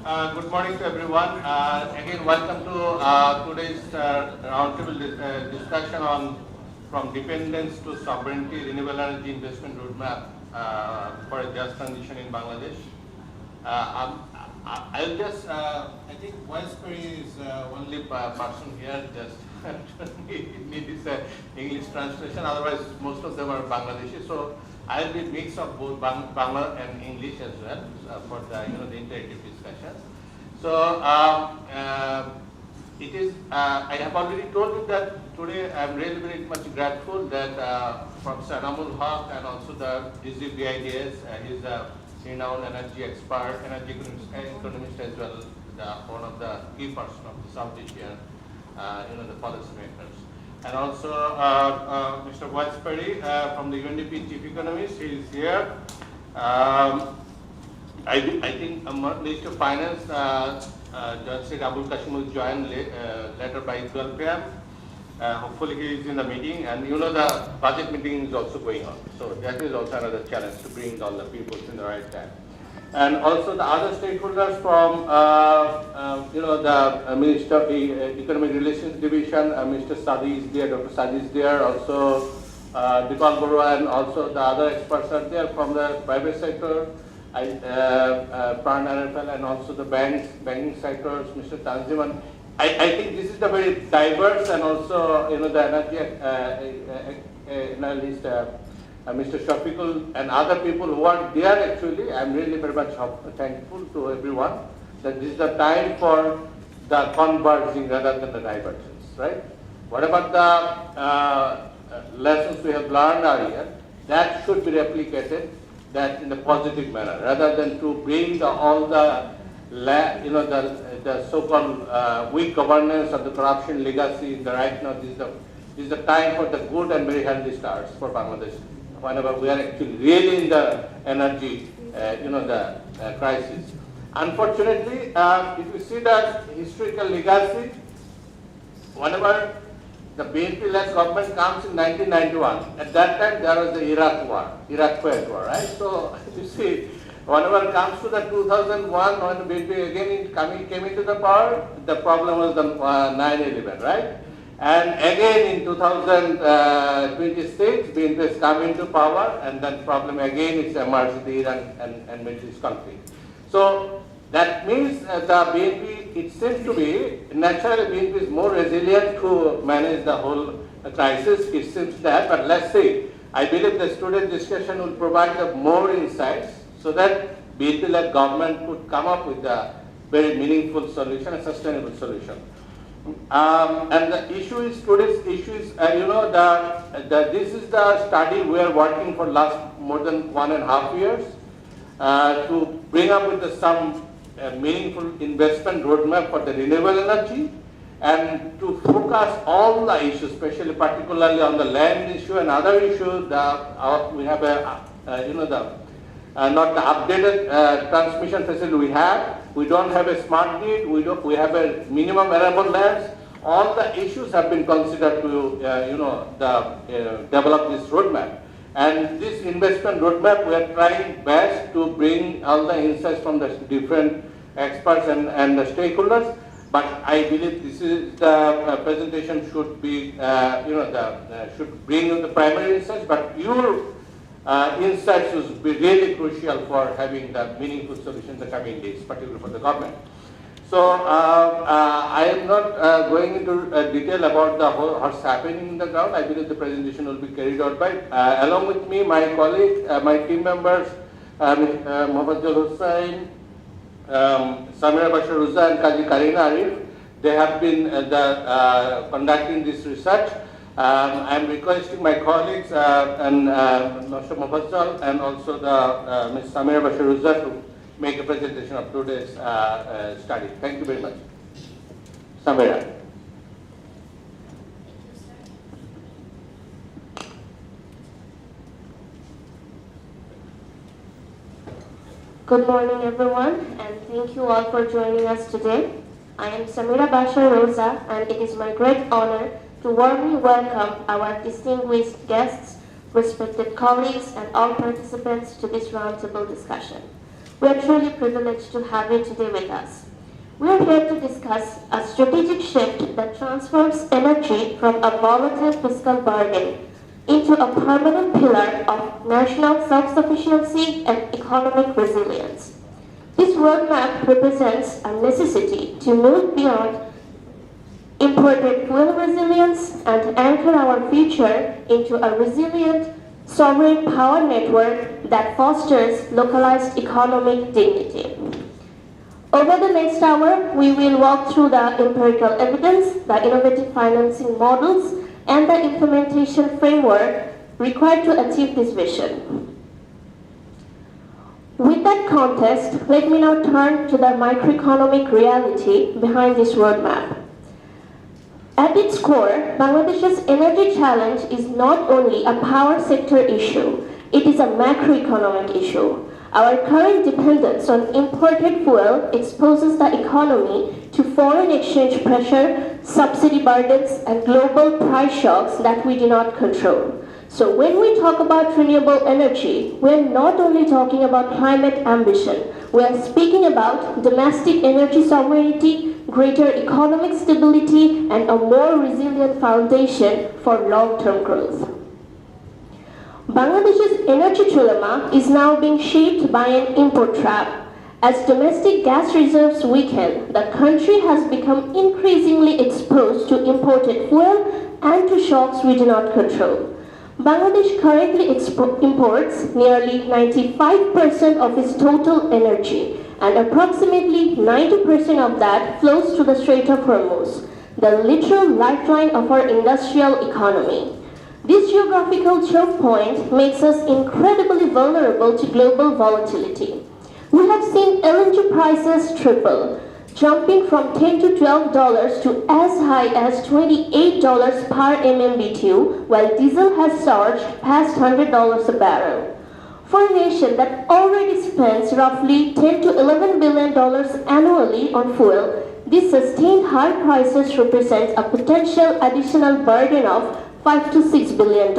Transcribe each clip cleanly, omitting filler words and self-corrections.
Good morning to everyone. Again, welcome to today's roundtable discussion on from dependence to sovereignty, renewable energy investment roadmap for a just transition in Bangladesh. I'll just, I think Wise Perry is only person here, just need this English translation, otherwise most of them are Bangladeshi. So I'll be mix of both Bangla and English as well for the the interactive discussion. So it is. I have already told you that today I am really very much grateful that from Sanamul Haq and also the DZBIDS, he's a renowned energy expert, energy economist as well, one of the key person of the South Asian, the policy makers. And also Mr. Wise Perry from the UNDP Chief Economist, he is here. I think Minister of Finance, Judge Said Abul Qasim will join later by 12 p.m. Hopefully he is in the meeting, and the budget meeting is also going on. So that is also another challenge to bring all the people in the right time. And also the other stakeholders from, the Minister of Economic Relations Division, Mr. Sadi is there, Dr. Sadi is there, also Dipal Barua, and also the other experts are there from the private sector, Pran NFL, and also the banking sectors, Mr. Tanziman. I think this is the very diverse and also, the energy analyst, Mr. Shafiqul and other people who are there actually. I'm really very much thankful to everyone that this is the time for the converging rather than the divergence, right? Whatever the lessons we have learned earlier, that should be replicated that in a positive manner rather than to bring all the so-called weak governance of the corruption legacy in the right now. This is the time for the good and very healthy starts for Bangladesh. Whenever we are actually really in the energy, the crisis. Unfortunately, if you see the historical legacy, whenever the BNP-led government comes in 1991, at that time there was the Iraq-Kuwait war, right? So you see, whenever it comes to the 2001, when the BNP again came into the power, the problem was the 9/11, right? And again in 2026, BNP has come into power, and then problem again is emerged the Iran and Middle East conflict. So that means the BNP, it seems to be, naturally BNP is more resilient to manage the whole crisis, it seems that, but let's see. I believe the student discussion will provide more insights so that BNP-led government could come up with a very meaningful solution, a sustainable solution. And the issue is, today's issue is, this is the study we are working for last more than 1.5 years to bring up with some meaningful investment roadmap for the renewable energy and to focus all the issues, especially particularly on the land issue and other issues. We have not the updated transmission facility we have. We don't have a smart grid. We have a minimum arable lands. All the issues have been considered to develop this roadmap. And this investment roadmap, we are trying best to bring all the insights from the different experts and the stakeholders. But I believe this is the presentation should be, should bring the primary insights. But your insights will be really crucial for having the meaningful solution in the coming days, particularly for the government. So I am not going into detail about what's happening in the ground. I believe the presentation will be carried out by, along with me, my colleague, my team members, Mohammad Hussain, Samira Bashar Ruzza and Kaji Karina Arif. They have been conducting this research. I am requesting my colleagues and Mr. Mufazzal and also the Ms. Samira Bashar Ruzza to make a presentation of today's study. Thank you very much. Samira. Good morning, everyone, and thank you all for joining us today. I am Samira Bashar Rosa, and it is my great honor to warmly welcome our distinguished guests, respected colleagues, and all participants to this roundtable discussion. We are truly privileged to have you today with us. We are here to discuss a strategic shift that transforms energy from a volatile fiscal burden into a permanent pillar of national self-sufficiency and economic resilience. This roadmap represents a necessity to move beyond imported fuel resilience and anchor our future into a resilient, sovereign power network that fosters localized economic dignity. Over the next hour, we will walk through the empirical evidence, the innovative financing models, and the implementation framework required to achieve this vision. With that context, let me now turn to the microeconomic reality behind this roadmap. At its core, Bangladesh's energy challenge is not only a power sector issue, it is a macroeconomic issue. Our current dependence on imported fuel exposes the economy to foreign exchange pressure, subsidy burdens, and global price shocks that we do not control. So when we talk about renewable energy, we're not only talking about climate ambition, we are speaking about domestic energy sovereignty, greater economic stability, and a more resilient foundation for long-term growth. Bangladesh's energy trilemma is now being shaped by an import trap. As domestic gas reserves weaken, the country has become increasingly exposed to imported fuel and to shocks we do not control. Bangladesh currently imports nearly 95% of its total energy, and approximately 90% of that flows through the Strait of Hormuz, the literal lifeline of our industrial economy. This geographical choke point makes us incredibly vulnerable to global volatility. We have seen LNG prices triple, jumping from $10 to $12 to as high as $28 per MMBTU, while diesel has surged past $100 a barrel. For a nation that already spends roughly $10 to $11 billion annually on fuel, these sustained high prices represent a potential additional burden of $5 to $6 billion.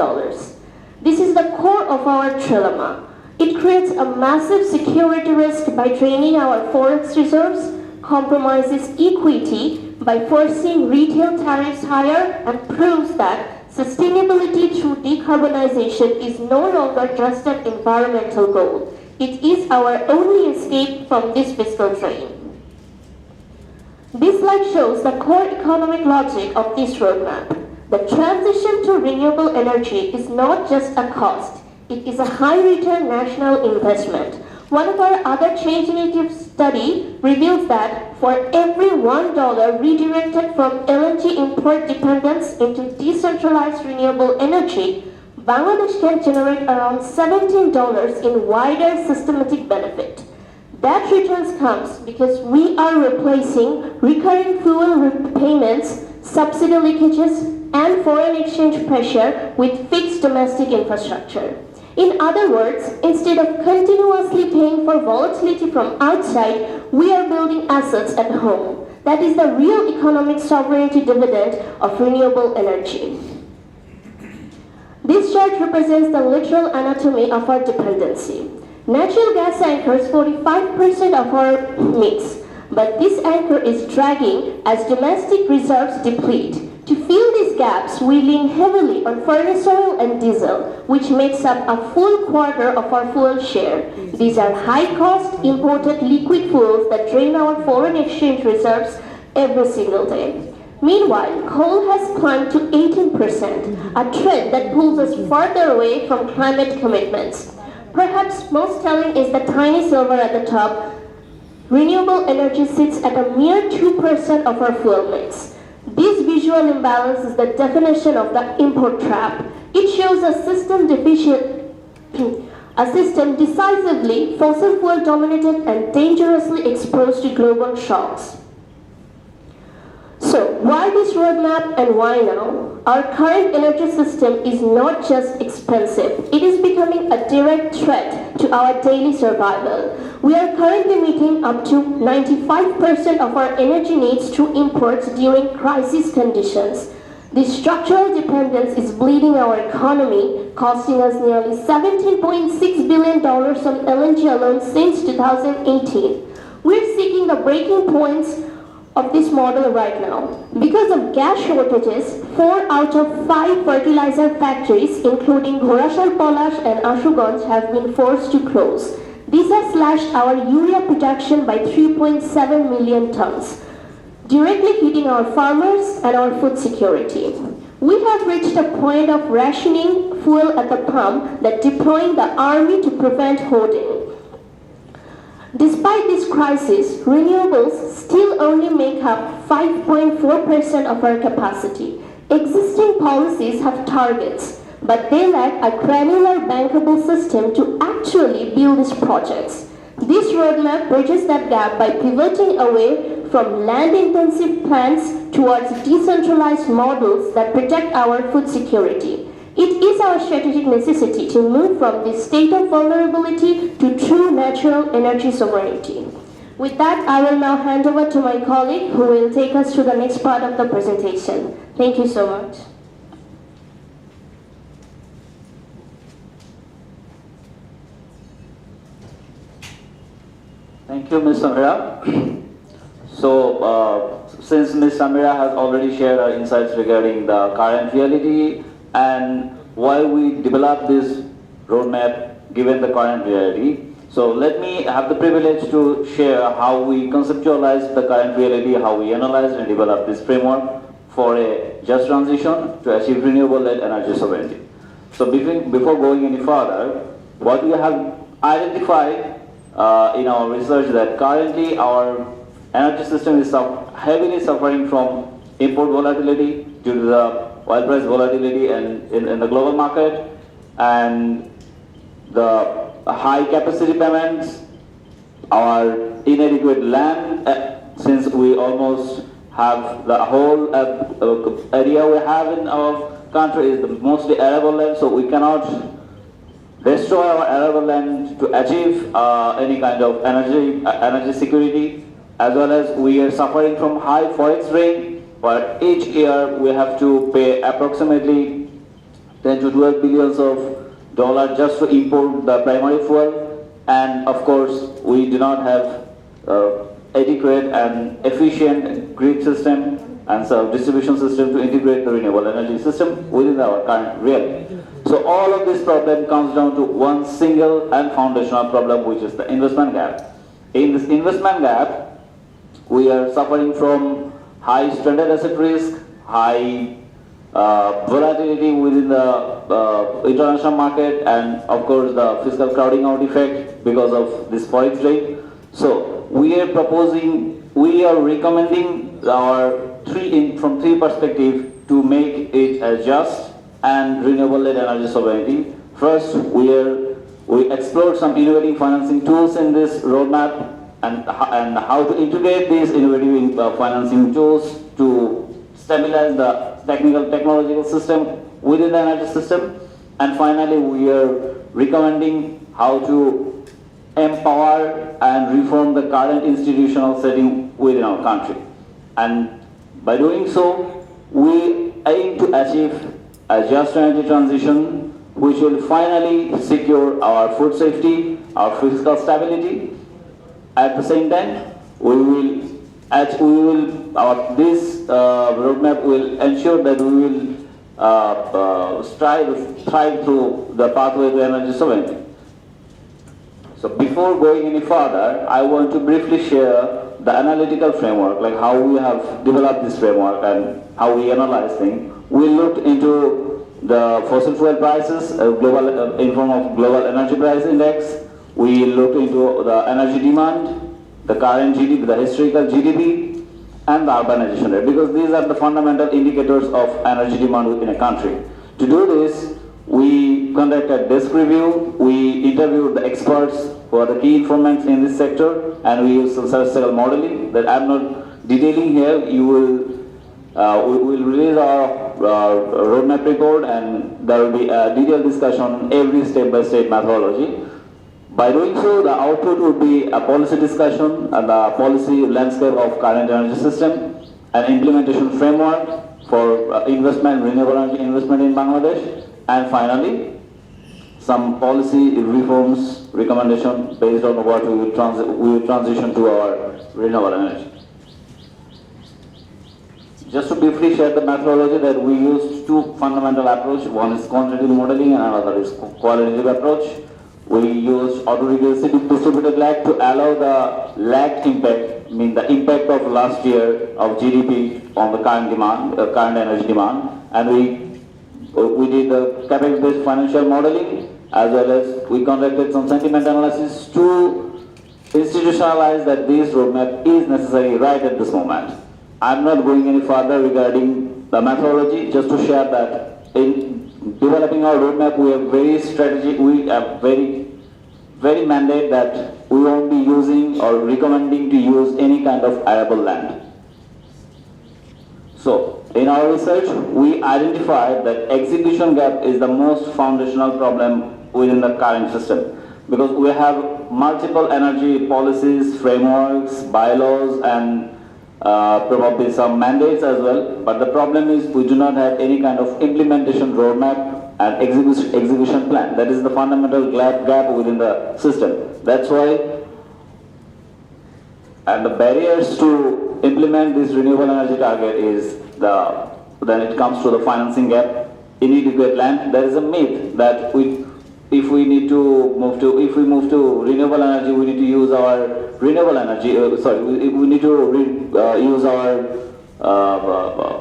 This is the core of our trilemma. It creates a massive security risk by draining our forex reserves, compromises equity by forcing retail tariffs higher, and proves that sustainability through decarbonization is no longer just an environmental goal. It is our only escape from this fiscal drain. This slide shows the core economic logic of this roadmap. The transition to renewable energy is not just a cost, it is a high-return national investment. One of our other change initiative study reveals that for every $1 redirected from LNG import dependence into decentralized renewable energy, Bangladesh can generate around $17 in wider systematic benefit. That returns comes because we are replacing recurring fuel payments, subsidy leakages, and foreign exchange pressure with fixed domestic infrastructure. In other words, instead of continuously paying for volatility from outside, we are building assets at home. That is the real economic sovereignty dividend of renewable energy. This chart represents the literal anatomy of our dependency. Natural gas anchors 45% of our mix, but this anchor is dragging as domestic reserves deplete. To fill these gaps, we lean heavily on furnace oil and diesel, which makes up a full quarter of our fuel share. These are high-cost, imported liquid fuels that drain our foreign exchange reserves every single day. Meanwhile, coal has climbed to 18%, a trend that pulls us farther away from climate commitments. Perhaps most telling is the tiny silver at the top. Renewable energy sits at a mere 2% of our fuel mix. This visual imbalance is the definition of the import trap. It shows a system decisively fossil fuel dominated and dangerously exposed to global shocks. So, why this roadmap and why now? Our current energy system is not just expensive, it is becoming a direct threat to our daily survival. We are currently meeting up to 95% of our energy needs through imports during crisis conditions. This structural dependence is bleeding our economy, costing us nearly $17.6 billion on LNG alone since 2018. We're seeking the breaking points of this model right now. Because of gas shortages, 4 out of 5 fertilizer factories, including Ghorashal Polash and Ashuganj, have been forced to close. This has slashed our urea production by 3.7 million tons, directly hitting our farmers and our food security. We have reached a point of rationing fuel at the pump that deploying the army to prevent hoarding. Despite this crisis, renewables still only make up 5.4% of our capacity. Existing policies have targets, but they lack a granular bankable system to actually build these projects. This roadmap bridges that gap by pivoting away from land-intensive plants towards decentralized models that protect our food security. It is our strategic necessity to move from this state of vulnerability to true natural energy sovereignty. With that, I will now hand over to my colleague who will take us through the next part of the presentation. Thank you so much. Thank you, Ms. Samira. So, since Ms. Samira has already shared her insights regarding the current reality and why we developed this roadmap given the current reality, so let me have the privilege to share how we conceptualize the current reality, how we analyze and develop this framework for a just transition to achieve renewable-led energy sovereignty. So before going any further, what we have identified in our research that currently our energy system is heavily suffering from import volatility due to the oil price volatility and in the global market, and the high capacity payments, our inadequate land, since we almost have the whole area we have in our country is mostly arable land, so we cannot destroy our arable land to achieve any kind of energy security, as well as we are suffering from high forex rate. But each year we have to pay approximately 10 to 12 billions of dollars just to import the primary fuel, and of course we do not have adequate and efficient grid system and distribution system to integrate the renewable energy system within our current reality. So all of this problem comes down to one single and foundational problem, which is the investment gap. In this investment gap, we are suffering from high stranded asset risk, high volatility within the international market, and of course the fiscal crowding out effect because of this forex rate. So we are recommending from three perspectives to make it a just and renewable-led energy sovereignty. First, we explored some innovative financing tools in this roadmap, and how to integrate these innovative financing tools to stabilize the technological system within the energy system. And finally, we are recommending how to empower and reform the current institutional setting within our country. And by doing so, we aim to achieve a just energy transition which will finally secure our food safety, our fiscal stability. At the same time, this roadmap will ensure that we will strive through the pathway to energy sovereignty. So before going any further, I want to briefly share the analytical framework, like how we have developed this framework and how we analyze things. We looked into the fossil fuel prices, in form of global energy price index. We looked into the energy demand, the current GDP, the historical GDP, and the urbanization rate, because these are the fundamental indicators of energy demand within a country. To do this, we conducted desk review, we interviewed the experts who are the key informants in this sector, and we used statistical modeling that I'm not detailing here. We will release our roadmap report, and there will be a detailed discussion on every step-by-step methodology. By doing so, the output would be a policy discussion and the policy landscape of current energy system, an implementation framework for investment, renewable energy investment in Bangladesh, and finally, some policy reforms recommendation based on what we will transition to our renewable energy. Just to briefly share the methodology that we used two fundamental approaches. One is quantitative modeling and another is qualitative approach. We used auto-regressive distributed lag to allow the lagged impact, the impact of last year of GDP on the current demand, current energy demand, and we did the capital-based financial modeling, as well as we conducted some sentiment analysis to institutionalize that this roadmap is necessary right at this moment. I'm not going any further regarding the methodology, just to share that in developing our roadmap, we are very strategic, we are very mandate that we won't be using or recommending to use any kind of arable land. So, in our research, we identified that execution gap is the most foundational problem within the current system, because we have multiple energy policies, frameworks, bylaws, and probably some mandates as well, but the problem is we do not have any kind of implementation roadmap and execution plan. That is the fundamental gap within the system. That's why, and the barriers to implement this renewable energy target is then it comes to the financing gap, inadequate land. There is a myth that if we move to renewable energy, we need to use our renewable energy. We need to use our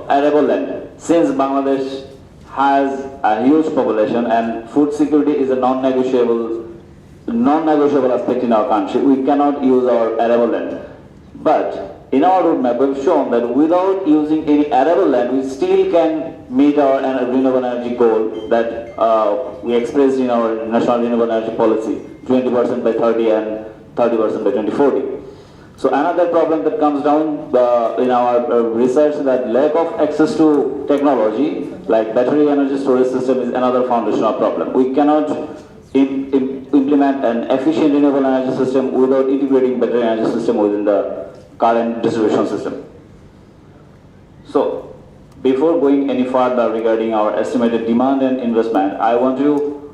arable land. Since Bangladesh has a huge population and food security is a non-negotiable aspect in our country, we cannot use our arable land. But in our roadmap, we've shown that without using any arable land, we still can meet our renewable energy goal that we expressed in our National Renewable Energy Policy, 20% by 30 and 30% by 2040. So another problem that comes down in our research is that lack of access to technology, like battery energy storage system, is another foundational problem. We cannot implement an efficient renewable energy system without integrating battery energy system within the current distribution system. So, before going any further regarding our estimated demand and investment, I want to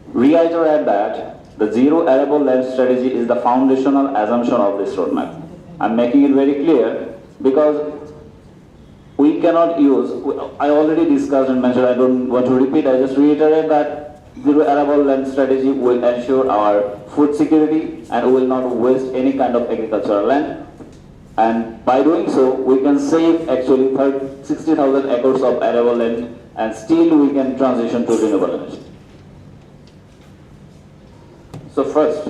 reiterate that the zero arable land strategy is the foundational assumption of this roadmap. I'm making it very clear because we cannot use, I already discussed and mentioned, I don't want to repeat, I just reiterate that zero arable land strategy will ensure our food security and will not waste any kind of agricultural land. And by doing so, we can save actually 60,000 acres of arable land and still we can transition to renewable energy. So first,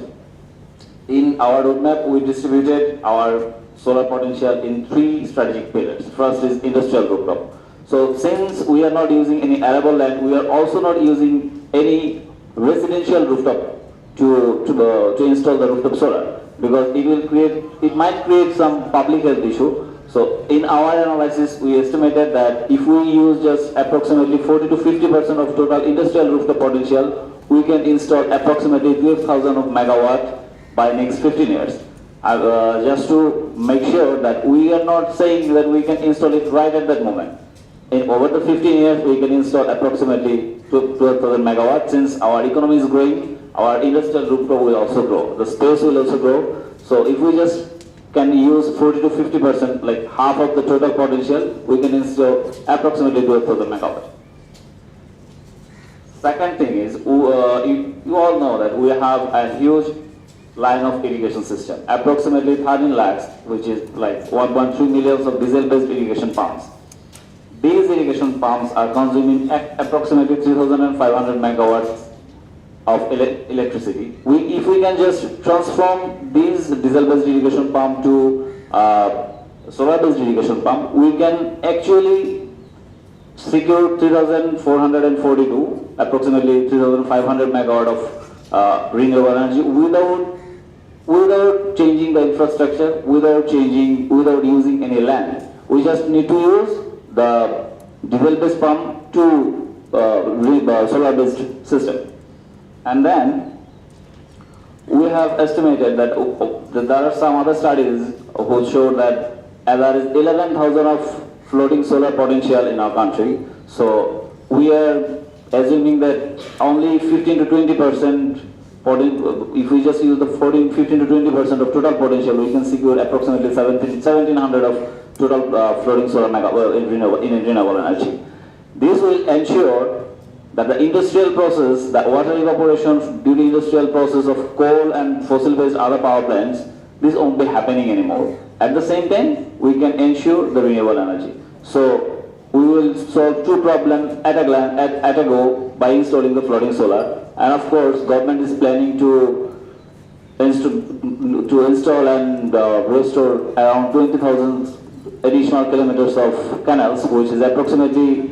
in our roadmap, we distributed our solar potential in 3 strategic pillars. First is industrial rooftop. So since we are not using any arable land, we are also not using any residential rooftop to install the rooftop solar, because it might create some public health issue. So in our analysis, we estimated that if we use just approximately 40 to 50% of total industrial rooftop potential, we can install approximately 12,000 of megawatt by next 15 years. Just to make sure that we are not saying that we can install it right at that moment. In over the 15 years, we can install approximately 12,000 megawatts. Since our economy is growing, our industrial rooftop will also grow. The space will also grow. So if we just can use 40 to 50%, like half of the total potential, we can install approximately 12,000 megawatts. Second thing is, you all know that we have a huge line of irrigation system, approximately 13 lakhs, which is like 1.3 million of diesel-based irrigation pumps. These irrigation pumps are consuming approximately 3,500 megawatts of electricity. If we can just transform these diesel-based irrigation pump to solar-based irrigation pump, we can actually secure 3,442, approximately 3,500 megawatt of renewable energy without changing the infrastructure, without using any land. We just need to use the diesel-based pump to solar-based system. And then we have estimated that there are some other studies who show that there is 11,000 of floating solar potential in our country. So we are assuming that only 15 to 20%, if we just use the 15 to 20% of total potential, we can secure approximately 1700 of total floating solar in renewable energy. This will ensure that the industrial process, the water evaporation due to industrial process of coal and fossil-based other power plants, this won't be happening anymore. At the same time, we can ensure the renewable energy. So we will solve two problems at a go by installing the floating solar. And of course, government is planning to install and restore around 20,000 additional kilometers of canals, which is approximately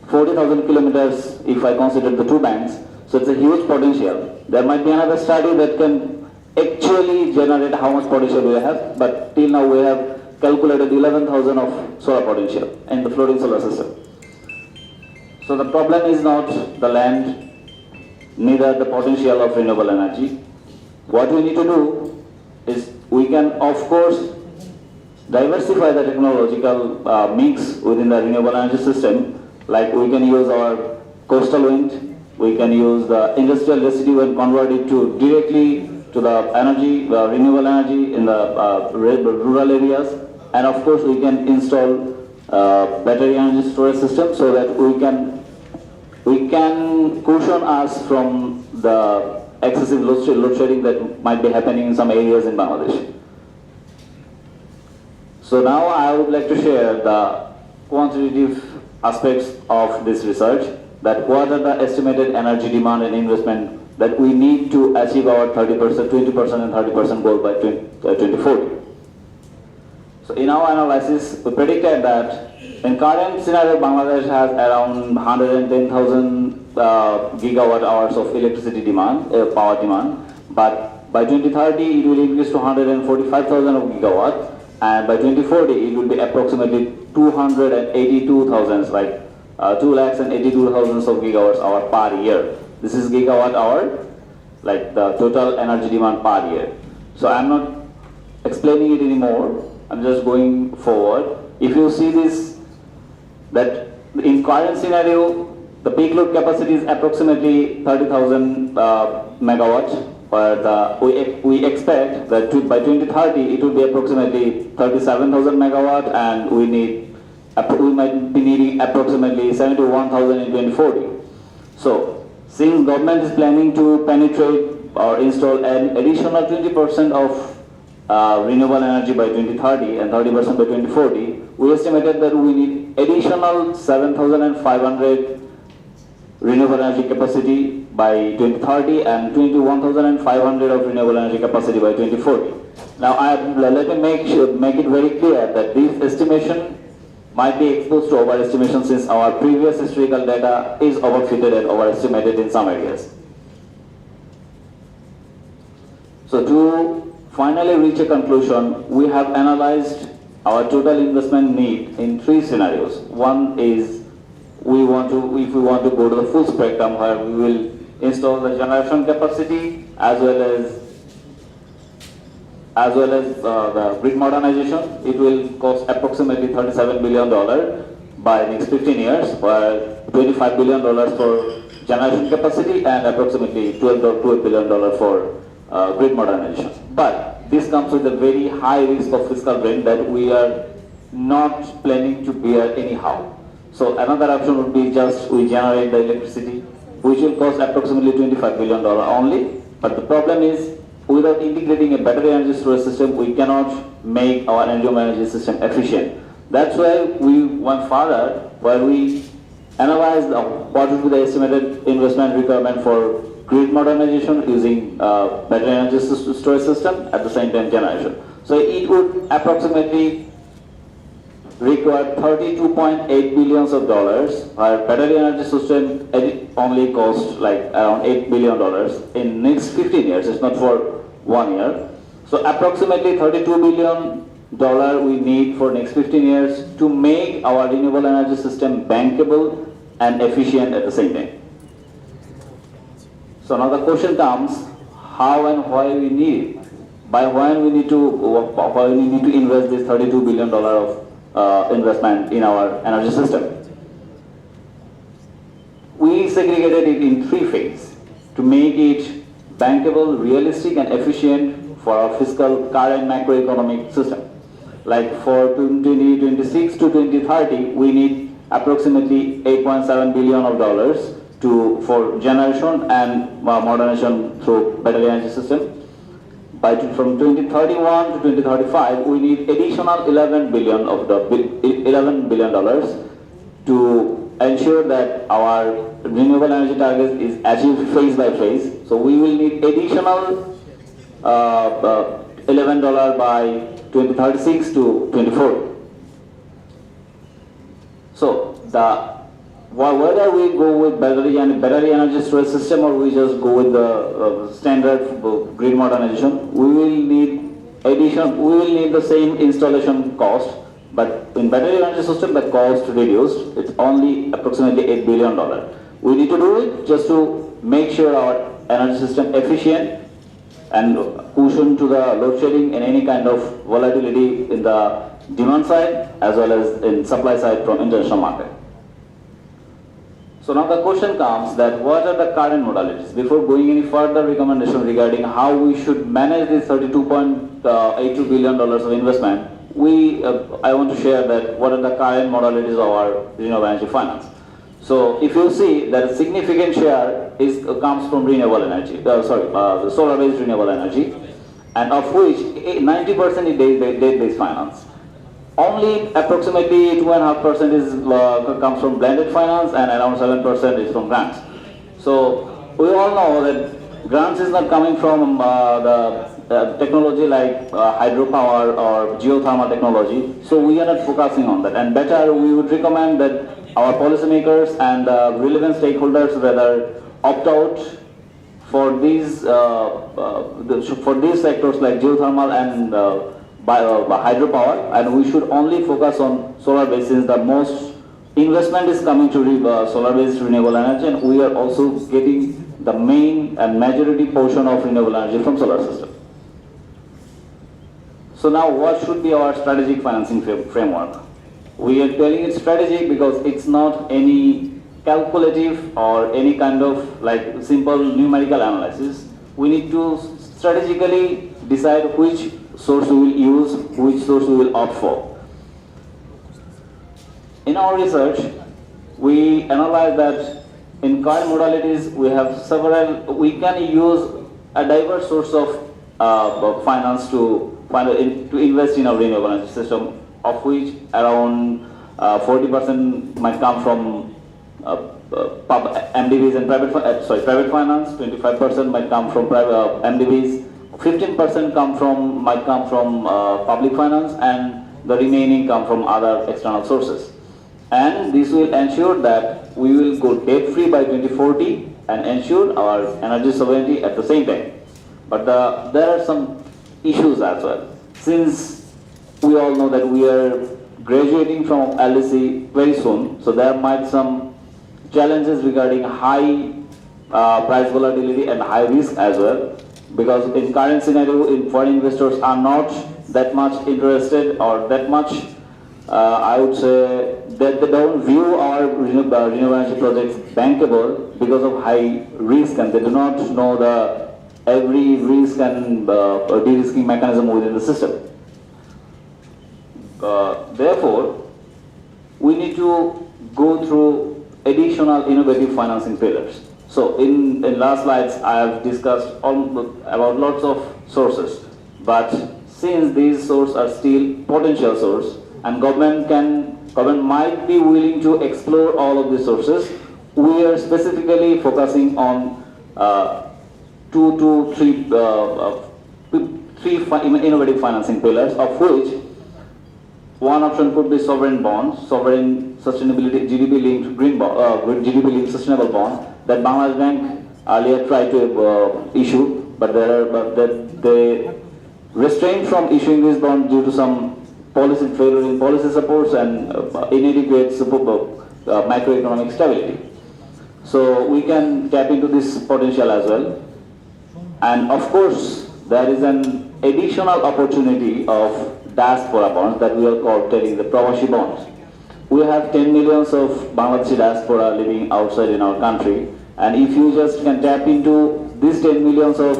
40,000 kilometers if I consider the two banks. So it's a huge potential. There might be another study that can actually generate how much potential we have, but till now we have calculated 11,000 of solar potential in the floating solar system. So the problem is not the land, neither the potential of renewable energy. What we need to do is we can of course diversify the technological mix within the renewable energy system. Like we can use our coastal wind, we can use the industrial residue and convert it to directly to the energy, renewable energy in the rural areas. And of course we can install battery energy storage system so that we can cushion us from the excessive load shedding that might be happening in some areas in Bangladesh. So now I would like to share the quantitative aspects of this research, that what are the estimated energy demand and investment that we need to achieve our 30%, 20% and 30% goal by 2040. So in our analysis, we predicted that in current scenario, Bangladesh has around 110,000 gigawatt hours of electricity demand, power demand, but by 2030 it will increase to 145,000 of gigawatt, and by 2040 it will be approximately 282,000, like 282,000 of gigawatts hour per year. This is gigawatt hour, like the total energy demand per year. So I'm not explaining it anymore, I'm just going forward. If you see this, that in current scenario, the peak load capacity is approximately 30,000 megawatts, but we expect that by 2030 it will be approximately 37,000 megawatt, and we might be needing approximately 71,000 in 2040. So since government is planning to penetrate or install an additional 20% of renewable energy by 2030 and 30% by 2040, we estimated that we need additional 7,500 renewable energy capacity by 2030 and 21,500 of renewable energy capacity by 2040. Now let me make it very clear that this estimation might be exposed to overestimation, since our previous historical data is overfitted and overestimated in some areas. So to finally reach a conclusion, we have analyzed our total investment need in three scenarios. One is if we want to go to the full spectrum, where we will install the generation capacity as well as the grid modernization. It will cost approximately $37 billion by next 15 years, where $25 billion for generation capacity and approximately $12 billion for grid modernization. But this comes with a very high risk of fiscal drain that we are not planning to bear anyhow. So another option would be just we generate the electricity, which will cost approximately $25 billion only. But the problem is, without integrating a battery energy storage system, we cannot make our energy system efficient. That's why we went further, where we analyzed what would be the estimated investment requirement for grid modernization using battery energy storage system, at the same time generation. So it would approximately require $32.8 billion, while battery energy system only costs like around $8 billion in next 15 years. It's not for 1 year. So approximately $32 billion we need for next 15 years to make our renewable energy system bankable and efficient at the same time. So now the question comes, how and why we need it? By when we need to invest this $32 billion of investment in our energy system. We segregated it in three phases to make it bankable, realistic, and efficient for our fiscal current macroeconomic system. Like for 2026 to 2030, we need approximately $8.7 billion of dollars for generation and modernization through better energy system. From 2031 to 2035, we need additional $11 billion to ensure that our renewable energy target is achieved phase by phase. So we will need additional $11 by 2036 to 2040. So whether we go with battery energy storage system or we just go with the standard grid modernization, we will need the same installation cost, but in battery energy system the cost reduced. It's only approximately $8 billion. We need to do it just to make sure our energy system efficient and cushion to the load shedding and any kind of volatility in the demand side as well as in supply side from international market. So now the question comes that what are the current modalities? Before going any further recommendation regarding how we should manage this $32.82 billion of investment, I want to share that what are the current modalities of our renewable energy finance. So if you see that a significant share comes from renewable energy, the solar-based renewable energy, and of which 90% is debt-based finance. Only approximately 2.5% comes from blended finance and around 7% is from grants. So we all know that grants is not coming from the technology like hydropower or geothermal technology. So we are not focusing on that. And better, we would recommend that our policymakers and relevant stakeholders rather opt out for these sectors like geothermal and hydropower, and we should only focus on solar-based since the most investment is coming to solar-based renewable energy, and we are also getting the main and majority portion of renewable energy from solar system. So now what should be our strategic financing framework? We are telling it strategic because it's not any calculative or any kind of like simple numerical analysis. We need to strategically decide which source we will use, which source we will opt for. In our research, we analyze that in current modalities we can use a diverse source of finance to invest in our renewable energy system, of which around 40% might come from MDBs and private finance, 25% might come from private MDBs, 15% might come from public finance, and the remaining come from other external sources. And this will ensure that we will go debt-free by 2040 and ensure our energy sovereignty at the same time. But there are some issues as well. Since we all know that we are graduating from LDC very soon, so there might some challenges regarding high price volatility and high risk as well. Because in current scenario, foreign investors are not that much interested or that much, I would say, that they don't view our renewable energy projects bankable because of high risk, and they do not know every risk and de-risking mechanism within the system. Therefore, we need to go through additional innovative financing pillars. So in last slides, I have discussed about lots of sources, but since these sources are still potential source, and government might be willing to explore all of these sources, we are specifically focusing on three innovative financing pillars, of which one option could be sovereign bonds, sovereign sustainability GDP-linked GDP-linked sustainable bond that Bangladesh Bank earlier tried to issue, but they restrained from issuing this bond due to some policy failure in policy supports and inadequate macroeconomic stability. So we can tap into this potential as well. And of course, there is an additional opportunity of diaspora bonds that we are telling the Prawashi bonds. We have 10 millions of Bangladeshi diaspora living outside in our country, and if you just can tap into these 10 millions of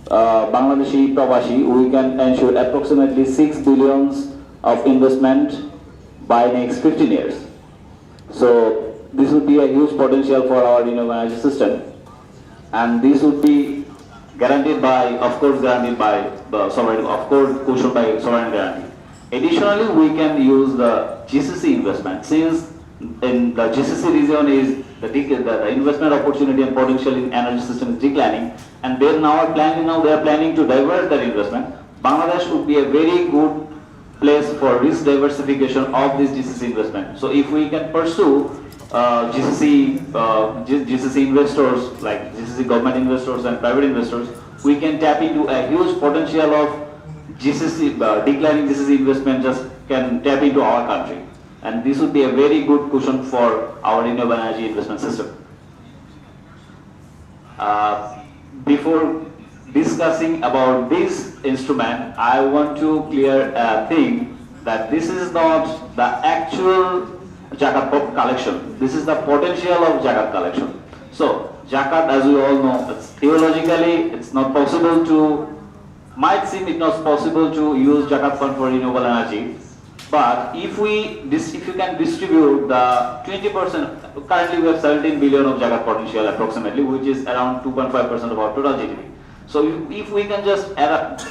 Bangladeshi Prawashi, we can ensure approximately 6 billions of investment by next 15 years. So this would be a huge potential for our renewable energy system, and this would be guaranteed by, of course, the sovereign, of course, cushioned by sovereign guarantee. Additionally, we can use the GCC investment, since in the GCC region is the investment opportunity and potential in energy system is declining, and they are planning to divert that investment. Bangladesh would be a very good place for risk diversification of this GCC investment. So if we can pursue GCC investors, like GCC government investors and private investors, we can tap into a huge potential of GCC, declining GCC investment just can tap into our country. And this would be a very good cushion for our renewable energy investment system. Before discussing about this instrument, I want to clear a thing that this is not the actual Zakat collection. This is the potential of Zakat collection. So, Zakat, as we all know, theologically, it's not possible to, might seem it's not possible to use Zakat fund for renewable energy. But if you can distribute the 20%, currently we have 17 billion of Zakat potential approximately, which is around 2.5% of our total GDP. So if we can just tap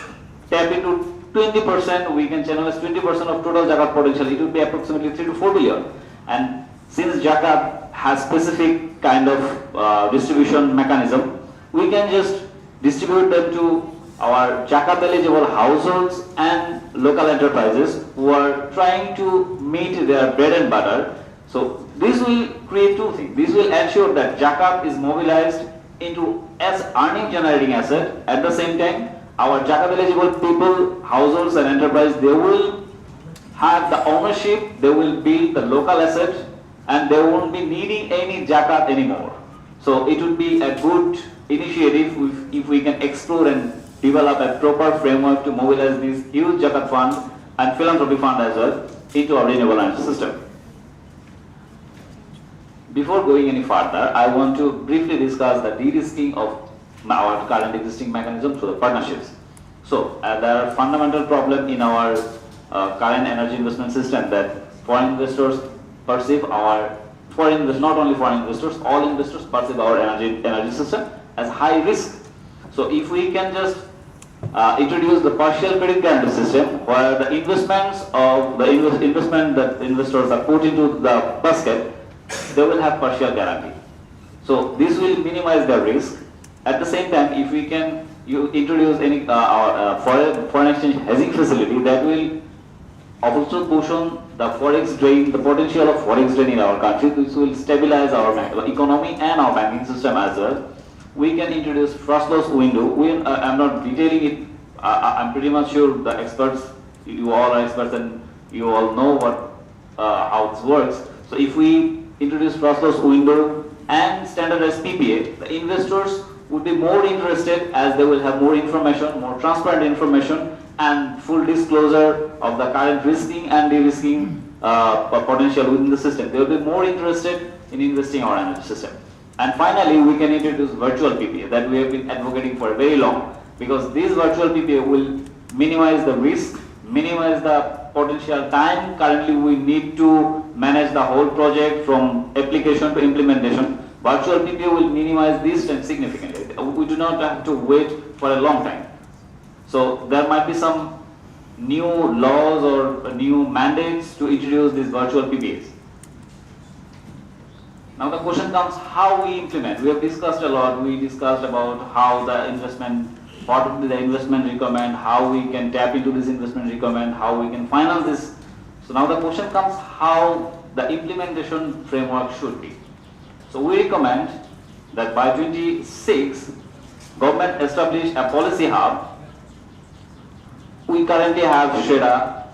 into 20%, we can channelize 20% of total Zakat potential, it would be approximately 3 to 4 billion. And since Zakat has specific kind of distribution mechanism, we can just distribute them to our Zakat eligible households and local enterprises who are trying to meet their bread and butter. So this will create two things. This will ensure that Zakat is mobilized into as earning generating asset. At the same time, our Zakat eligible people, households and enterprise, they will have the ownership, they will build the local asset, and they won't be needing any Zakat anymore. So it would be a good initiative if we can explore and develop a proper framework to mobilize this huge Zakat fund and philanthropy fund as well into our renewable energy system. Before going any further, I want to briefly discuss the de-risking of our current existing mechanism through the partnerships. So there are fundamental problems in our current energy investment system that foreign investors perceive our not only foreign investors, all investors perceive our energy system as high risk. So if we can just introduce the partial credit guarantee system, where the investments of the investment that investors are put into the basket, they will have partial guarantee. So this will minimize their risk. At the same time, if we can introduce any foreign exchange hedging facility, that will also cushion the forex drain, the potential of forex drain in our country. This will stabilize our economy and our banking system as well. We can introduce frost loss window. I'm not detailing it. I'm pretty much sure the experts, you all are experts and you all know how this works. So if we introduce frost loss window and standardized PPA, the investors would be more interested as they will have more information, more transparent information, and full disclosure of the current risking and de-risking potential within the system. They will be more interested in investing in our energy system. And finally, we can introduce virtual PPA that we have been advocating for very long, because this virtual PPA will minimize the risk, minimize the potential time currently we need to manage the whole project from application to implementation. Virtual PPA will minimize this time significantly. We do not have to wait for a long time. So there might be some new laws or new mandates to introduce these virtual PPAs. Now the question comes, how we implement. We have discussed a lot. We discussed about how the investment, what would be the investment requirement, how we can tap into this investment requirement, how we can finance this. So now the question comes, how the implementation framework should be. So we recommend that by 26, government establish a policy hub. We currently have SHREDA.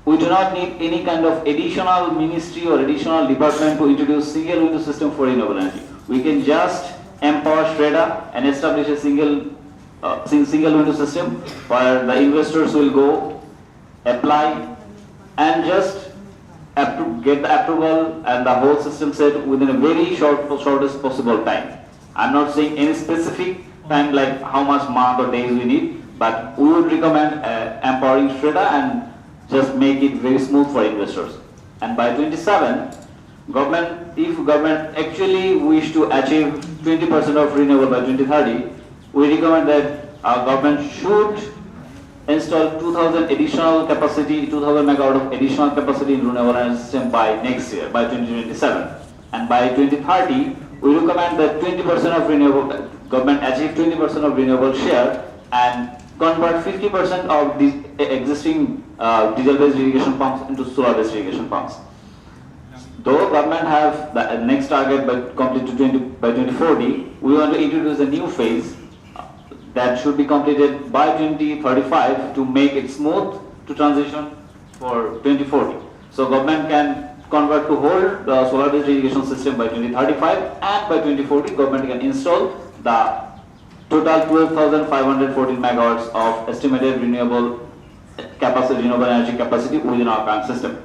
We do not need any kind of additional ministry or additional department to introduce single window system for renewable energy. We can just empower SHREDA and establish a single window system where the investors will go apply, and just get the approval and the whole system set within a very shortest possible time. I'm not saying any specific time like how much month or days we need, but we would recommend empowering Shredder and just make it very smooth for investors. And by 27, if government actually wish to achieve 20% of renewable by 2030, we recommend that our government should install 2,000 additional capacity, 2,000 megawatt of additional capacity in renewable energy system by next year, by 2027. And by 2030, we recommend that 20% of renewable, government achieve 20% of renewable share and convert 50% of the existing diesel-based irrigation pumps into solar-based irrigation pumps. Though government have the next target by complete to by 2040, we want to introduce a new phase that should be completed by 2035 to make it smooth to transition for 2040. So government can convert to whole the solar-based irrigation system by 2035, and by 2040 government can install the total 12,514 megawatts of estimated renewable capacity, renewable energy capacity within our current system.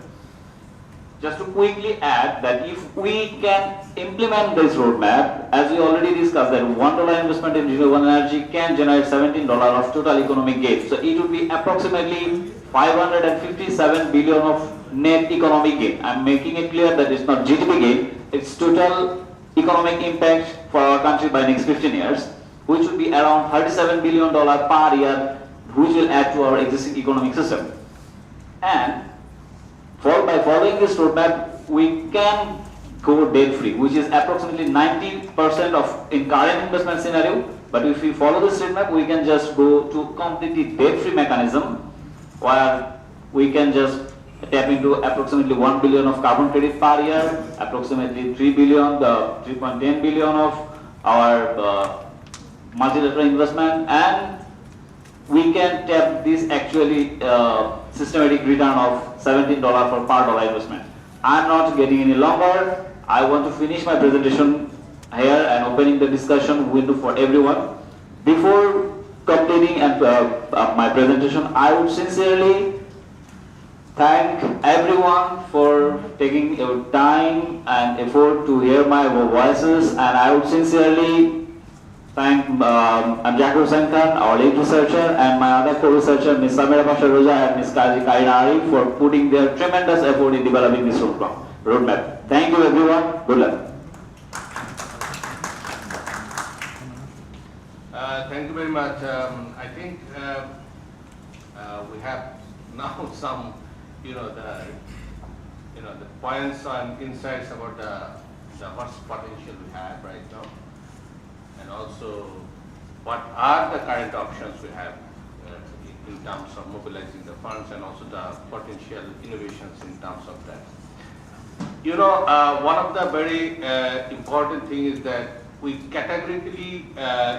Just to quickly add that if we can implement this roadmap, as we already discussed, that $1 investment in renewable energy can generate $17 of total economic gain. So it would be approximately 557 billion of net economic gain. I'm making it clear that it's not GDP gain, it's total economic impact for our country by next 15 years, which would be around $37 billion per year, which will add to our existing economic system. And by following this roadmap, we can go debt-free, which is approximately 90% of in current investment scenario. But if we follow this roadmap, we can just go to completely debt-free mechanism, where we can just tap into approximately 1 billion of carbon credit per year, approximately 3 billion, 3.10 billion of our multilateral investment, and we can tap this actually systematic return of $17 for per dollar investment. I'm not getting any longer. I want to finish my presentation here and opening the discussion window for everyone. Before completing my presentation, I would sincerely thank everyone for taking your time and effort to hear my voices, and I would sincerely thank Jakir Sankan, our lead researcher, and my other co-researcher, Ms. Samira Pasha-Roja and Ms. Kaji Kainari, for putting their tremendous effort in developing this roadmap. Thank you everyone. Good luck. Thank you very much. I think we have now some, the points and insights about the what's potential we have right now, and also what are the current options we have in terms of mobilizing the funds, and also the potential innovations in terms of that. One of the very important things is that we categorically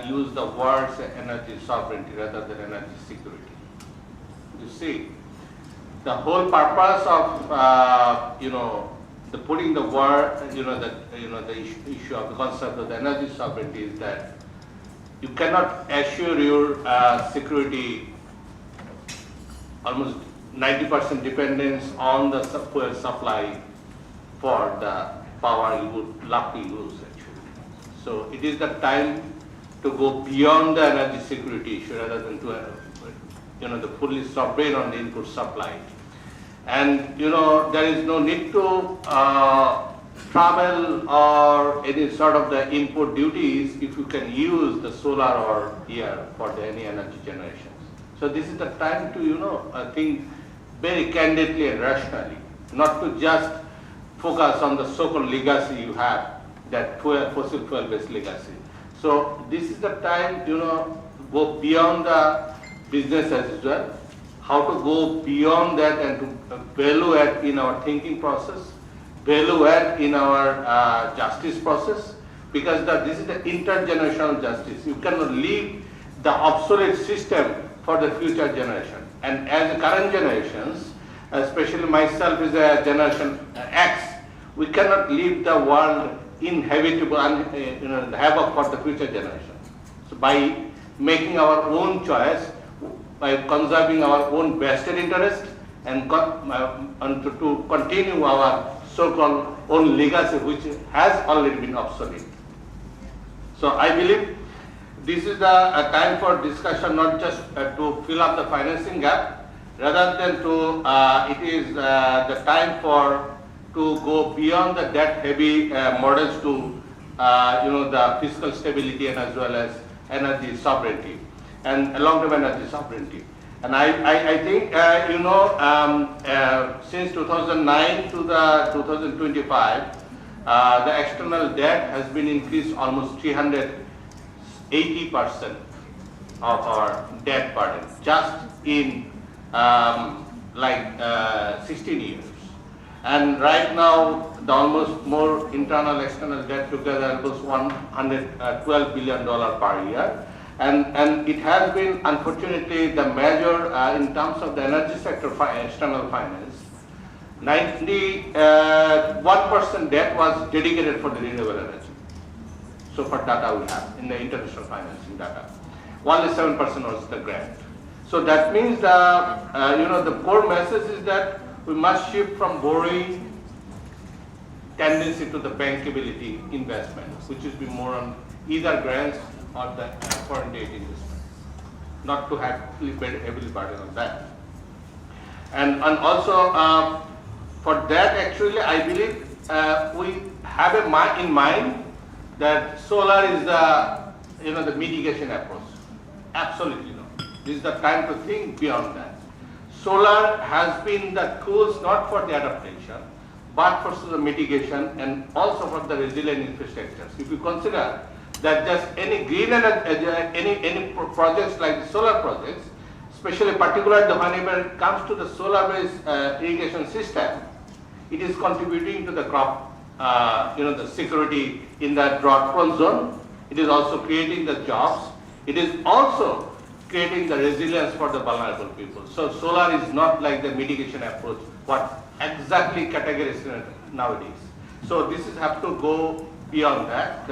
use the words energy sovereignty rather than energy security. You see, the whole purpose of the putting the word, the issue of the concept of the energy sovereignty is that you cannot assure your security almost 90% dependence on the fuel supply for the power you would love to use actually. So it is the time to go beyond the energy security issue rather than to the fully sovereign on the input supply. And there is no need to travel or any sort of the input duties if you can use the solar or air for any energy generations. So this is the time to think very candidly and rationally, not to just focus on the so-called legacy you have, that fossil fuel based legacy. So this is the time go beyond the business as usual, how to go beyond that and to value add in our thinking process, value add in our justice process, because this is the intergenerational justice. You cannot leave the obsolete system for the future generation. And as the current generations, especially myself is a generation X, we cannot leave the world inhabitable and havoc for the future generation. So by making our own choice, by conserving our own vested interest, and to continue our so-called own legacy, which has already been obsolete. So I believe this is a time for discussion, not just to fill up the financing gap, rather than to, it is the time to go beyond the debt-heavy models to, the fiscal stability and as well as energy sovereignty and long-term energy sovereignty. And I think, since 2009 to the 2025, the external debt has been increased almost 380% of our debt burden, just in 16 years. And right now, the almost more internal external debt together was $112 billion per year. And it has been, unfortunately, the measure in terms of the energy sector external finance. 91% debt was dedicated for the renewable energy. So for data we have in the international financing data, only 7% was the grant. So that means the core message is that we must shift from borrowing tendency to the bankability investment, which is be more on either grants or the foreign debt investment, not to have heavily burden on that. And also for that, actually, I believe we have in mind that solar is the mitigation approach. Absolutely no. This is the time to think beyond that. Solar has been the tools not for the adaptation, but for the mitigation and also for the resilient infrastructures. If you consider that just any green energy, any projects like the solar projects, especially particularly whenever it comes to the solar-based irrigation system, it is contributing to the crop, the security in the drought-prone zone. It is also creating the jobs. It is also creating the resilience for the vulnerable people. So solar is not like the mitigation approach, what exactly categorized nowadays. So this is have to go beyond that.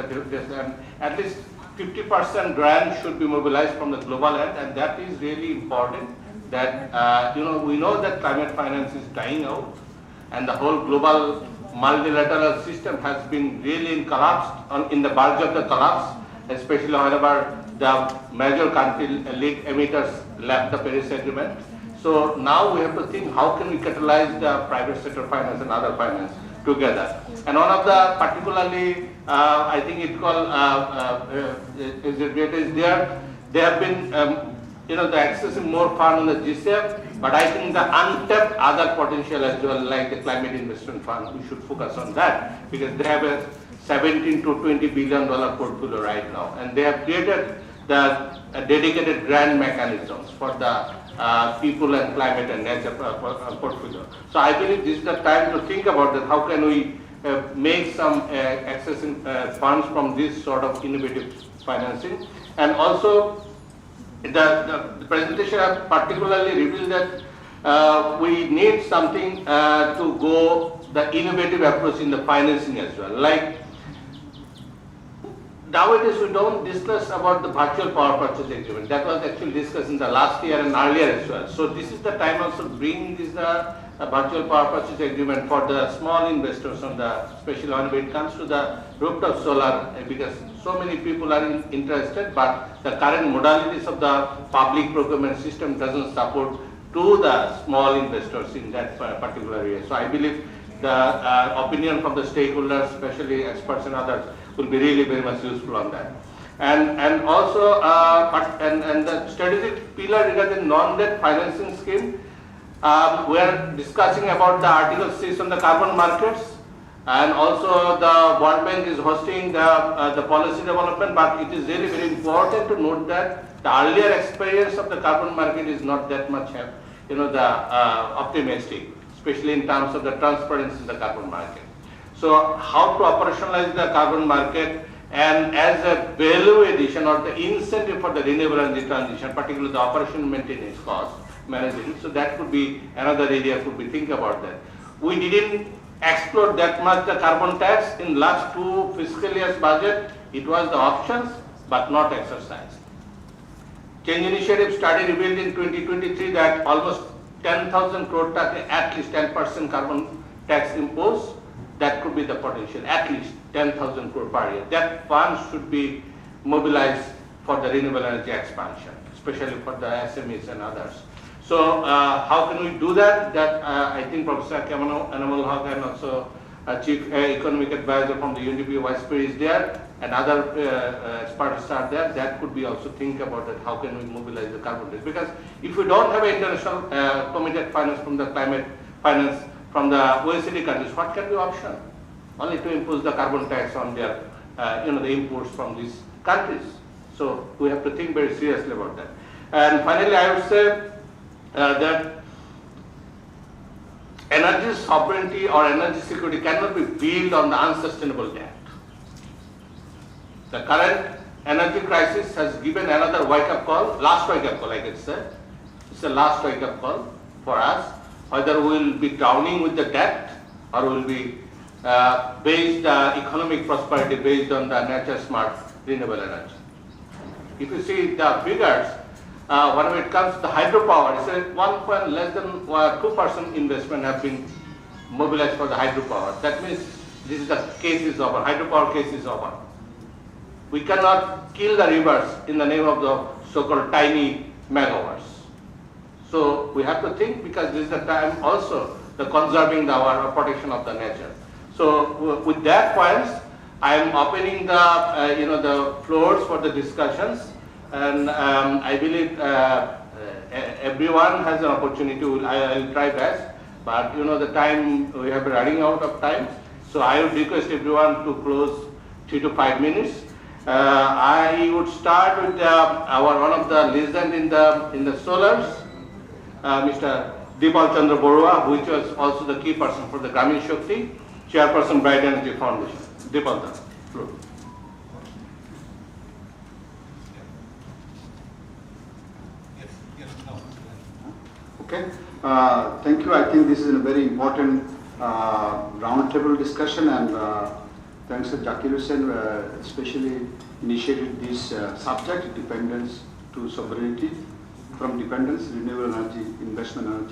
At least 50% grant should be mobilized from the global end, and that is really important. That we know that climate finance is dying out, and the whole global multilateral system has been really in collapse, in the verge of the collapse, especially whenever the major country lead emitters left the Paris Agreement. So now we have to think how can we catalyze the private sector finance and other finance together. And one of the particularly, I think it's called, they have been, the accessing more fund on the GCF, but I think the untapped other potential as well, like the climate investment fund, we should focus on that because they have a $17 to $20 billion portfolio right now, and they have created the dedicated grant mechanisms for the people and climate and nature portfolio. So I believe this is the time to think about that. How can we make some accessing funds from this sort of innovative financing? And also, the presentation has particularly revealed that we need something to go the innovative approach in the financing as well. Like nowadays we don't discuss about the virtual power purchase agreement. That was actually discussed in the last year and earlier as well. So this is the time also bringing this virtual power purchase agreement for the small investors on the, especially when it comes to the rooftop solar, because so many people are interested, but the current modalities of the public procurement system doesn't support to the small investors in that particular area. So I believe the opinion from the stakeholders, especially experts and others, will be really very much useful on that. And also, and the strategic pillar regarding non-debt financing scheme, we are discussing about the Article 6 on the carbon markets, and also the World Bank is hosting the policy development, but it is really very important to note that the earlier experience of the carbon market is not that much, optimistic, especially in terms of the transparency in the carbon market. So how to operationalize the carbon market and as a value addition or the incentive for the renewable energy transition, particularly the operation maintenance cost managing. So that could be another area could be think about that. We didn't explore that much the carbon tax in last 2 fiscal years budget. It was the options but not exercised. Change Initiative study revealed in 2023 that almost 10,000 crore at least 10% carbon tax imposed, that could be the potential, at least 10,000 crore per year. That fund should be mobilized for the renewable energy expansion, especially for the SMEs and others. So how can we do that? That I think Professor Animal Haq and also Chief Economic Advisor from the UNDP WISPR is there, and other experts are there. That could be also think about that. How can we mobilize the carbon tax? Because if we don't have international committed finance from the climate finance from the OECD countries, what can be option? Only to impose the carbon tax on their, the imports from these countries. So we have to think very seriously about that. And finally, I would say that energy sovereignty or energy security cannot be built on the unsustainable debt. The current energy crisis has given another wake-up call, last wake-up call I can say. It's the last wake-up call for us, whether we will be drowning with the debt or will be based economic prosperity based on the nature smart renewable energy. If you see the figures, whenever it comes to the hydropower, it's a less than 2% investment have been mobilized for the hydropower. That means this is the case is over, hydropower case is over. We cannot kill the rivers in the name of the so-called tiny megawatts. So we have to think, because this is the time also the conserving our protection of the nature. So with that points, I am opening the the floors for the discussions, and I believe everyone has an opportunity. I will try best, but the time we have running out of time. So I would request everyone to close 3 to 5 minutes. I would start with one of the legends in the solars, Mr. Dipal Chandra Borua, which was also the key person for the Gramin Shakti, Chairperson Bright Energy Foundation. Dipal, floor. Okay, thank you. I think this is a very important roundtable discussion, and thanks to Zakir Hussain, especially initiated this subject, dependence to sovereignty, from dependence, renewable energy, investment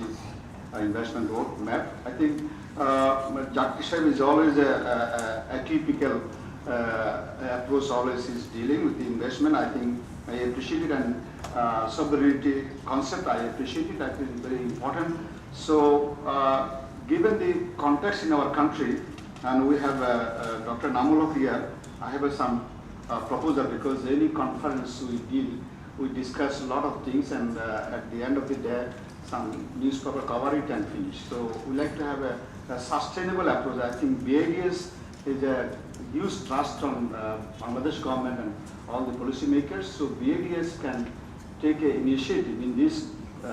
roadmap. I think Zakir Hussain is always a atypical approach, always is dealing with the investment. I think I appreciate it, and sovereignty concept, I appreciate it. I think it's very important. So, given the context in our country, and we have Dr. Namulok here, I have some proposal, because any conference we discuss a lot of things, and at the end of the day, some newspaper cover it and finish. So we like to have a sustainable approach. I think BIDS is a huge trust on Bangladesh government and all the policymakers. So BIDS can take an initiative in this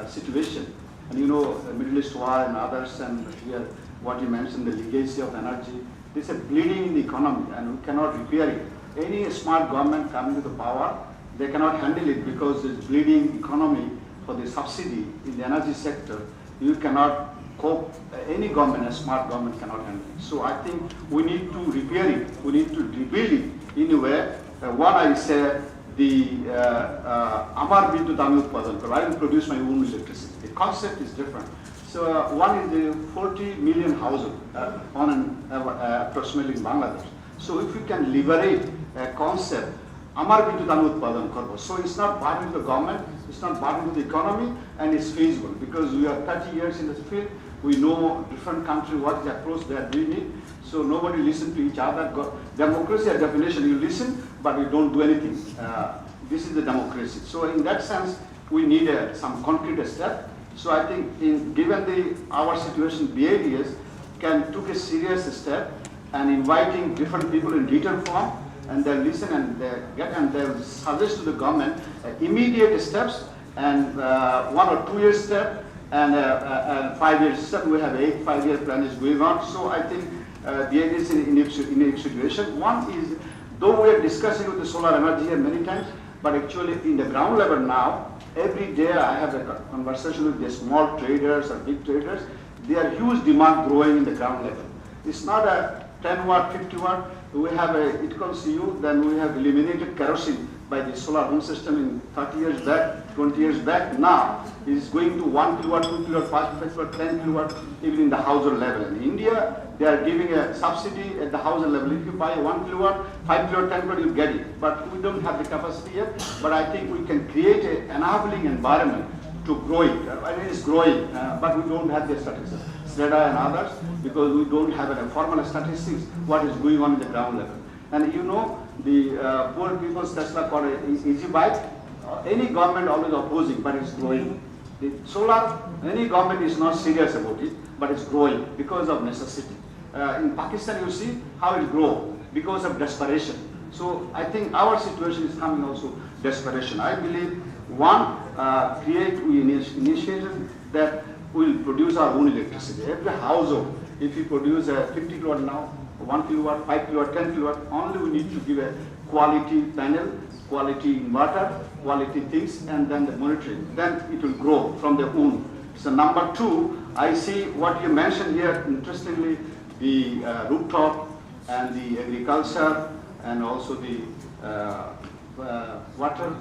situation. And the Middle East war and others, and here what you mentioned, the legacy of energy, this is a bleeding in the economy, and we cannot repair it. Any smart government coming to the power, they cannot handle it, because it's bleeding economy for the subsidy in the energy sector. You cannot cope, any government, a smart government cannot handle it. So I think we need to repair it, we need to rebuild it in a way. One, I say, the Amar Bintu Dami Utpadan, I will produce my own electricity. The concept is different. So one is the 40 million houses approximately in Bangladesh. So if you can liberate a concept, Amar Bintu Dami Utpadan Korbo. So it's not burden to the government, it's not burden to the economy, and it's feasible, because we are 30 years in the field. We know different countries what the approach they are doing it. So nobody listen to each other. Democracy, a definition, you listen, but you don't do anything. This is the democracy. So in that sense, we need some concrete step. So I think, given our situation, BIDS can took a serious step and inviting different people in written form, and they'll listen and they'll suggest to the government immediate steps, and 1 or 2 year step, and 5 year step. We have 5-year plan is going on. So I think BIDS is in a situation. One is, though we are discussing with the solar energy here many times, but actually in the ground level now, every day I have a conversation with the small traders or big traders. There are huge demand growing in the ground level. It's not a 10 watt, 50 watt, we have a, it calls CU, then we have eliminated kerosene by the solar home system in 30 years back, 20 years back. Now is going to 1 kilowatt, 2 kilowatt, 5 kilowatt, 10 kilowatt, even in the household level. In India, they are giving a subsidy at the household level. If you buy 1 kilowatt, 5 kilowatt, 10 kilowatt, you get it. But we don't have the capacity yet. But I think we can create an enabling environment to grow it. I mean, it's growing, but we don't have the statistics, SREDA and others, because we don't have a formal statistics what is going on in the ground level. And you know, the poor people's Tesla called easy bike. Any government always opposing, but it's growing. The solar, any government is not serious about it, but it's growing because of necessity. In Pakistan, you see how it grows because of desperation. So I think our situation is coming also desperation. I believe one, create initiative that will produce our own electricity. Every household, if you produce a 50 kilowatt now, 1 kilowatt, 5 kilowatt, 10 kilowatt, only we need to give a quality panel, quality inverter, quality things, and then the monitoring. Then it will grow from their own. So number two, I see what you mentioned here, interestingly, the rooftop and the agriculture and also the water.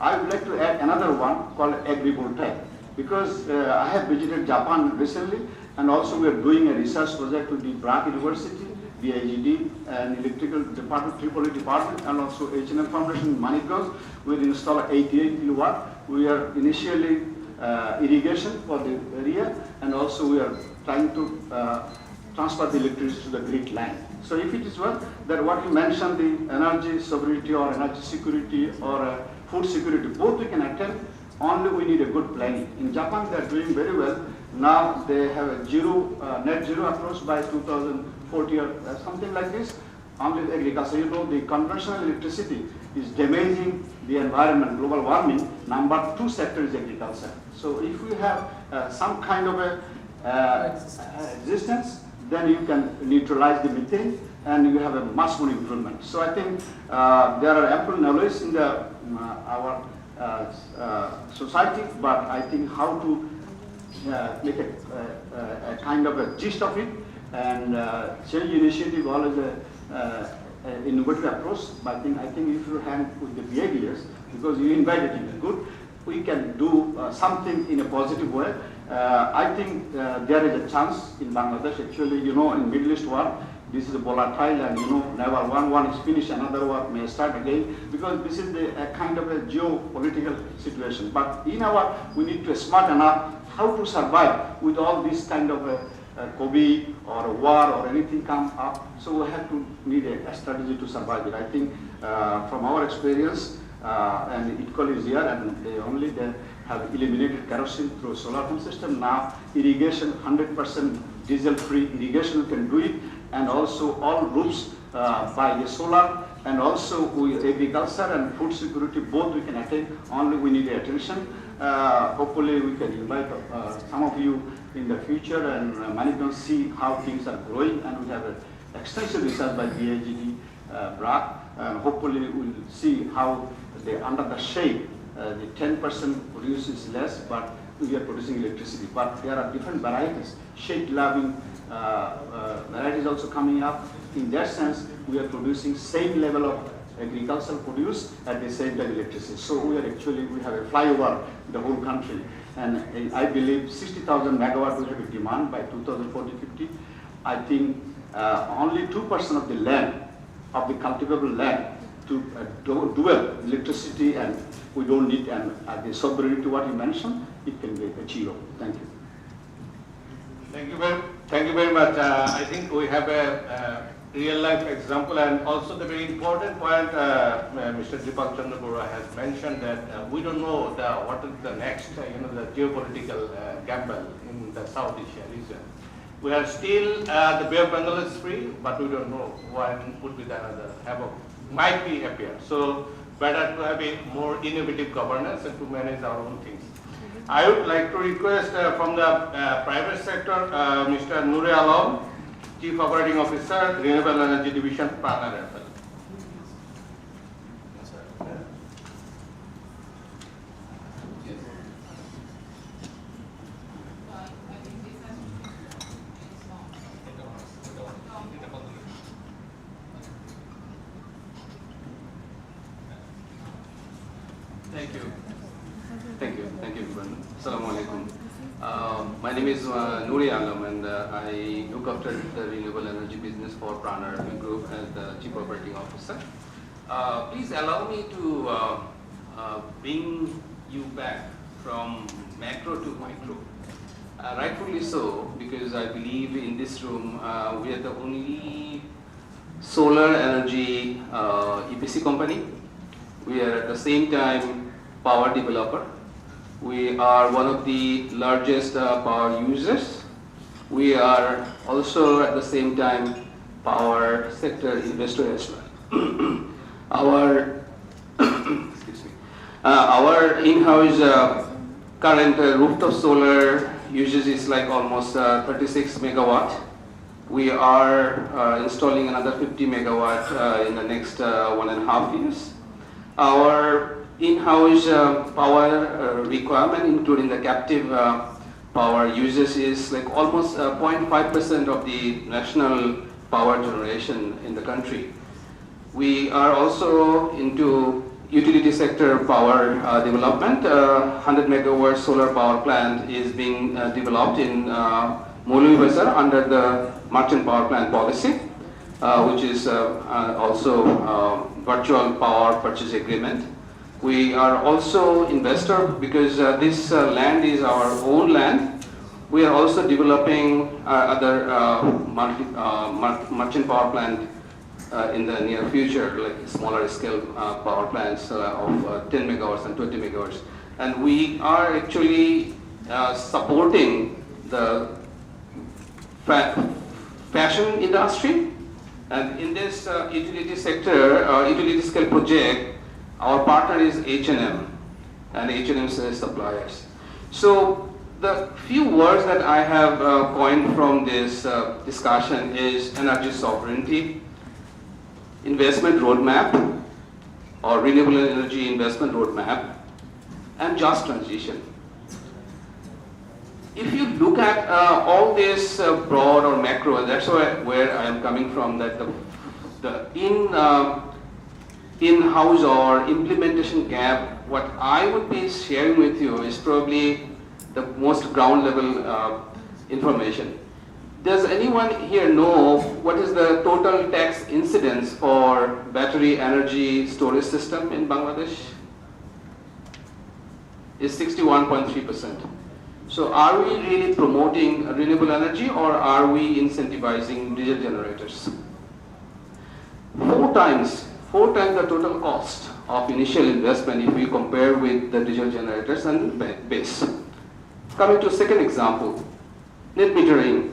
I would like to add another one called agrivoltaic, because I have visited Japan recently, and also we are doing a research project with the Prague University, BIGD, and electrical department, Tripoli department, and also H&M Foundation in Manikganj. We will install 88 kilowatt. We are initially irrigation for the area, and also we are trying to transfer the electricity to the grid line. So if it is one, that what you mentioned, the energy sovereignty or energy security or food security, both we can attain, only we need a good planning. In Japan, they are doing very well. Now they have a net zero approach by 2040 or something like this. Only agriculture, you know, the conventional electricity is damaging the environment, global warming. Number two sector is agriculture. So if we have some kind of a existence, then you can neutralize the methane and you have a much more improvement. So I think there are ample knowledge in the our society, but I think how to make a kind of a gist of it, and change initiative always an innovative approach. But I think if you hand with the BIDS, because you invited him, good, we can do something in a positive way. I think there is a chance in Bangladesh. Actually, you know, in Middle East war, this is a volatile, and you know, never one is finished, another war may start again, because this is a kind of a geopolitical situation. But in our, we need to smart enough how to survive with all this kind of COVID or a war or anything come up. So we have to need a strategy to survive it. I think from our experience, and ITCOL is here, and they have eliminated kerosene through solar pump system. Now irrigation, 100% diesel-free irrigation, we can do it, and also all roofs by the solar, and also agriculture and food security, both we can attain, only we need attention. Hopefully we can invite some of you in the future, and Manikganj see how things are growing, and we have extensive research by BIGD, BRAC, and hopefully we'll see how they, under the shade, the 10% produces less, but we are producing electricity. But there are different varieties, shade-loving varieties also coming up. In that sense, we are producing same level of agricultural produce at the same time electricity. So we are actually, we have a flyover the whole country. And I believe 60,000 megawatt we have a demand by 2040-50. I think only 2% of the land, of the cultivable land, to dual electricity, and we don't need, and the sovereignty what you mentioned, it can be achieved. Thank you. Thank you very much. I think we have a real life example, and also the very important point Mr. Deepak Chandra Bora has mentioned, that we don't know what is the next, the geopolitical gamble in the South Asia region. We are still, the Bay of Bengal is free, but we don't know when would be the another havoc might be appear. So better to have a more innovative governance and to manage our own things. I would like to request from the private sector, Mr. Nure Alam, Chief Operating Officer, Renewable Energy Division, Partner FL. Thank you. Thank you. Thank you, everyone. Assalamu alaikum. My name is Nouri Alam, and I look after the renewable energy business for Prana Group as the Chief Operating Officer. Please allow me to bring you back from macro to micro. Rightfully so, because I believe in this room we are the only solar energy EPC company. We are at the same time power developer. We are one of the largest power users. We are also at the same time power sector investor as well. Our excuse me. Our in-house current rooftop solar usage is like almost 36 megawatt. We are installing another 50 megawatt in the next 1.5 years. Our in-house power requirement, including the captive power usage, is like almost 0.5% of the national power generation in the country. We are also into utility sector power development. 100 megawatt solar power plant is being developed in Moulvi under the merchant power plant policy, which is also virtual power purchase agreement. We are also investor because this land is our own land. We are also developing other merchant power plant in the near future, like smaller scale power plants of 10 megawatts and 20 megawatts. And we are actually supporting the fashion industry. And in this utility sector, utility scale project, our partner is H&M and H&M suppliers. So the few words that I have coined from this discussion is energy sovereignty, investment roadmap or renewable energy investment roadmap, and just transition. If you look at all this broad or macro, and that's where I am coming from, that the in-house or implementation gap, what I would be sharing with you is probably the most ground level information. Does anyone here know what is the total tax incidence for battery energy storage system in Bangladesh? It's 61.3%. So are we really promoting renewable energy, or are we incentivizing diesel generators? Four times the total cost of initial investment if we compare with the diesel generators and base. Coming to second example, net metering.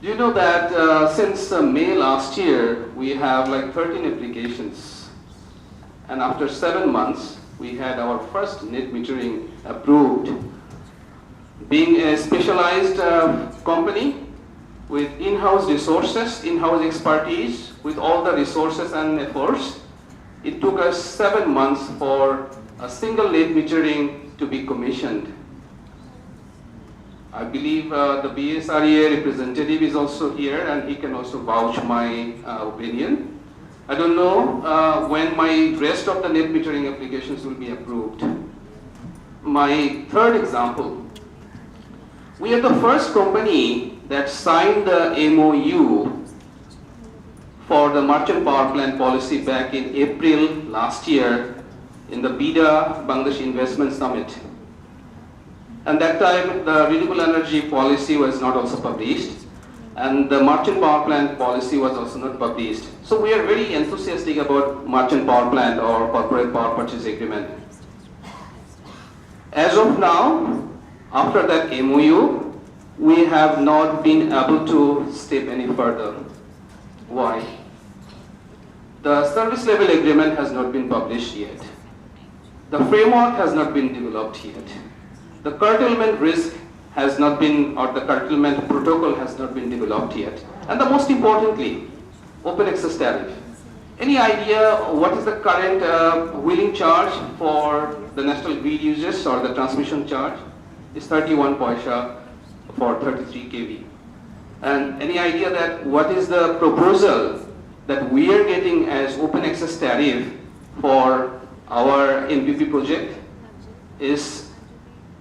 Do you know that since May last year, we have like 13 applications, and after 7 months, we had our first net metering approved. Being a specialized company with in-house resources, in-house expertise, with all the resources and efforts, it took us 7 months for a single net metering to be commissioned. I believe the BSREA representative is also here, and he can also vouch my opinion. I don't know when my rest of the net metering applications will be approved. My third example, we are the first company that signed the MOU for the merchant power plant policy back in April last year in the BIDA Bangladesh Investment Summit. And that time the renewable energy policy was not also published, and the merchant power plant policy was also not published. So we are very enthusiastic about merchant power plant or corporate power purchase agreement. As of now, after that MOU, we have not been able to step any further. Why? The service level agreement has not been published yet. The framework has not been developed yet. The curtailment risk has not been, or the curtailment protocol has not been developed yet. And the most importantly, open access tariff. Any idea what is the current wheeling charge for the national grid users, or the transmission charge? It's 31 paisa for 33 kV. And any idea that what is the proposal that we are getting as open access tariff for our NPP project is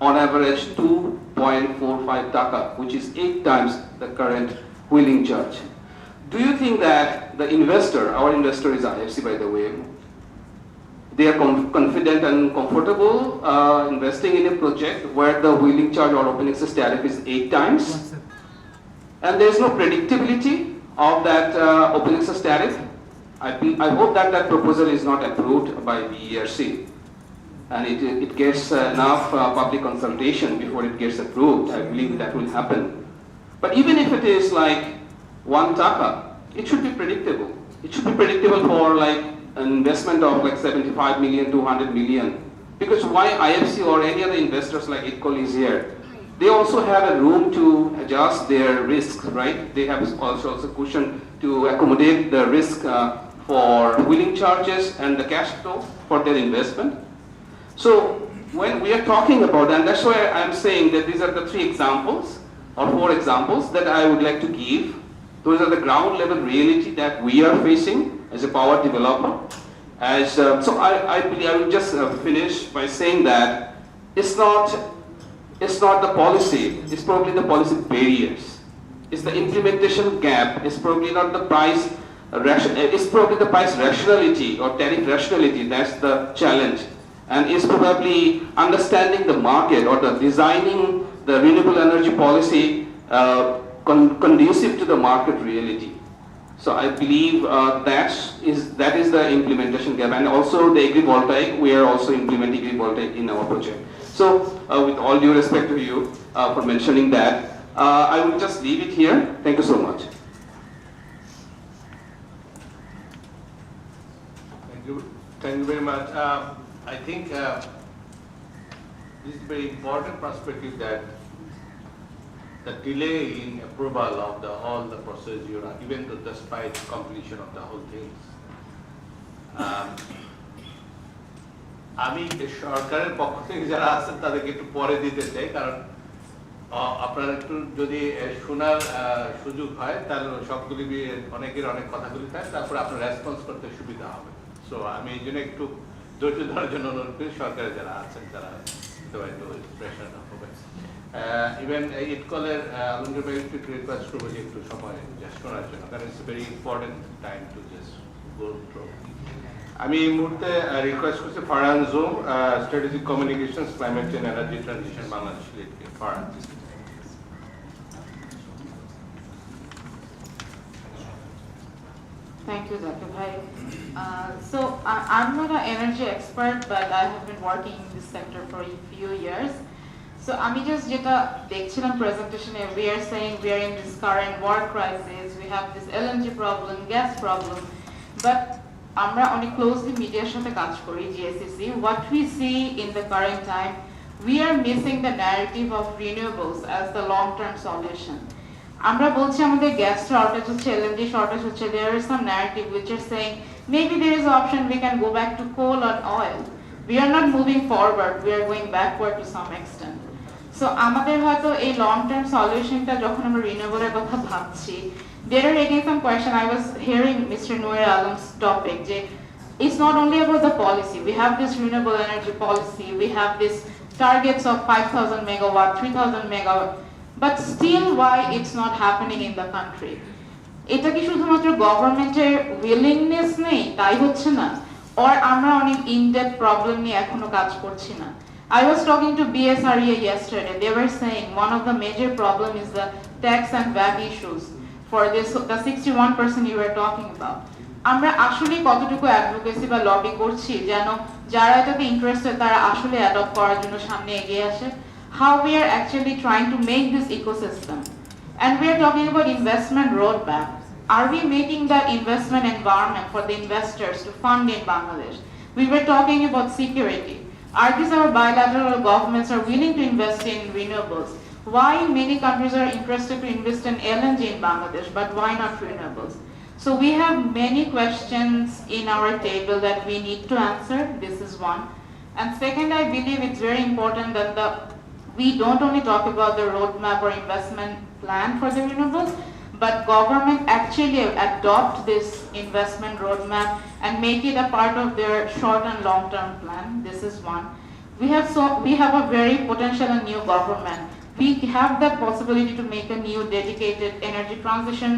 on average 2.45 taka, which is 8 times the current wheeling charge. Do you think that the investor, our investor is IFC by the way, they are confident and comfortable investing in a project where the wheeling charge or open access tariff is 8 times? And there is no predictability of that open access tariff? I hope that that proposal is not approved by the ERC and it gets enough public consultation before it gets approved. I believe that will happen. But even if it is like 1 taka, it should be predictable. It should be predictable for like an investment of like 75 million, 200 million. Because why IFC or any other investors like ITCOL is here? They also have a room to adjust their risks, right? They have also a cushion to accommodate the risk for wheeling charges and the cash flow for their investment. So when we are talking about, and that's why I'm saying that these are the 3 examples or 4 examples that I would like to give. Those are the ground level reality that we are facing as a power developer. So I believe I will just finish by saying that it's not the policy, it's probably the policy barriers. It's the implementation gap, it's probably not the price, it's probably the price rationality or tariff rationality, that's the challenge. And it's probably understanding the market or the designing the renewable energy policy conducive to the market reality. So I believe that is the implementation gap, and also the agrivoltaic, we are also implementing agrivoltaic in our project. So with all due respect to you for mentioning that, I will just leave it here. Thank you so much. Thank you very much. I think this is a very important perspective that the delay in approval of all the procedure, even though despite completion of the whole things. আমি সরকারের পক্ষ থেকে যারা আছেন তাদেরকে একটু পরে দিতে চাই, কারণ আপনারা একটু যদি শোনার সুযোগ হয় তাহলে সবগুলি অনেকের অনেক কথাগুলি থাকে, তারপরে আপনার রেসপন্স করতে সুবিধা হবে। সো আমি এই জন্য একটু ধৈর্য ধরার জন্য অনুরোধ করি সরকারে যারা আছেন তারা একটু প্রেশার না হবে। ইভেন ইটকলের আলমগীর ভাই একটু রিকোয়েস্ট করবো যে একটু সময় জাস্ট শোনার জন্য, কারণ it's very important time to just go through. আমি এই মুহূর্তে রিকোয়েস্ট করছি ফারহান জুম, strategic communications climate change energy transition Bangladesh লিডকে। Farhan. Thank you, Dr. Bhai. So I'm not an energy expert, but I have been working in this sector for a few years. So আমি just যেটা দেখছিলাম প্রেজেন্টেশনে, we are saying we are in this current war crisis, we have this LNG problem, gas problem, but আমরা অনেক closely মিডিয়ার সাথে কাজ করি, GSCC. What we see in the current time, we are missing the narrative of renewables as the long-term solution. আমরা বলছি আমাদের gas shortage হচ্ছে, LNG শর্টেজ হচ্ছে, there is some narrative which are saying maybe there is an option we can go back to coal or oil. We are not moving forward, we are going backward to some extent. So আমাদের হয়তো এই long term solutionটা যখন আমরা renewable এর কথা ভাবছি, there are again some question. I was hearing Mr. Noor Alam's topic যে it's not only about the policy, we have this renewable energy policy, we have this targets of 5,000 megawatt, 3,000 megawatt, but still why it's not happening in the country? এটা কি শুধুমাত্র গভর্নমেন্টের willingness নেই তাই হচ্ছে না, or আমরা অনেক in-depth problem নিয়ে এখনো কাজ করছি না? I was talking to BSREA yesterday. They were saying one of the major problem is the tax and VAT issues for this, the 61% you were talking about. আমরা আসলে কতটুকু অ্যাডভোকেসি বা লবি করছি যেন যারা এটাতে ইন্টারেস্টেড তারা আসলে অ্যাডপ্ট করার জন্য সামনে এগিয়ে আসে? How we are actually trying to make this ecosystem, and we are talking about investment roadmap. Are we making that investment environment for the investors to fund in Bangladesh? We were talking about security. Are these our bilateral governments are willing to invest in renewables? Why many countries are interested to invest in LNG in Bangladesh, but why not renewables? So we have many questions in our table that we need to answer. This is one. And second, I believe it's very important that we don't only talk about the roadmap or investment plan for the renewables, but government actually adopt this investment roadmap and make it a part of their short and long-term plan. This is one. We have a very potential and new government. We have the possibility to make a new dedicated energy transition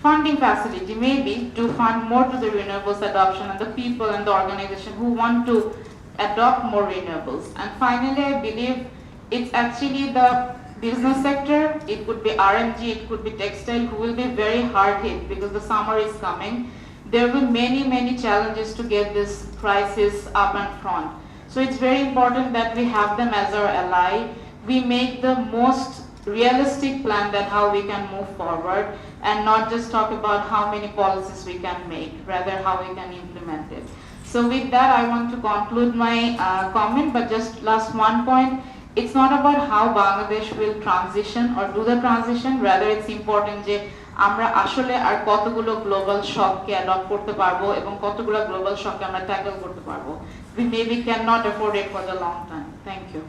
funding facility, maybe to fund more to the renewables adoption and the people and the organization who want to adopt more renewables. And finally, I believe it's actually the business sector. It could be RMG, it could be textile, who will be very hard hit because the summer is coming. There will be many challenges to get this crisis up and front. So it's very important that we have them as our ally. We make the most realistic plan that how we can move forward and not just talk about how many policies we can make, rather how we can implement it. So with that, I want to conclude my comment, but just last one point. It's not about how Bangladesh will transition or do the transition, rather it's important যে আমরা আসলে আর কতগুলো global শককে adopt করতে পারবো এবং কতগুলো global শককে আমরা tackle করতে পারবো. We maybe cannot afford it for the long time. Thank you.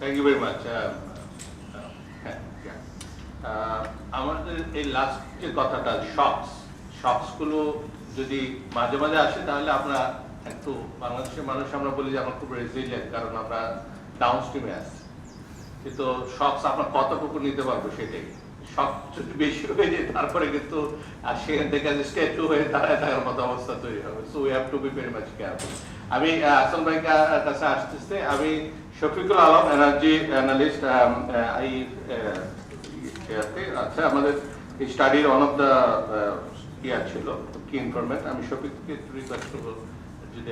Thank you very much. আমাদের এই লাস্ট যে কথাটা শকসগুলো যদি মাঝে মাঝে আসে তাহলে আমরা একটু বাংলাদেশের মানুষ আমরা বলি যে আমরা খুব রেজিলিয়েন্ট, কারণ আমরা ডাউনস্ট্রিমে আসছি। কিন্তু শকস আমরা কতটুকু নিতে পারবো সেটাই। শক যদি বেশি হয়ে যায় তারপরে কিন্তু সেখান থেকে স্ট্যাচু হয়ে দাঁড়ায় থাকার মতো অবস্থা তৈরি হবে। So we have to be very much careful. আমি আসল ভাই কাছে আসতেছি, আমি শফিকুল আলম, এনার্জি অ্যানালিস্ট। আচ্ছা, আমাদের স্টাডির ওয়ান অফ দ্য ছিল কি ইনফরমেট। আমি শফিককে একটু রিকোয়েস্ট করবো যদি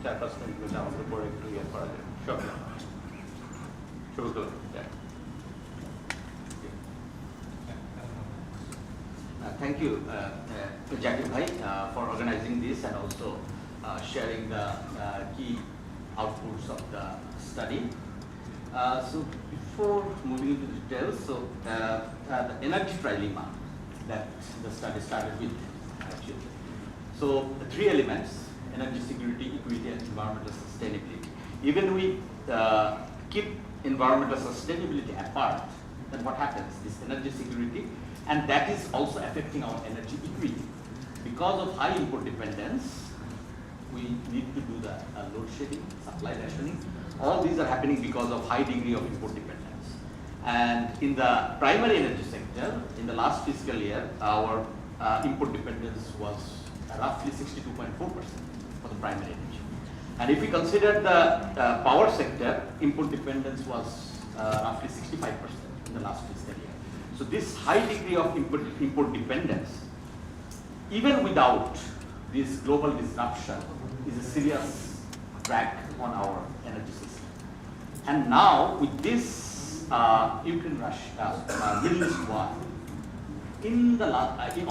4-5 মিনিট মধ্যে আমাদের পরে একটু করা যায়। Shafiqul, thank you, Jackie Bhai, for organizing this and also sharing the key outputs of the study. So before moving into details, the energy trilemma that the study started with, actually. So the 3 elements: energy security, equity, and environmental sustainability. Even we keep environmental sustainability apart, then what happens? This energy security, and that is also affecting our energy equity. Because of high import dependence, we need to do the load shedding, supply rationing. All these are happening because of high degree of import dependence. And in the primary energy sector, in the last fiscal year, our import dependence was roughly 62.4% for the primary energy. And if we consider the power sector, import dependence was roughly 65% in the last fiscal year. So this high degree of import dependence, even without this global disruption, is a serious drag on our energy system. And now with this Ukraine-Russia Middle East war,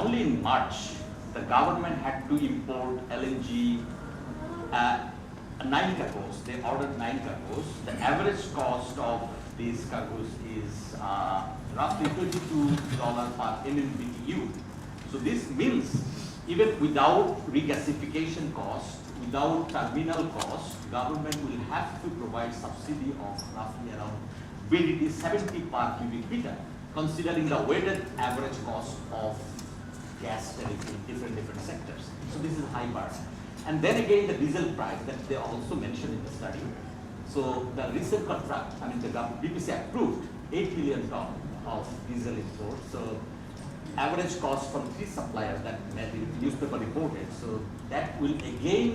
only in March, the government had to import LNG 9 cargos. They ordered 9 cargos. The average cost of these cargos is roughly $22 per MMBTU. So this means even without regasification cost, without terminal cost, government will have to provide subsidy of roughly around BDT 70 per cubic meter, considering the weighted average cost of gas tariff in different sectors. So this is high burden. And then again the diesel price that they also mentioned in the study. So the recent contract, the BPC approved $8 billion of diesel imports. So average cost from 3 suppliers that the newspaper reported. So that will again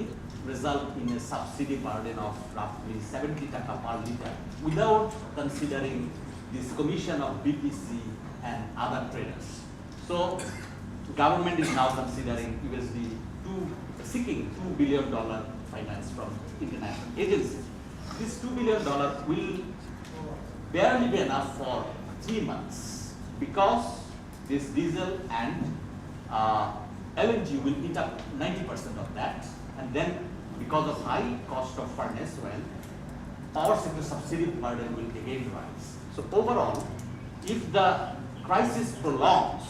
result in a subsidy burden of roughly 70 taka per liter without considering this commission of BPC and other traders. So government is now considering seeking $2 billion finance from international agencies. This $2 billion will barely be enough for 3 months because this diesel and LNG will eat up 90% of that, and then because of high cost of furnace oil, power sector subsidy burden will again rise. So overall, if the crisis prolongs,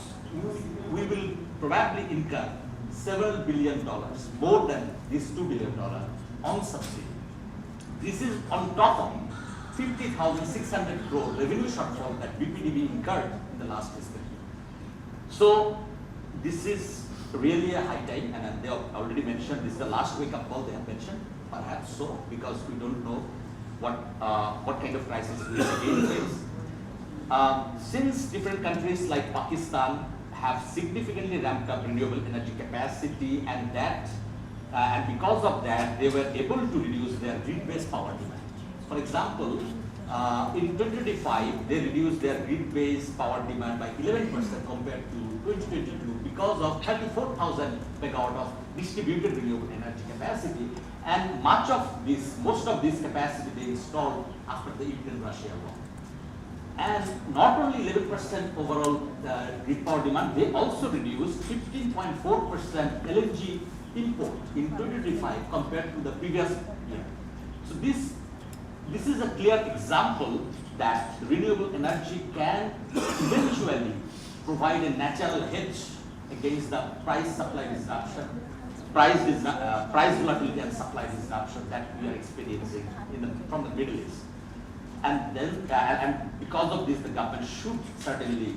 we will probably incur several $billion, more than this $2 billion on subsidy. This is on top of 50,600 crore revenue shortfall that BPDB incurred in the last fiscal year. So this is really a high time, and they have already mentioned this is the last wake up call they have mentioned, perhaps so, because we don't know what kind of crisis we will again face. Since different countries like Pakistan have significantly ramped up renewable energy capacity, and because of that, they were able to reduce their grid-based power demand. For example, in 2025, they reduced their grid-based power demand by 11% compared to 2022 because of 34,000 megawatt of distributed renewable energy capacity, and most of this capacity they installed after the Ukraine-Russia war. And not only 11% overall grid power demand, they also reduced 15.4% LNG import in 2025 compared to the previous year. So this is a clear example that renewable energy can eventually provide a natural hedge against the price disruption, price volatility and supply disruption that we are experiencing from the Middle East. And then, and because of this, the government should certainly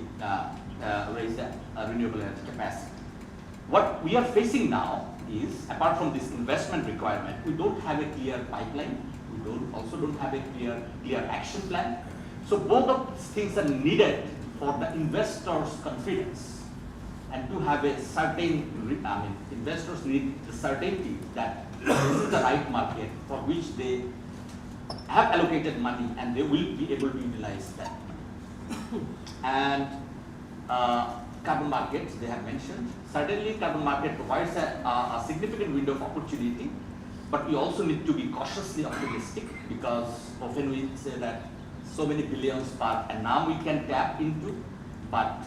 raise the renewable energy capacity. What we are facing now is, apart from this investment requirement, we don't have a clear pipeline. We also don't have a clear action plan. So both of these things are needed for the investors' confidence, and to have a certain, investors need the certainty that this is the right market for which they have allocated money and they will be able to utilize that. And carbon markets, they have mentioned. Certainly carbon market provides a significant window of opportunity, but we also need to be cautiously optimistic, because often we say that so many billions per annum we can tap into, but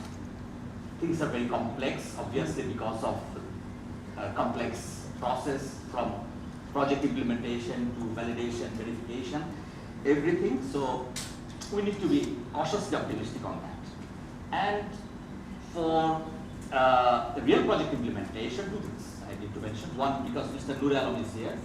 things are very complex, obviously, because of complex process from project implementation to validation, verification, everything. So we need to be cautiously optimistic on that. And for the real project implementation, two things I need to mention. One, because Mr. Noor Alam is here.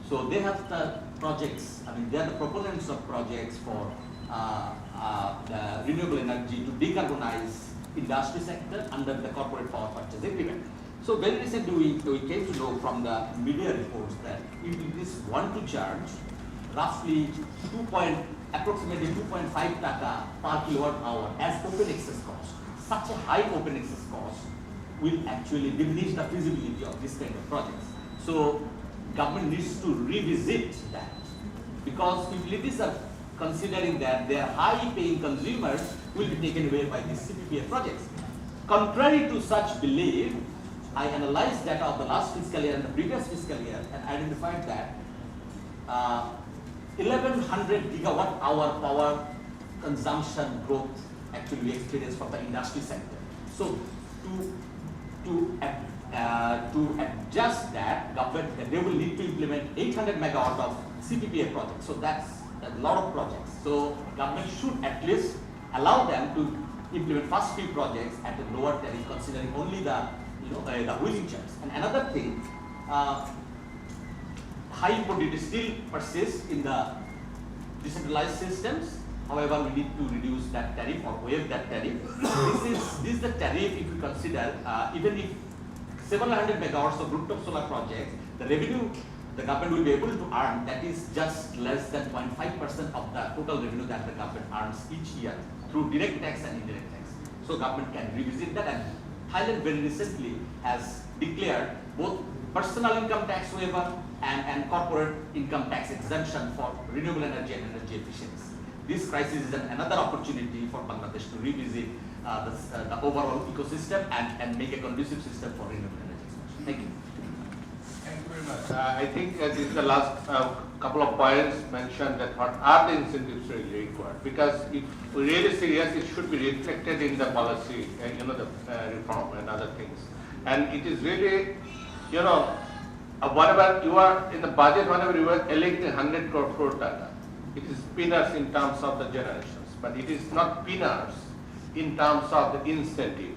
So they have the projects, they are the proponents of projects for the renewable energy to decarbonize industry sector under the corporate power purchase agreement. So very recently we came to know from the media reports that utilities want to charge roughly approximately 2.5 taka per kilowatt hour as open access cost. Such a high open access cost will actually diminish the feasibility of this kind of projects. So government needs to revisit that, because utilities are considering that their high paying consumers will be taken away by these CPPA projects. Contrary to such belief, I analyzed data of the last fiscal year and the previous fiscal year and identified that 1100 gigawatt hour power consumption growth actually we experienced for the industry sector. So to adjust that, government, they will need to implement 800 megawatt of CPPA projects. So that's a lot of projects. So government should at least allow them to implement first few projects at a lower tariff, considering only the wheeling charge. And another thing, high import duty still persists in the decentralized systems. However, we need to reduce that tariff or waive that tariff. This is the tariff if you consider, even if 700 megawatts of rooftop solar projects, the revenue the government will be able to earn, that is just less than 0.5% of the total revenue that the government earns each year through direct tax and indirect tax. So government can revisit that, and Thailand very recently has declared both personal income tax waiver and corporate income tax exemption for renewable energy and energy efficiency. This crisis is another opportunity for Bangladesh to revisit the overall ecosystem and make a conducive system for renewable energy expansion. Thank you. Thank you very much. I think this is the last couple of points mentioned, that what are the incentives really required? Because if we really serious, it should be reflected in the policy, the reform and other things. And it is really, whatever you are in the budget, whenever you are electing 100 crore data, it is peanuts in terms of the generations, but it is not peanuts in terms of the incentive.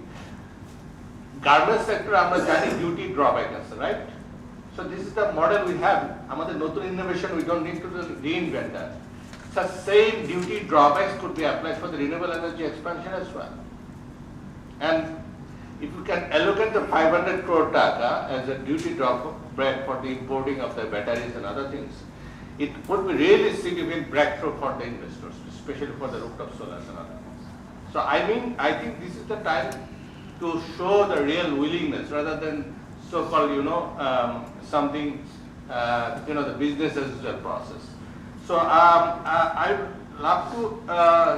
Garment sector, আমরা জানি duty drawback আছে, right? So this is the model we have. আমাদের নতুন innovation, we don't need to reinvent that. such same duty drawbacks could be applied for the renewable energy expansion as well. And if you can allocate the 500 crore taka as a duty drawback for the importing of the batteries and other things, it would be really significant breakthrough for the investors, especially for the rooftop solars and other things. So I think this is the time to show the real willingness rather than so-called, something, the business as usual process. So I would love to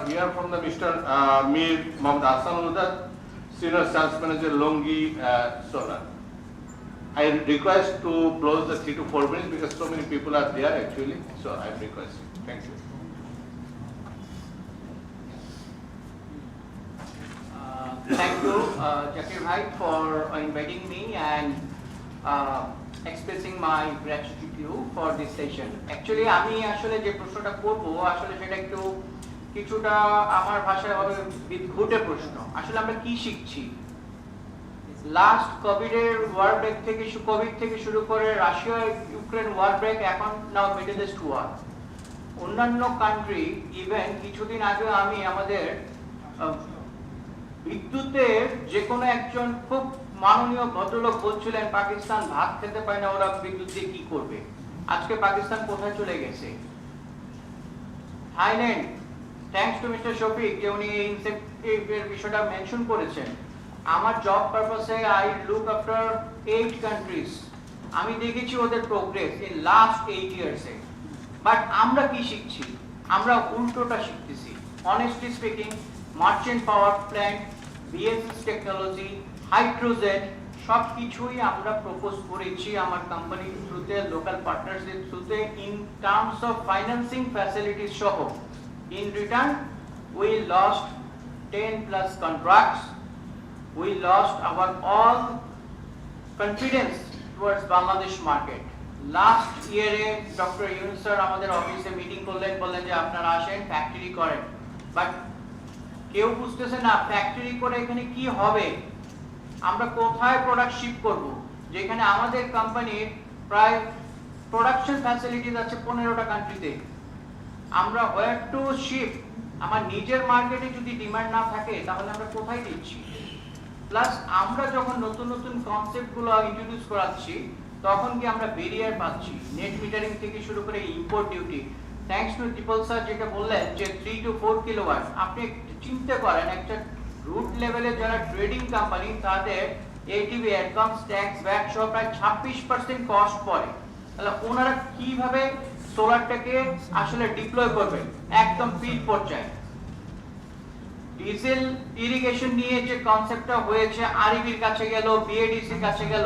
hear from the Mr. Mir Mohammad Hassan, Senior Sales Manager, Longi Solar. I request to close the 3 to 4 minutes because so many people are there actually. So I request. Thank you. Thank you, Zakir Bhai, for inviting me and expressing my gratitude to you for this session. Actually, আমি আসলে যে প্রশ্নটা করব আসলে সেটা একটু কিছুটা আমার ভাষায় হবে বিদ্ঘুটে প্রশ্ন। আসলে আমরা কি শিখছি? লাস্ট কোভিডের ওয়ার ব্রেক থেকে শুরু করে রাশিয়া ইউক্রেন ওয়ার ব্রেক, এখন নাও মিডল ইস্ট ওয়ার। অন্যান্য কান্ট্রি ইভেন কিছুদিন আগে আমি আমাদের বিদ্যুতের যে কোনো একজন খুব মাননীয় ভদ্রলোক বলছিলেন পাকিস্তান ভাত খেতে পায় না, ওরা বিদ্যুৎ দিয়ে কি করবে। আজকে পাকিস্তান কোথায় চলে গেছে? Thailand, thanks to mister Shafiq যে উনি এই বিষয়টা মেনশন করেছেন। আমার জব পারপাসে আই লুক আফটার 8 কান্ট্রিজ, আমি দেখেছি ওদের প্রোগ্রেস ইন লাস্ট 8 ইয়ার্সে। বাট আমরা কি শিখছি? আমরা উল্টোটা শিখতেছি। Honestly speaking, merchant power plant, BSS technology, hydrogen সব কিছুই আমরা প্রপোজ করেছি আমার কোম্পানির থ্রুতে, লোকাল পার্টনারসদের থ্রুতে, in terms of financing facilities সহ। In return we lost 10+ contracts, we lost our all confidence towards Bangladesh market. Last year Dr. Yunus sir আমাদের অফিসে মিটিং করলেন, বললেন যে আপনারা আসেন ফ্যাক্টরি করেন। বাট কেউ বুঝতেছে না ফ্যাক্টরি করে এখানে কি হবে, আমরা কোথায় প্রোডাক্ট শিপ করব, যেখানে আমাদের কোম্পানির প্রায় প্রোডাকশন ফ্যাসিলিটিস আছে 15টা কান্ট্রিতে। আমরা হোয়ার টু শিপ? আমার নিজের মার্কেটে যদি ডিমান্ড না থাকে তাহলে আমরা কোথায় দিচ্ছি? প্লাস আমরা যখন নতুন নতুন কনসেপ্টগুলো ইন্ট্রোডিউস করাচ্ছি তখন কি আমরা ব্যারিয়ার পাচ্ছি, নেট মিটারিং থেকে শুরু করে import duty. Thanks to Dipal sir যেটা বললেন যে 3 to 4 কিলোওয়াট, আপনি চিন্তা করেন একটা রুট লেভেলে যারা ট্রেডিং কোম্পানি তাদের এটিভি, অ্যাডভান্স ট্যাক্স, ভ্যাট সহ প্রায় 26% কস্ট পড়ে। তাহলে ওনারা কিভাবে সোলারটাকে আসলে ডিপ্লয় করবে একদম ফিল্ড পর্যায়ে? ডিজেল ইরিগেশন নিয়ে যে কনসেপ্টটা হয়েছে আরইবির কাছে গেল, বিএডিসির কাছে গেল,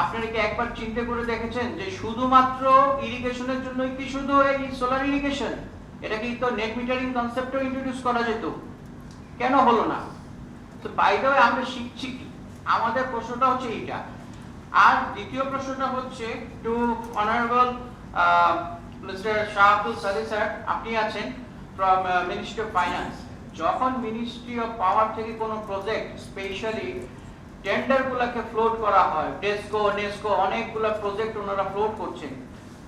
আপনারা কি একবার চিন্তা করে দেখেছেন যে শুধুমাত্র ইরিগেশনের জন্যই কি শুধু এই সোলার ইরিগেশন? এটা কি তো নেট মিটারিং কনসেপ্টও ইন্ট্রোডিউস করা যেত, কেন হলো না? তো বাই দ্য ওয়ে আমরা শিখছি কি? আমাদের প্রশ্নটা হচ্ছে এইটা। আর দ্বিতীয় প্রশ্নটা হচ্ছে to honourable mister Shah Abdul Sali sir, আপনি আছেন ফ্রম মিনিস্ট্রি অফ ফাইন্যান্স। যখন মিনিস্ট্রি অফ পাওয়ার থেকে কোনো প্রজেক্ট স্পেশালি টেন্ডারগুলোকে ফ্লোট করা হয়, ডেসকো, নেসকো অনেকগুলো প্রজেক্ট ওনারা ফ্লোট করছেন,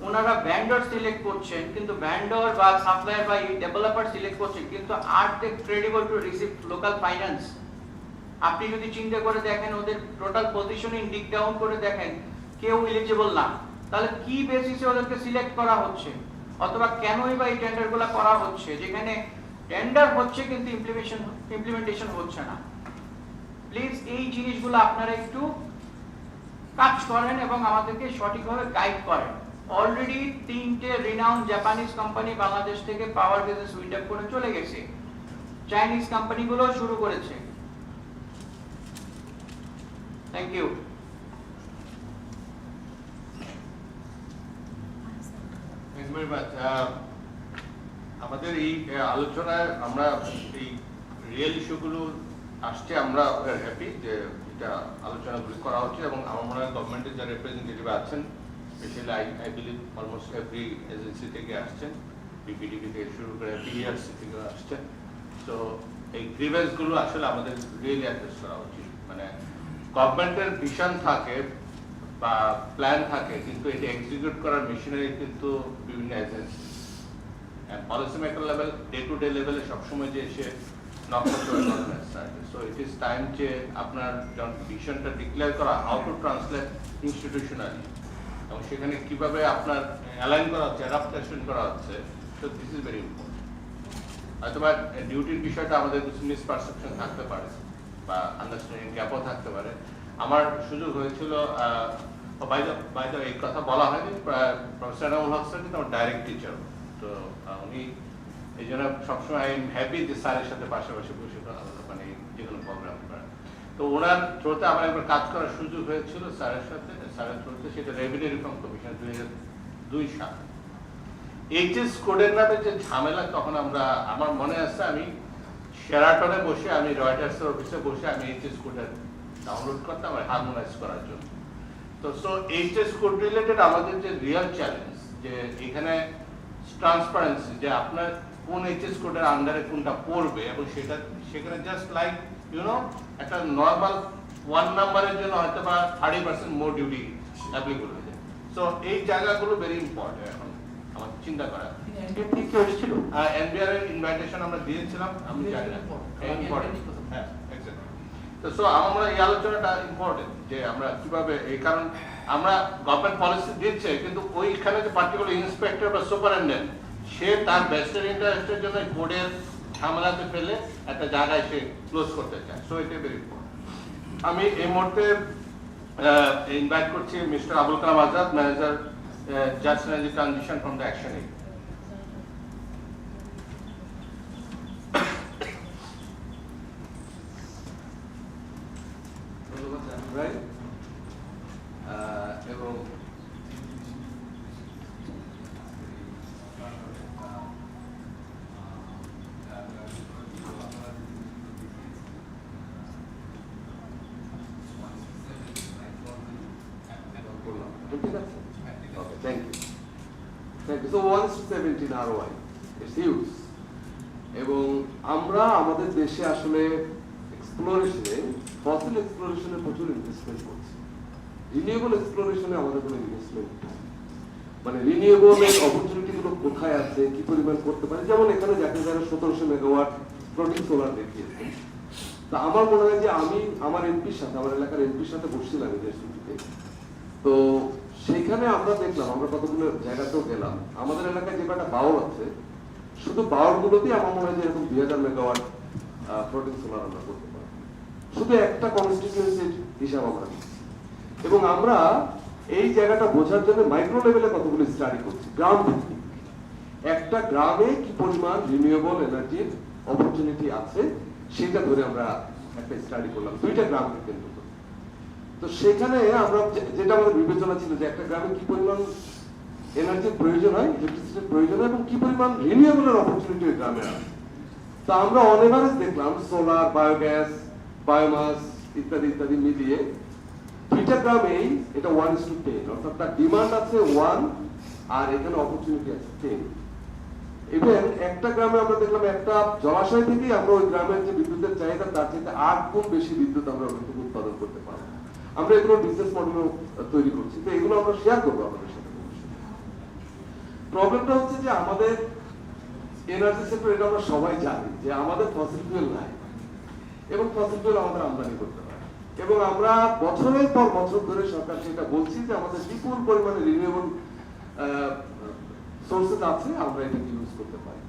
ওনারা ভেন্ডর সিলেক্ট করছেন, কিন্তু ভেন্ডর বা সাপ্লায়ার বা ডেভেলপার সিলেক্ট করছেন, কিন্তু are they credible to receive local finance? আপনি যদি চিন্তা করে দেখেন ওদের টোটাল পজিশনিং ডিক ডাউন করে দেখেন, কেউ এলিজিবল না। তাহলে কি বেসিসে ওদেরকে সিলেক্ট করা হচ্ছে, অথবা কেনই বা এই টেন্ডারগুলো করা হচ্ছে যেখানে টেন্ডার হচ্ছে কিন্তু ইমপ্লিমেন্টেশন হচ্ছে না? প্লিজ এই জিনিসগুলো আপনারা একটু কাজ করেন এবং আমাদেরকে সঠিকভাবে গাইড করেন। অলরেডি 3টে রিনাউন্ড জাপানিজ কোম্পানি বাংলাদেশ থেকে পাওয়ার বিজনেস উইন্ড আপ করে চলে গেছে, চাইনিজ কোম্পানিগুলো শুরু করেছে। Thank you. আমাদের এই আলোচনায় আমরা এই রিয়েল ইস্যুগুলো আসছে, আমরা হ্যাপি যে এটা আলোচনাগুলি করা হচ্ছে এবং আমার মনে হয় গভর্নমেন্টের যারা রিপ্রেজেন্টেটিভ আছেন, specially I believe almost every agency থেকে আসছেন, বিপিডিপি থেকে শুরু করে পিআরসি থেকে আসছেন। তো এই গ্রিভেন্সগুলো আসলে আমাদের রিয়েলি অ্যাড্রেস করা উচিত। মানে গভর্নমেন্টের ভিশন থাকে বা প্ল্যান থাকে, কিন্তু এটা এক্সিকিউট করার মেশিনারি কিন্তু বিভিন্ন agency. Policy maker level day to day লেভেলে সবসময় যে এসে নকশা তৈরি করেন। সো ইট ইজ টাইম যে আপনার যখন ভিশনটা ডিক্লেয়ার করা, হাউ টু ট্রান্সলেট ইনস্টিটিউশনালি, এবং সেখানে কিভাবে আপনার অ্যালাইন করা হচ্ছে, অ্যাডাপ্টেশন করা হচ্ছে। So this is very important. হয়তো বা ডিউটির বিষয়টা আমাদের কিছু মিসপারসেপশন থাকতে পারে বা আন্ডারস্ট্যান্ডিং গ্যাপও থাকতে পারে। আমার সুযোগ হয়েছিল, বাইরে এই কথা বলা হয়নি, প্রফেসর এনামুল হক স্যার কিন্তু আমার ডাইরেক্ট টিচার। তো উনি এই জন্য সবসময় আই এম হ্যাপি যে স্যারের সাথে পাশাপাশি বসে মানে যে কোনো প্রোগ্রাম করা। তো ওনার থ্রুতে আমার একবার কাজ করার সুযোগ হয়েছিল স্যারের সাথে, স্যারের থ্রুতে, সেটা রেভিনিউ রিফর্ম কমিশন 2002 সালে। এইচএস কোডের নামে যে ঝামেলা, তখন আমার মনে আছে আমি শেরাটনে বসে, আমি রয়টার্সের অফিসে বসে আমি এইচএস কোডের ডাউনলোড করতাম আর হারমোনাইজ করার জন্য। তো এইচএস কোড রিলেটেড আমাদের যে রিয়েল চ্যালেঞ্জ, যে এখানে ট্রান্সপারেন্সি, যে আপনার কোন এইচএস কোডের আন্ডারে কোনটা পড়বে, এবং সেখানে জাস্ট লাইক একটা নর্মাল 1 নাম্বারের জন্য হয়তো বা 30% মোর ডিউটি অ্যাপ্লিকেবল হয়ে যায়। সো এই জায়গাগুলো ভেরি ইম্পর্টেন্ট এখন আমার চিন্তা করা। এনবিআর এর ইনভাইটেশন আমরা দিয়েছিলাম, আমি জানি না ইম্পর্টেন্ট। হ্যাঁ, এক্স্যাক্টলি। তো সো আমার মনে হয় এই আলোচনাটা ইম্পর্টেন্ট, যে আমরা কিভাবে, এই কারণ আমরা গভর্নমেন্ট পলিসি দিচ্ছে, কিন্তু ওইখানে যে পার্টিকুলার ইন্সপেক্টর বা সুপারিনটেন্ডেন্ট, সে তার বেস্টের ইন্টারেস্টের জন্য কোডের ঝামেলাতে ফেলে একটা জায়গায় সে ক্লোজ করতে চায়। সো এটা ভেরি ইম্পর্টেন্ট। আমি এই মুহূর্তে ইনভাইট করছি mister Abul Kalam Azad, manager just energy transition from the action aid. এবং So 1:17 ROI, it's huge. এবং আমরা আমাদের দেশে আসলে এক্সপ্লোরেশনে, ফসিল এক্সপ্লোরেশনে প্রচুর ইনভেস্টমেন্ট করছি। রিনিউয়েবল এক্সপ্লোরেশনে আমাদের কোনো ইনভেস্টমেন্ট নেই। মানে রিনিউয়েবলের অপরচুনিটিগুলো কোথায় আছে, কি পরিমাণ করতে পারে, যেমন এখানে যাকে যারা 1700 মেগাওয়াট ফ্লোটিং সোলার দেখিয়েছে। তা আমার মনে হয় যে আমি আমার এমপির সাথে, আমার এলাকার এমপির সাথে বসছিলাম এদের ছুটিতে। তো সেখানে আমরা দেখলাম, আমরা কতগুলো জায়গাতেও গেলাম, আমাদের এলাকায় যে কটা বাওর আছে, শুধু বাওরগুলোতেই আমার মনে হয় যে এরকম 2000 মেগাওয়াট ফ্লোটিং সোলার আমরা করতে পারি, শুধু একটা কনস্টিটিউয়েন্সির হিসাব আমরা দিচ্ছি। এবং আমরা এই জায়গাটা বোঝার জন্য মাইক্রো লেভেলে কতগুলো স্টাডি করছি, গ্রাম ভিত্তিক। একটা গ্রামে কি পরিমাণ রিনিউয়েবল এনার্জির অপরচুনিটি আছে সেটা ধরে আমরা একটা স্টাডি করলাম 2টা গ্রামকে কেন্দ্র করে। তো সেখানে আমরা যেটা আমাদের বিবেচনা ছিল যে একটা গ্রামে কি পরিমাণ এনার্জির প্রয়োজন হয়, ইলেকট্রিসিটির প্রয়োজন হয়, এবং কি পরিমাণ রিনিউয়েবলের অপরচুনিটি ওই গ্রামে আছে। তো আমরা অন এভারেজ দেখলাম সোলার, বায়োগ্যাস, বায়োমাস ইত্যাদি ইত্যাদি মিলিয়ে 2টা গ্রামেই এটা 1:10, অর্থাৎ তার ডিমান্ড আছে 1 আর এখানে অপরচুনিটি আছে 10। ইভেন একটা গ্রামে আমরা দেখলাম একটা জলাশয় থেকেই আমরা ওই গ্রামের যে বিদ্যুতের চাহিদা তার থেকে 8 গুণ বেশি বিদ্যুৎ আমরা ওখান থেকে উৎপাদন করতে পারবো। আমরা এগুলো বিজনেস মডেল তৈরি করছি, তো এগুলো আমরা শেয়ার করবো আপনাদের সাথে। প্রবলেমটা হচ্ছে যে আমাদের এনার্জি সেক্টর, এটা আমরা সবাই জানি যে আমাদের ফসিল ফুয়েল নাই, এবং ফসিল ফুয়েল আমাদের আমদানি করতে হয়, এবং আমরা বছরের পর বছর ধরে সরকার সেটা বলছি যে আমাদের বিপুল পরিমাণে রিনিউয়েবল সোর্সেস আছে, আমরা এটাকে ইউজ করতে পারি।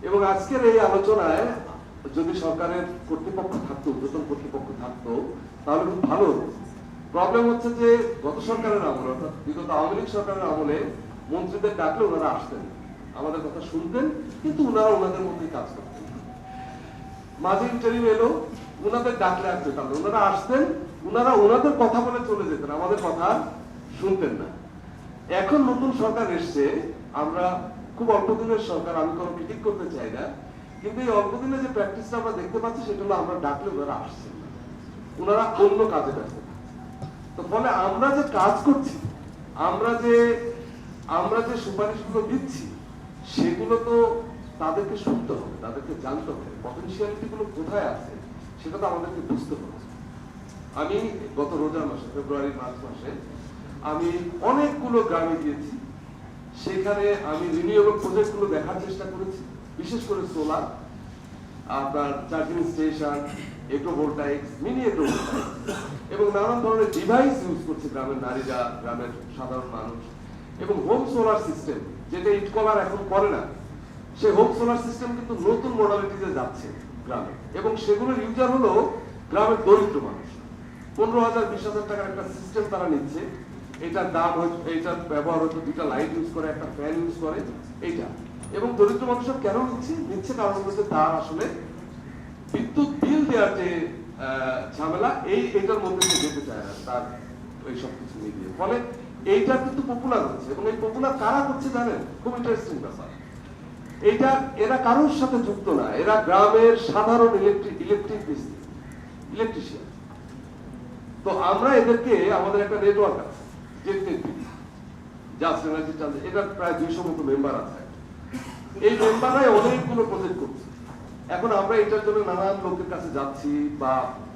এবং আজকের এই আলোচনায় যদি সরকারের কর্তৃপক্ষ থাকতো, ঊর্ধ্বতন কর্তৃপক্ষ থাকতো, তাহলে খুব ভালো হতো। প্রবলেম হচ্ছে যে গত সরকারের আমলে, অর্থাৎ বিগত আওয়ামী লীগ সরকারের আমলে মন্ত্রীদের ডাকলে ওনারা আসতেন, আমাদের কথা শুনতেন, কিন্তু ওনারা ওনাদের মধ্যেই কাজ করতেন। মাঝে ইন্টারভিউ এলো, ওনাদের ডাকলে আসতে পারলো, ওনারা আসতেন, ওনারা ওনাদের কথা বলে চলে যেতেন, আমাদের কথা শুনতেন না। এখন নতুন সরকার এসছে, আমরা খুব অল্প দিনের সরকার, আমি কোনো ক্রিটিক করতে চাই না, কিন্তু এই অল্প দিনে যে প্র্যাকটিসটা আমরা দেখতে পাচ্ছি সেটা হলো আমরা ডাকলে ওনারা আসছেন না, ওনারা অন্য কাজে ব্যস্ত। তো ফলে আমরা যে কাজ করছি, আমরা যে সুপারিশগুলো দিচ্ছি, সেগুলো তো তাদেরকে শুনতে হবে, তাদেরকে জানতে হবে, পটেনশিয়ালিটি গুলো কোথায় আছে সেটা তো আমাদেরকে বুঝতে হবে। আমি গত রোজার মাসে, ফেব্রুয়ারি মার্চ মাসে আমি অনেকগুলো গ্রামে গিয়েছি, সেখানে আমি রিনিউয়েবল প্রজেক্টগুলো দেখার চেষ্টা করেছি, বিশেষ করে সোলার, আপনার চার্জিং স্টেশন, এগ্রোভোল্টাইক্স, মিনি এগ্রোভোল্টাইক্স এবং নানান ধরনের ডিভাইস ইউজ করছে গ্রামের নারীরা, গ্রামের সাধারণ মানুষ, এবং হোম সোলার সিস্টেম, যেটা ইটকলার এখন করে না, সেই হোম সোলার সিস্টেম কিন্তু নতুন মডালিটিতে যাচ্ছে গ্রামে, এবং সেগুলোর ইউজার হলো গ্রামের দরিদ্র মানুষ। 15,000 20,000 টাকার একটা সিস্টেম তারা নিচ্ছে, এটার দাম এইটার ব্যবহার হচ্ছে 2টা লাইট ইউজ করে, একটা ফ্যান ইউজ করে, এইটা। এবং দরিদ্র মানুষের কেন নিচ্ছে কারণ হচ্ছে তার আসলে বিদ্যুৎ বিল দেওয়ার যে ঝামেলা এইটার মধ্যে সে যেতে চায় না, তার ওই সব কিছু মিলিয়ে। ফলে এইটা কিন্তু পপুলার হচ্ছে, এবং এই পপুলার কারা করছে জানেন? খুব ইন্টারেস্টিং ব্যাপার। এইটা এরা কারোর সাথে যুক্ত না, এরা গ্রামের সাধারণ ইলেকট্রিশিয়ান। তো আমরা এদেরকে, আমাদের একটা নেটওয়ার্ক আছে, জাস্ট এনার্জি ট্রানজিশন, এটার প্রায় 200 মতো মেম্বার আছে। এই মেম্বাররাই অনেকগুলো প্রজেক্ট করছে। এখন আমরা এটার জন্য নানান লোকের কাছে যাচ্ছি, বা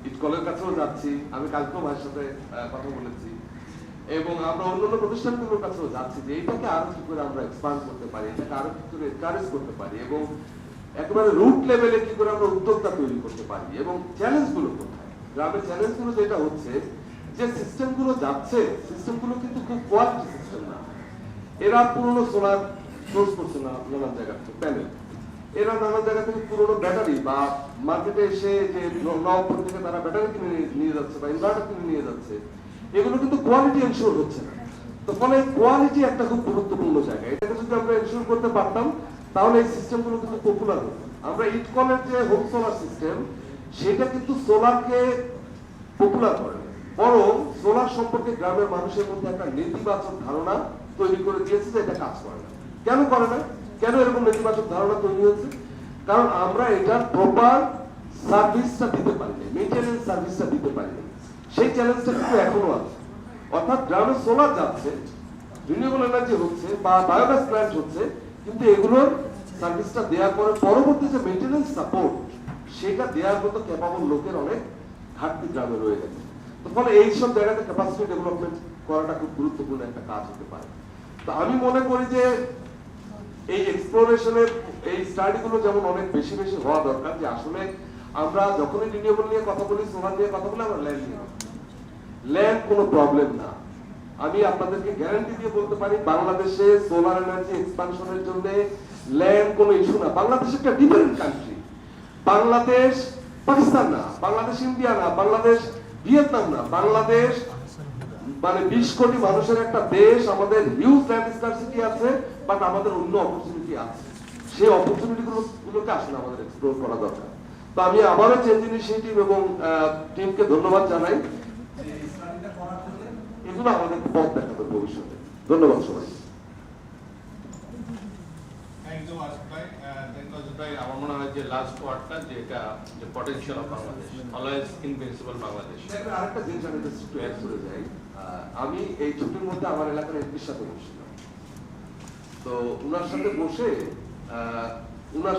ইটকলের কাছেও যাচ্ছি, আমি কালকেও ভাইয়ের সাথে কথা বলেছি, এবং আমরা অন্যান্য প্রতিষ্ঠানগুলোর কাছেও যাচ্ছি যে এইটাকে আরো কি করে আমরা এক্সপান্ড করতে পারি, এটাকে আরো কি করে এনকারেজ করতে পারি, এবং একেবারে রুট লেভেলে কি করে আমরা উদ্যোক্তা তৈরি করতে পারি, এবং চ্যালেঞ্জগুলো কোথায়। গ্রামের চ্যালেঞ্জগুলো যেটা হচ্ছে যে সিস্টেমগুলো যাচ্ছে, সিস্টেমগুলো কিন্তু খুব কোয়ালিটি সিস্টেম না। এরা পুরনো সোলার সোর্স করছে না নানান জায়গা থেকে, প্যানেল, এরা নানান জায়গা থেকে পুরনো ব্যাটারি, বা মার্কেটে এসে যে নবপুর থেকে তারা ব্যাটারি কিনে নিয়ে যাচ্ছে বা ইনভার্টার কিনে নিয়ে যাচ্ছে, এগুলো কিন্তু কোয়ালিটি এনশিওর হচ্ছে না। তো ফলে কোয়ালিটি একটা খুব গুরুত্বপূর্ণ জায়গা, এটাকে যদি আমরা এনশিওর করতে পারতাম তাহলে এই সিস্টেমগুলো কিন্তু পপুলার হতো। আমরা ইটকলের যে হোম সোলার সিস্টেম, সেটা কিন্তু সোলারকে পপুলার করে, বরং সোলার সম্পর্কে গ্রামের মানুষের মধ্যে একটা নেতিবাচক ধারণা তৈরি করে দিয়েছে যে এটা কাজ করে না। কেন করে না? কেন এরকম নেতিবাচক ধারণা তৈরি হয়েছে? কারণ আমরা এটার প্রপার সার্ভিসটা দিতে পারিনি, মেইনটেনেন্স সার্ভিসটা দিতে পারিনি। সেই চ্যালেঞ্জটা কিন্তু এখনো আছে। অর্থাৎ গ্রামে সোলার যাচ্ছে, রিনিউয়েবল এনার্জি হচ্ছে, বা বায়োগ্যাস প্ল্যান্ট হচ্ছে, কিন্তু এগুলোর সার্ভিসটা দেওয়ার পরে পরবর্তী যে মেইনটেনেন্স সাপোর্ট, সেটা দেওয়ার মতো ক্যাপাবল লোকের অনেক ঘাটতি গ্রামে রয়ে গেছে। তো ফলে এইসব জায়গাতে ক্যাপাসিটি ডেভেলপমেন্ট করাটা খুব গুরুত্বপূর্ণ একটা কাজ হতে পারে। তো আমি মনে করি যে এই এক্সপ্লোরেশনের এই স্টাডিগুলো যেমন অনেক বেশি বেশি হওয়া দরকার, যে আসলে আমরা যখনই রিনিউয়েবল নিয়ে কথা বলি, সোলার নিয়ে কথা বলি, আমরা ল্যান্ড নিয়ে, ল্যান্ড কোনো প্রবলেম না। আমি আপনাদেরকে গ্যারান্টি দিয়ে বলতে পারি বাংলাদেশে সোলার এনার্জি এক্সপানশনের জন্য ল্যান্ড কোনো ইস্যু না। বাংলাদেশ একটা ডিফারেন্ট কান্ট্রি। বাংলাদেশ পাকিস্তান না, বাংলাদেশ ইন্ডিয়া না, বাংলাদেশ ভিয়েতনাম না, বাংলাদেশ মানে 20 কোটি মানুষের একটা দেশ। আমাদের হিউজ ল্যান্ড স্কারসিটি আছে, বাট আমাদের অন্য অপরচুনিটি আছে। সেই অপরচুনিটি গুলোকে আসলে আমাদের এক্সপ্লোর করা দরকার। তো আমি আবারও চেঞ্জ ইনিশিয়েটিভ এবং টিমকে ধন্যবাদ জানাই, এগুলো আমাদের পথ দেখাবে ভবিষ্যতে। ধন্যবাদ সবাই। আমার মনে হয় যে লাস্ট ওয়ার্ডটা, যে এটা যে potential of Bangladesh, always invincible Bangladesh. আরেকটা জিনিস আমি একটু অ্যাড করে যাই। আমি এই ছুটির মধ্যে আমার এলাকার এমপির সাথে বসছিলাম। তো উনার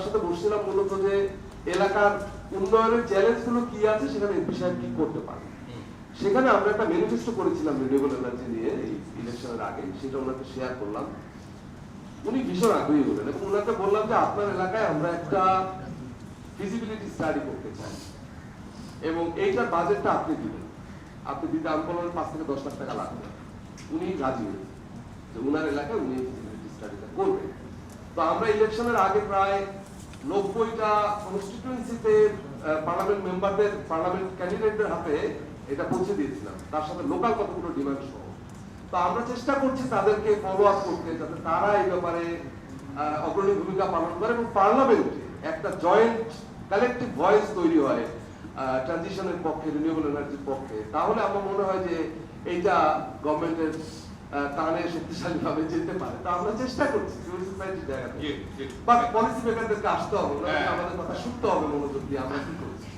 সাথে বসছিলাম মূলত যে এলাকার উন্নয়নের চ্যালেঞ্জগুলো কি আছে, সেখানে এমপি সাহেব কি করতে পারে। সেখানে আমরা একটা ম্যানিফেস্টো করেছিলাম রিনিউয়েবল এনার্জি নিয়ে এই ইলেকশনের আগে, সেটা ওনাকে শেয়ার করলাম। উনি ভীষণ আগ্রহী হলেন, এবং ওনাকে বললাম যে আপনার এলাকায় আমরা একটা ফিজিবিলিটি স্টাডি করতে চাই, এবং এইটার বাজেটটা আপনি দিবেন। আপনি দিতে আমি বললাম 5 থেকে 10 লাখ টাকা লাগবে। উনি রাজি হয়েছেন যে উনার এলাকায় উনি ফিজিবিলিটি স্টাডিটা করবেন। তো আমরা ইলেকশনের আগে প্রায় 90টা কনস্টিটিউয়েন্সিতে পার্লামেন্ট মেম্বারদের, পার্লামেন্ট ক্যান্ডিডেটদের হাতে এটা পৌঁছে দিয়েছিলাম, তার সাথে লোকাল কতগুলো ডিমান্ড সহ। তো আমরা চেষ্টা করছি তাদেরকে ফলো আপ করতে, যাতে তারা এই ব্যাপারে অগ্রণী ভূমিকা পালন করে, এবং পার্লামেন্টে একটা জয়েন্ট কালেকটিভ ভয়েস তৈরি হয় ট্রানজিশনের পক্ষে, রিনিউয়েবল এনার্জির পক্ষে। তাহলে আমার মনে হয় যে এইটা গভর্নমেন্টের টানে শক্তিশালী ভাবে যেতে পারে। তা আমরা চেষ্টা করছি সিভিল সোসাইটির জায়গা থেকে, বাট পলিসি মেকারদেরকে আসতে হবে, আমাদের কথা শুনতে হবে মনোযোগ দিয়ে আমরা কি করছি।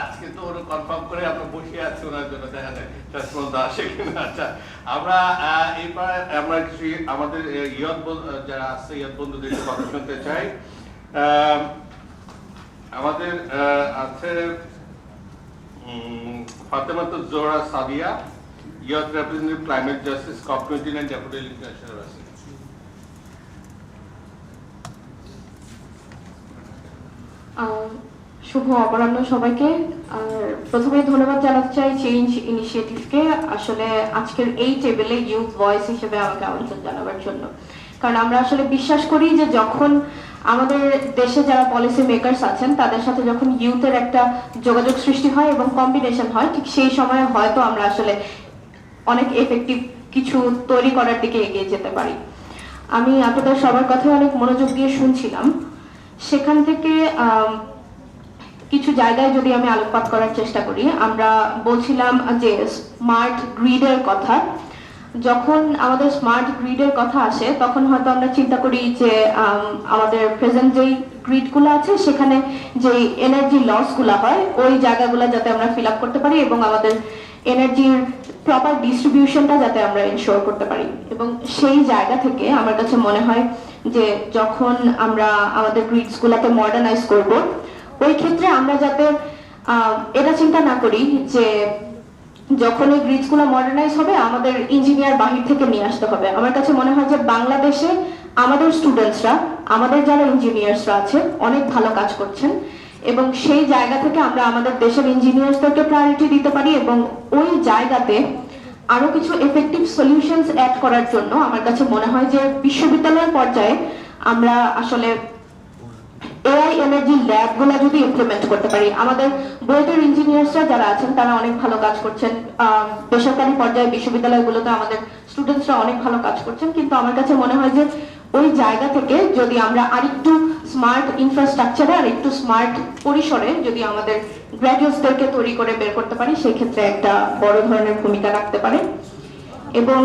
আজকে তো ওরা কনফার্ম করে আমরা বসে আছি ওনার জন্য, দেখা যায় রেসপন্স আসে কিনা। আচ্ছা, আমরা এরপরে আমরা কিছু আমাদের যারা আছে ইয়ত বন্ধুদের কথা শুনতে চাই। আমাদের আছে Fatematul Johra Sadia, youth representative climate justice COP29 deputy international. শুভ অপরাহ্ন সবাইকে। আর প্রথমে ধন্যবাদ জানাতে চাই চেঞ্জ ইনিশিয়েটিভকে আসলে আজকের এই টেবিলে ইউথ ভয়েস হিসেবে আমাকে আমন্ত্রণ জানাবার জন্য। কারণ আমরা আসলে বিশ্বাস করি যে যখন আমাদের দেশে যারা পলিসি মেকারস আছেন তাদের সাথে যখন ইউথের একটা যোগাযোগ সৃষ্টি হয় এবং কম্বিনেশন হয়, ঠিক সেই সময় হয়তো আমরা আসলে অনেক এফেক্টিভ কিছু তৈরি করার দিকে এগিয়ে যেতে পারি। আমি আপনাদের সবার কথাই অনেক মনোযোগ দিয়ে শুনছিলাম। সেখান থেকে কিছু জায়গায় যদি আমি আলোকপাত করার চেষ্টা করি, আমরা বলছিলাম যে স্মার্ট গ্রিডের কথা। যখন আমাদের স্মার্ট গ্রিডের কথা আসে তখন হয়তো আমরা চিন্তা করি যে আমাদের প্রেজেন্ট যেই গ্রিডগুলো আছে সেখানে যে এনার্জি লসগুলো হয় ওই জায়গাগুলো যাতে আমরা ফিল আপ করতে পারি এবং আমাদের এনার্জির প্রপার ডিস্ট্রিবিউশনটা যাতে আমরা এনশিওর করতে পারি। এবং সেই জায়গা থেকে আমার কাছে মনে হয় যে যখন আমরা আমাদের গ্রিডসগুলোকে মডার্নাইজ করব, ওই ক্ষেত্রে আমরা যাতে এটা চিন্তা না করি যে যখন এই গ্রিডসগুলো মডার্নাইজ হবে আমাদের ইঞ্জিনিয়ার বাহির থেকে নিয়ে আসতে হবে। আমার কাছে মনে হয় যে বাংলাদেশে আমাদের স্টুডেন্টসরা, আমাদের যারা ইঞ্জিনিয়ার্সরা আছে অনেক ভালো কাজ করছেন এবং সেই জায়গা থেকে আমরা আমাদের দেশের ইঞ্জিনিয়ার্সদেরকে প্রায়োরিটি দিতে পারি এবং ওই জায়গাতে আরো কিছু এফেক্টিভ সলিউশনস অ্যাড করার জন্য আমার কাছে মনে হয় যে বিশ্ববিদ্যালয়ের পর্যায়ে আমরা আসলে এআই এনার্জি ল্যাবগুলো যদি ইমপ্লিমেন্ট করতে পারি। আমাদের বুয়েটের ইঞ্জিনিয়ার্সরা যারা আছেন তারা অনেক ভালো কাজ করছেন, বেসরকারি পর্যায়ে বিশ্ববিদ্যালয়গুলোতে আমাদের স্টুডেন্টসরা অনেক ভালো কাজ করছেন, কিন্তু আমার কাছে মনে হয় যে ওই জায়গা থেকে যদি আমরা আরেকটু স্মার্ট ইনফ্রাস্ট্রাকচারে আর একটু স্মার্ট পরিসরে যদি আমাদের গ্র্যাজুয়েটসদেরকে তৈরি করে বের করতে পারি সেই ক্ষেত্রে একটা বড় ধরনের ভূমিকা রাখতে পারে। এবং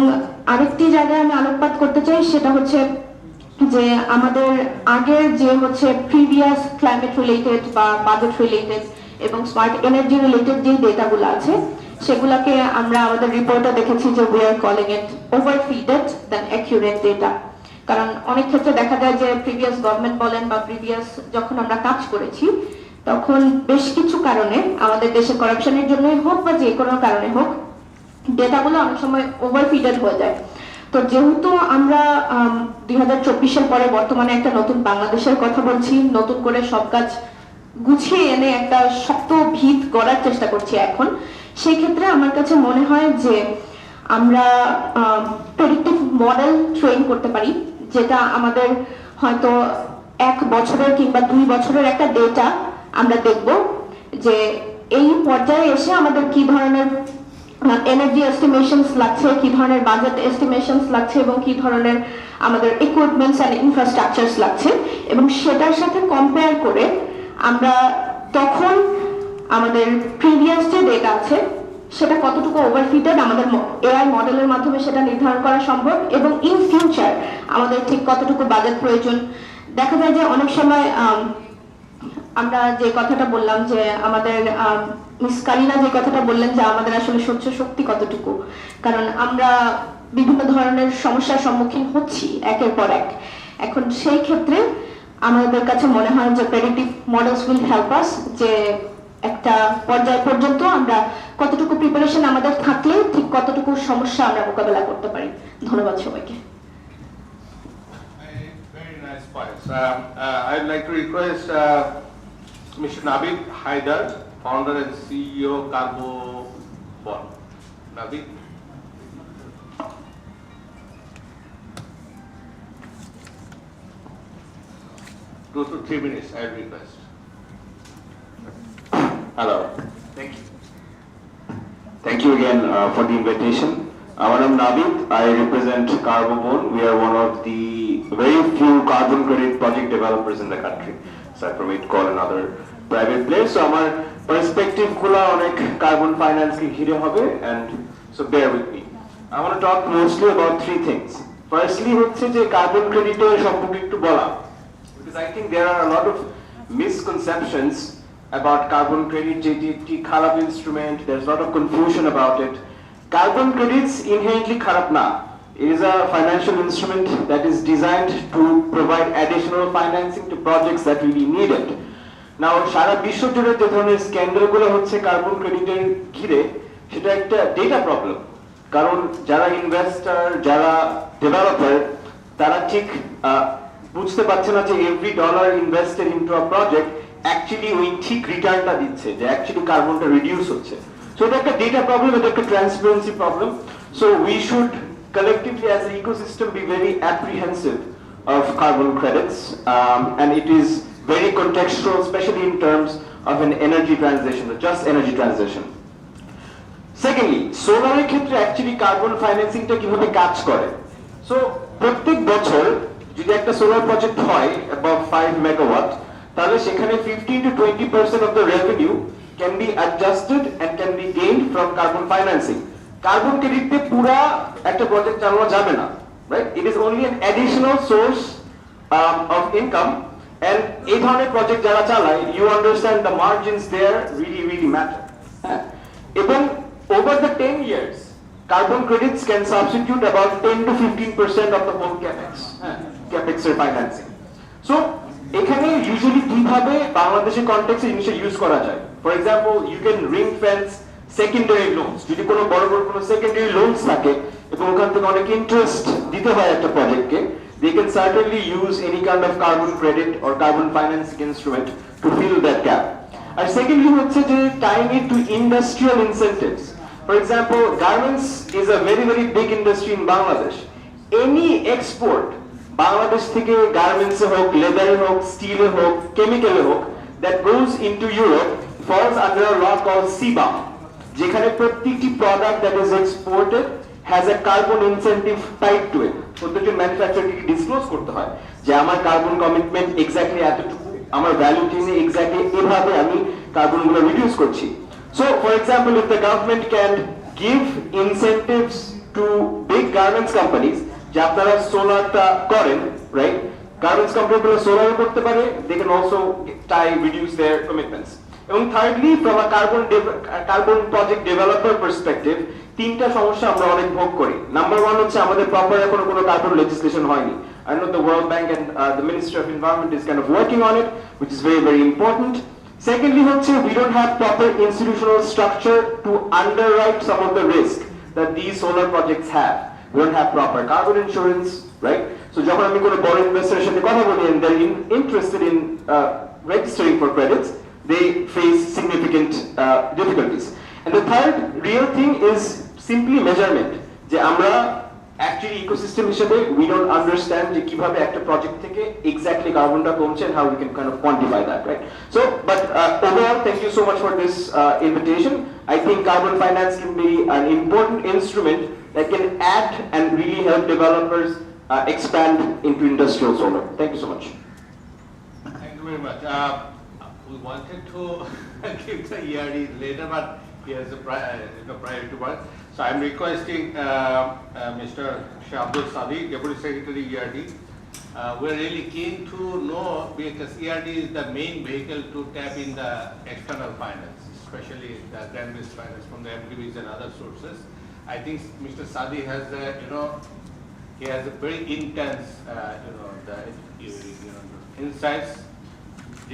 আরেকটি জায়গায় আমি আলোকপাত করতে চাই, সেটা হচ্ছে যে আমাদের আগের যে হচ্ছে প্রিভিয়াস ক্লাইমেট রিলেটেড বা বাজেট রিলেটেড এবং স্মার্ট এনার্জি রিলেটেড যে ডেটাগুলো আছে সেগুলোকে আমরা আমাদের রিপোর্টে দেখেছি যে we are calling it overfed than accurate data. কারণ অনেক ক্ষেত্রে দেখা যায় যে প্রিভিয়াস গভর্নমেন্ট বলেন বা প্রিভিয়াস যখন আমরা কাজ করেছি তখন বেশ কিছু কারণে আমাদের দেশে করাপশনের জন্যই হোক বা যে কোনো কারণে হোক ডেটাগুলো অনেক সময় ওভারফিডেড হয়ে যায়। তো যেহেতু আমরা 2024-এর পরে বর্তমানে একটা নতুন বাংলাদেশের কথা বলছি, নতুন করে সব কাজ গুছিয়ে এনে একটা শক্ত ভিত গড়ার চেষ্টা করছি এখন, সেই ক্ষেত্রে আমার কাছে মনে হয় যে আমরা প্রেডিক্টিভ মডেল ট্রেন করতে পারি, যেটা আমাদের হয়তো 1 বছরের কিংবা 2 বছরের একটা ডেটা আমরা দেখব যে এই পর্যায়ে এসে আমাদের কি ধরনের এনার্জি এস্টিমেশনস লাগছে, কি ধরনের বাজেট এস্টিমেশনস লাগছে এবং কি ধরনের আমাদের ইকুইপমেন্টস এন্ড ইনফ্রাস্ট্রাকচারস লাগছে, এবং সেটার সাথে কম্পেয়ার করে আমরা তখন আমাদের প্রিভিয়াস যে ডেটা আছে সেটা কতটুকু ওভারফিটেড আমাদের এআই মডেলের মাধ্যমে সেটা নির্ধারণ করা সম্ভব এবং ইন ফিউচার আমাদের ঠিক কতটুকু বাজেট প্রয়োজন। দেখা যায় যে অনেক সময় আমরা যে কথাটা বললাম যে আমাদের মিস কালিনা যে কথাটা বললেন যে আমাদের আসলে সহ্য শক্তি কতটুকু, কারণ আমরা বিভিন্ন ধরনের সমস্যার সম্মুখীন হচ্ছি একের পর এক। এখন সেই ক্ষেত্রে আমাদের কাছে মনে হয় যে predictive models will help us যে একটা পর্যায় পর্যন্ত আমরা কতটুকু প্রিপারেশন আমাদের থাকলে ঠিক কতটুকু সমস্যা আমরা মোকাবেলা করতে পারি। ধন্যবাদ সবাইকে। Very nice points. I'd like to request Mr. Navid Haidar, founder and CEO Carbon. Navid. 2 to 3 minutes, I request. Hello. Thank you. Thank you again for the invitation. My name is Navid. I represent Carbon. We are one of the very few carbon credit project developers in the country. Aside from it, call another private place. So our perspective kula onek carbon finance ki ghire hobe, and so bear with me. I want to talk mostly about 3 things. Firstly, হচ্ছে যে carbon credit এর সম্পর্কে একটু বলা, because I think there are a lot of misconceptions about carbon credit. যেটি একটি খারাপ instrument. There's a lot of confusion about it. Carbon credits inherently খারাপ না. It is a financial instrument that is designed to provide additional financing to projects that really need it. Now, সারা বিশ্ব জুড়ে যে ধরনের স্ক্যান্ডালগুলো হচ্ছে কার্বন ক্রেডিটের ঘিরে, সেটা একটা ডেটা প্রবলেম। কারণ যারা ইনভেস্টর, যারা ডেভেলপার, তারা ঠিক বুঝতে পারছে না যে every dollar invested into a project actually ওই ঠিক রিটার্নটা দিচ্ছে, যে অ্যাকচুয়ালি কার্বনটা রিডিউস হচ্ছে। সো এটা একটা ডেটা প্রবলেম, এটা একটা transparency problem. So we should collectively as an ecosystem be very apprehensive of carbon credits, and it is very contextual, especially in terms of an energy transition, a just energy transition. Secondly, সোলারের ক্ষেত্রে actually carbon ফাইন্যান্সিংটা কিভাবে কাজ করে। So প্রত্যেক বছর যদি একটা solar project হয় about 5 megawatt, তাহলে সেখানে 15 to 20% of the revenue can be adjusted and can be gained from carbon financing. Carbon ক্রেডিটে পুরা একটা প্রজেক্ট চালানো যাবে না, right? It is only an additional source of income, and এই ধরনের প্রজেক্ট যারা চালায়, you understand the margins there really matter. এবং over the 10 years, carbon credits can substitute about 10 to 15% of the whole capex financing. So এখানে usually কিভাবে বাংলাদেশের কনটেক্সটে জিনিসটা ইউজ করা যায়। For example, you can ring fence secondary loans, যদি কোনো বড় কোনো সেকেন্ডারি লোনস থাকে এবং ওখান থেকে অনেক ইন্টারেস্ট দিতে হয় একটা প্রজেক্টকে, they can certainly use any kind of carbon credit or carbon financing instrument to fill that gap. আর সেকেন্ডলি হচ্ছে যে tying it to industrial incentives. For example, garments is a very big industry in Bangladesh. Any export Bangladesh থেকে garments এ হোক, leather এ হোক, steel এ হোক, chemical এ হোক, that goes into Europe falls under a law called CBAM, যেখানে প্রত্যেকটি product that is exported has a carbon incentive tied to it. প্রত্যেকটি ম্যানুফ্যাকচারকে disclose করতে হয় যে আমার কার্বন কমিটমেন্ট এক্স্যাক্টলি এতটুকু, আমার ভ্যালু চেইনে এক্স্যাক্টলি এভাবে আমি কার্বনগুলো রিডিউস করছি। So, for example, if the government can give incentives to big garments companies, যে আপনারা সোলারটা করেন, right? Garments companies সোলার করতে পারে, they can also reduce their commitments. এবং thirdly, from a carbon project developer perspective, তিনটা সমস্যা আমরা অনেক ভোগ করি। নাম্বার 1 হচ্ছে আমাদের প্রপার এখনো কোনো কার্বন লেজিসলেশন হয়নি। I know the World Bank and the Ministry of Environment is kind of working on it, which is very important. Secondly, we don't have proper institutional structure to underwrite some of the risk that these solar projects have. We don't have proper carbon insurance, right? So, যখন আমি কোনো বড় ইনভেস্টরের সাথে কথা বলি and they're interested in registering for credits, they face significant difficulties. And the third real thing is simply measurement. যে আমরা actually ecosystem হিসেবে we don't understand যে কিভাবে একটা প্রজেক্ট থেকে exactly কার্বনটা কমছে and how we can kind of quantify that, right? So, but overall, thank you so much for this invitation. I think carbon finance can be an important instrument that can add and really help developers expand into industrial solar. Thank you so much. Thank you very much. We wanted to give the ERD later, but here's a priority one. So I'm requesting Mr. Abdul Sadi, Deputy Secretary ERD. We're really keen to know, because ERD is the main vehicle to tap in the external finance, especially the grant-based finance from the MDBs and other sources. I think Mr. Sadi has he has a very intense, insights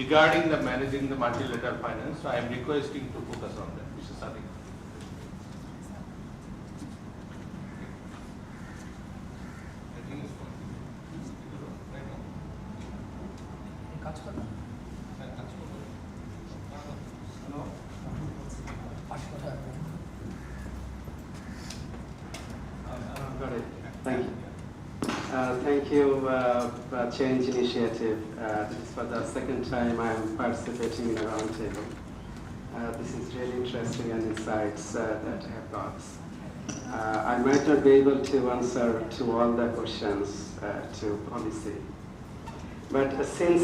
regarding the managing the multilateral finance. So I am requesting to focus on that, Mr. Sadi. Thank you, Change Initiative. This is for the second time I am participating in a roundtable. This is really interesting and insights that I have got. I might not be able to answer to all the questions to policy. But since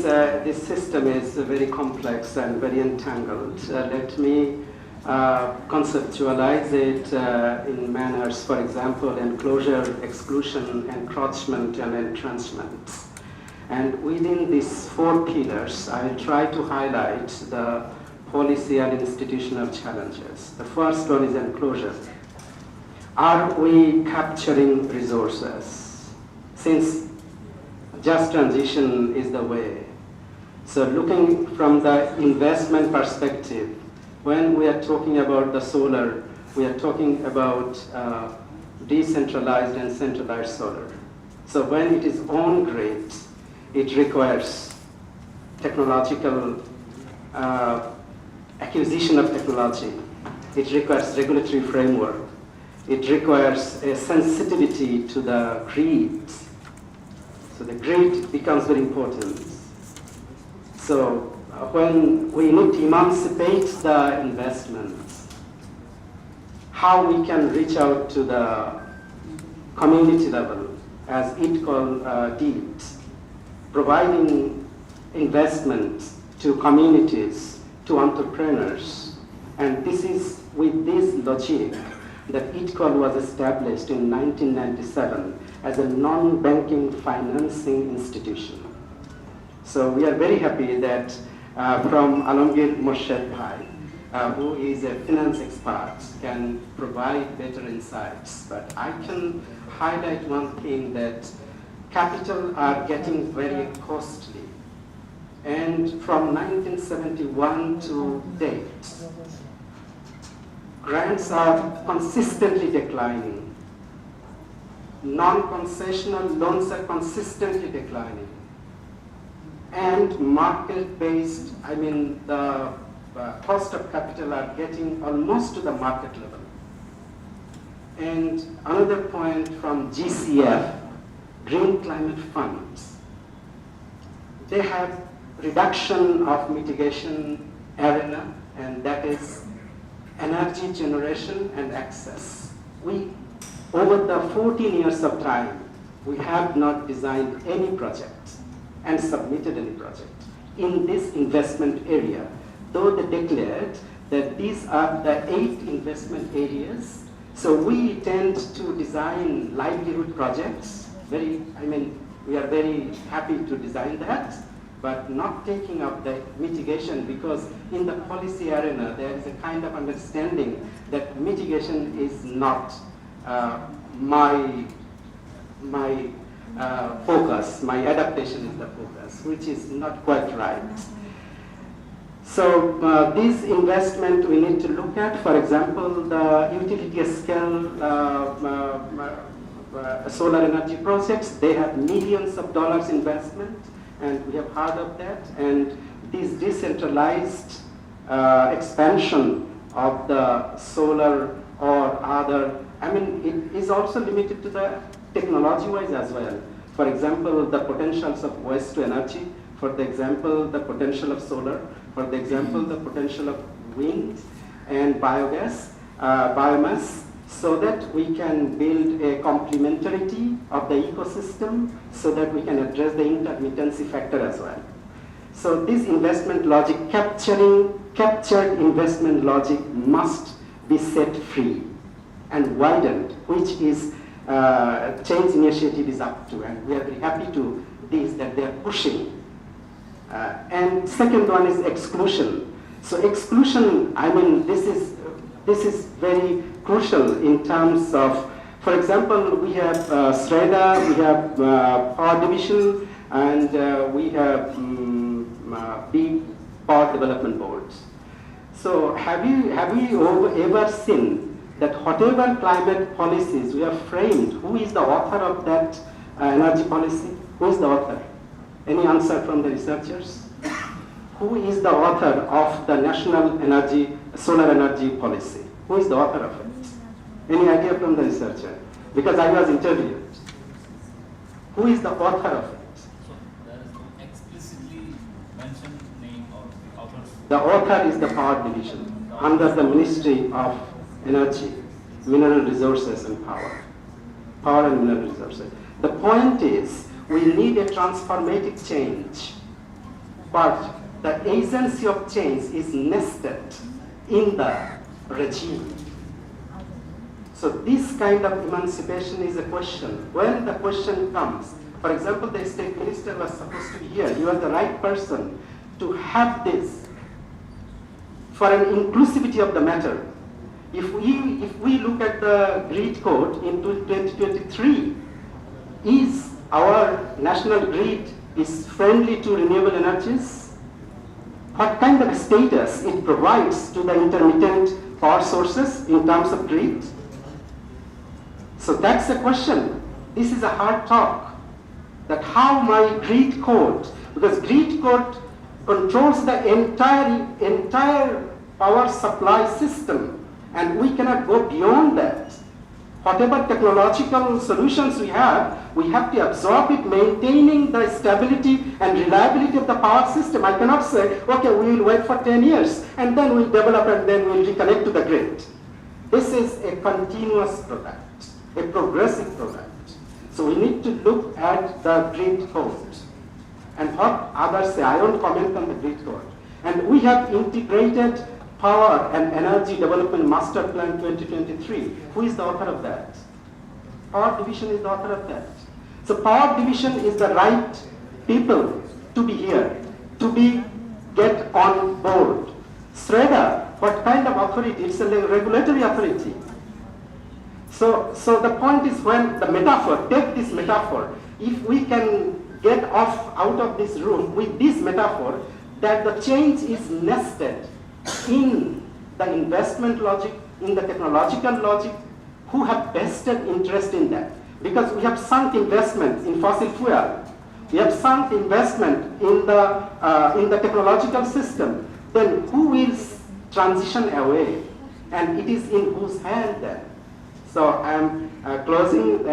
this system is very complex and very entangled, let me conceptualize it in manners, for example, enclosure, exclusion, encroachment, and entrenchment. And within these 4 pillars, I will try to highlight the policy and institutional challenges. The first one is enclosure. Are we capturing resources? Since just transition is the way. So looking from the investment perspective, when we are talking about the solar, we are talking about decentralized and centralized solar. So when it is on grid, it requires technological acquisition of technology. It requires regulatory framework. It requires a sensitivity to the grid. So the grid becomes very important. So when we need to emancipate the investments, how we can reach out to the community level, as ITCOL did, providing investment to communities, to entrepreneurs. And this is with this logic that ITCOL was established in 1997 as a non-banking financing institution. So we are very happy that from Alamgir Morshed Bhai, who is a finance expert, can provide better insights. But I can highlight one thing, that capital are getting very costly. And from 1971 to date, grants are consistently declining. Non-concessional loans are consistently declining. And market-based, the cost of capital are getting almost to the market level. And another point from GCF, Green Climate Funds, they have reduction of mitigation arena, and that is energy generation and access. Over the 14 years of time, we have not designed any project and submitted any project in this investment area, though they declared that these are the 8 investment areas. So we tend to design livelihood projects. We are very happy to design that, but not taking up the mitigation, because in the policy arena there is a kind of understanding that mitigation is not my focus, my adaptation is the focus, which is not quite right. So this investment we need to look at, for example, the utility scale solar energy projects, they have millions of dollars investment, and we have heard of that. And this decentralized expansion of the solar or other, it is also limited to the technology-wise as well. For example, the potentials of waste to energy, for the example, the potential of solar, for the example, the potential of wind and biogas, biomass, so that we can build a complementarity of the ecosystem, so that we can address the intermittency factor as well. So this investment logic, captured investment logic must be set free and widened, which is change initiative is up to, and we are very happy to this that they are pushing. And second one is exclusion. So exclusion, this is very crucial in terms of, for example, we have SREDA, we have power division, and we have big power development boards. So have you ever seen that whatever climate policies we have framed, who is the author of that energy policy? Who is the author? Any answer from the researchers? Who is the author of the national solar energy policy? Who is the author of it? Any idea from the researcher? Because I was interviewed. Who is the author of it? So there is no explicitly mentioned name of the authors. The author is the power division under the Ministry of Energy, Mineral Resources and Power. Power and mineral resources. The point is, we need a transformative change, but the agency of change is nested in the regime. So this kind of emancipation is a question. When the question comes, for example, the state minister was supposed to be here. You are the right person to have this for an inclusivity of the matter. If we look at the grid code in 2023, is our national grid is friendly to renewable energies? What kind of status it provides to the intermittent power sources in terms of grid? So that's the question. This is a hard talk, that how my grid code, because grid code controls the entire power supply system, and we cannot go beyond that. Whatever technological solutions we have to absorb it, maintaining the stability and reliability of the power system. I cannot say, okay, we will wait for 10 years and then we'll develop and then we'll reconnect to the grid. This is a continuous product, a progressive product. So we need to look at the grid code and what others say. I won't comment on the grid code. And we have integrated Power and Energy Development Master Plan 2023. Who is the author of that? Power Division is the author of that. So Power Division is the right people to be here, to get on board. SREDA, what kind of authority? It's a regulatory authority. So the point is, when the metaphor, take this metaphor, if we can get out of this room with this metaphor, that the change is nested in the investment logic, in the technological logic, who have vested interest in that. Because we have sunk investment in fossil fuel, we have sunk investment in the technological system, then who will transition away? And it is in whose hand then? So I'm closing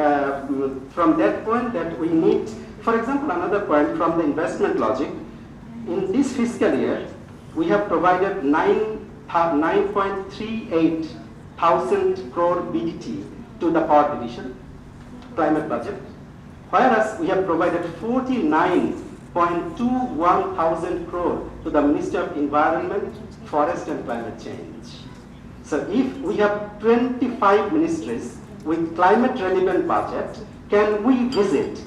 from that point, that we need, for example, another point from the investment logic. In this fiscal year, we have provided 9.38 thousand crore BDT to the Power Division, climate budget, whereas we have provided 49.21 thousand crore to the Ministry of Environment, Forest and Climate Change. So if we have 25 ministries with climate relevant budget, can we visit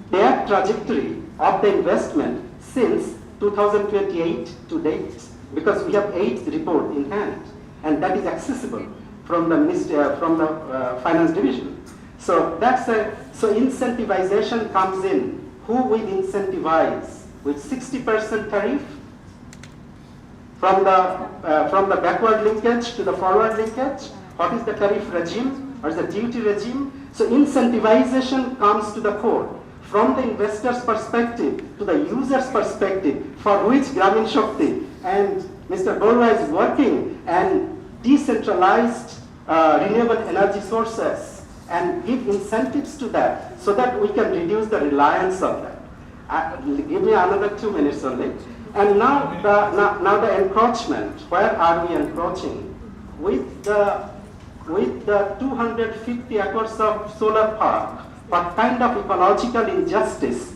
their trajectory of the investment since 2028 to date? Because we have 8th report in hand, and that is accessible from the Finance Division. So so incentivization comes in. Who will incentivize with 60% tariff from the backward linkage to the forward linkage? What is the tariff regime or the duty regime? So incentivization comes to the core. From the investor's perspective to the user's perspective, for which Gramin Shakti and Mr. Borwa is working, and decentralized renewable energy sources, and give incentives to that so that we can reduce the reliance on that. Give me another 2 minutes only. And now the encroachment. Where are we encroaching? With the 250 acres of solar park, what kind of ecological injustice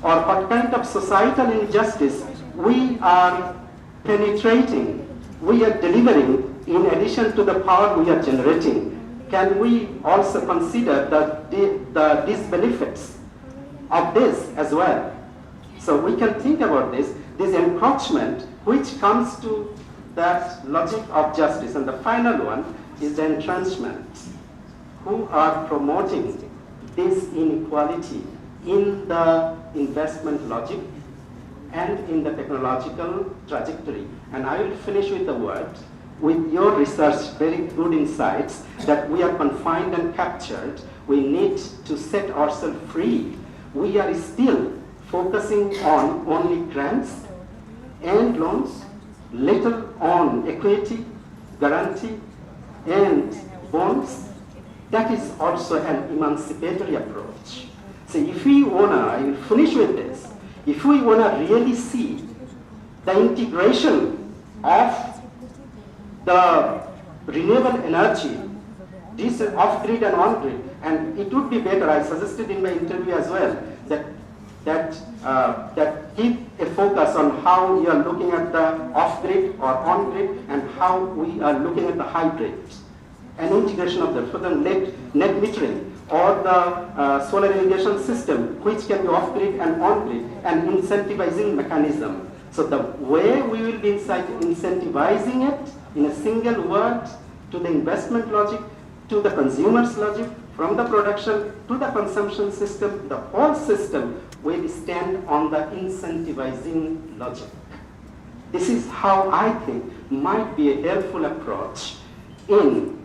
or what kind of societal injustice we are penetrating, we are delivering in addition to the power we are generating? Can we also consider the disbenefits of this as well? So we can think about this encroachment, which comes to that logic of justice. And the final one is the entrenchment, who are promoting this inequality in the investment logic and in the technological trajectory. And I will finish with the word, with your research, very good insights, that we are confined and captured. We need to set ourselves free. We are still focusing on only grants and loans, little on equity, guarantee, and bonds. That is also an emancipatory approach. So if we wanna, I will finish with this, if we wanna really see the integration of the renewable energy, this off-grid and on-grid, and it would be better, I suggested in my interview as well, that keep a focus on how you are looking at the off-grid or on-grid and how we are looking at the hybrid. An integration of the net metering or the solar irrigation system, which can be off-grid and on-grid, and incentivizing mechanism. So the way we will be incentivizing it in a single word to the investment logic, to the consumer's logic, from the production to the consumption system, the whole system will stand on the incentivizing logic. This is how I think might be a helpful approach in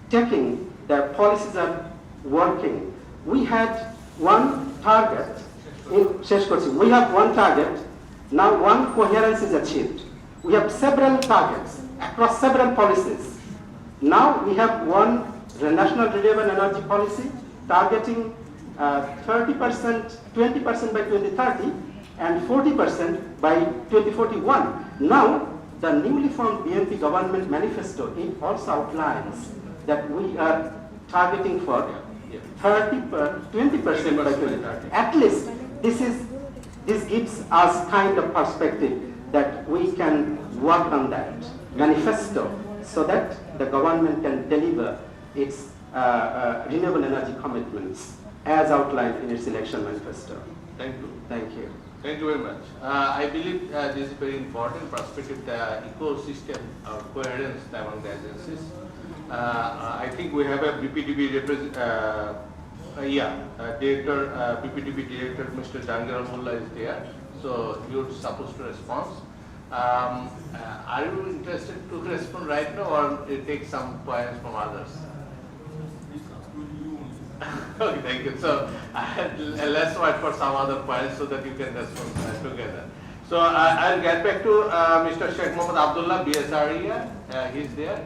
taking the policies are working. We had one target in Sheshkochi. We have one target Now one coherence is achieved. We have several targets across several policies. Now we have one national renewable energy policy targeting 30%, 20% by 2030 and 40% by 2041. Now the newly formed BNP government manifesto, it also outlines that we are targeting for 20% by 2030. At least this gives us kind of perspective that we can work on that manifesto so that the government can deliver its renewable energy commitments as outlined in its election manifesto. Thank you. Thank you. Thank you very much. I believe this is very important perspective, the ecosystem or coherence among the agencies. I think we have a BPDB director, BPDB director, Mr. Jangar Mullah is there, so you're supposed to respond. Are you interested to respond right now, or it takes some points from others? Okay, thank you. So let's wait for some other points so that you can respond together. So I'll get back to Mr. Sheikh Mohammad Abdullah, BSRE. He's there.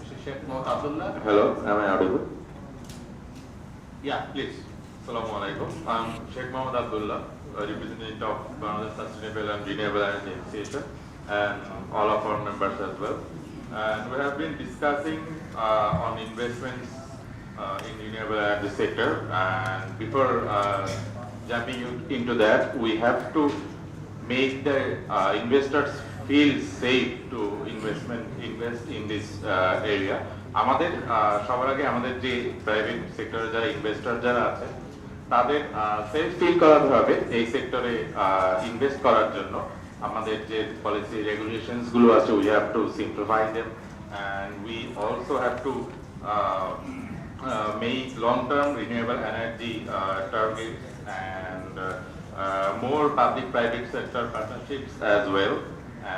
Mr. Sheikh Mohammad Abdullah. Hello, am I audible? Yeah, please. Assalamu alaikum. I'm Sheikh Mohammad Abdullah, representative of Bangladesh Sustainable and Renewable Energy Association, and all of our members as well. And we have been discussing on investments in renewable energy sector. And before jumping into that, we have to make the investors feel safe to invest in this area. আমাদের সবার আগে আমাদের যে private সেক্টরে যারা investor যারা আছে তাদের সেফ ফিল করাতে হবে এই সেক্টরে ইনভেস্ট করার জন্য। আমাদের যে পলিসি রেগুলেশনস গুলো আছে we have to simplify them and we also have to make long-term renewable energy targets and more public-private sector partnerships as well.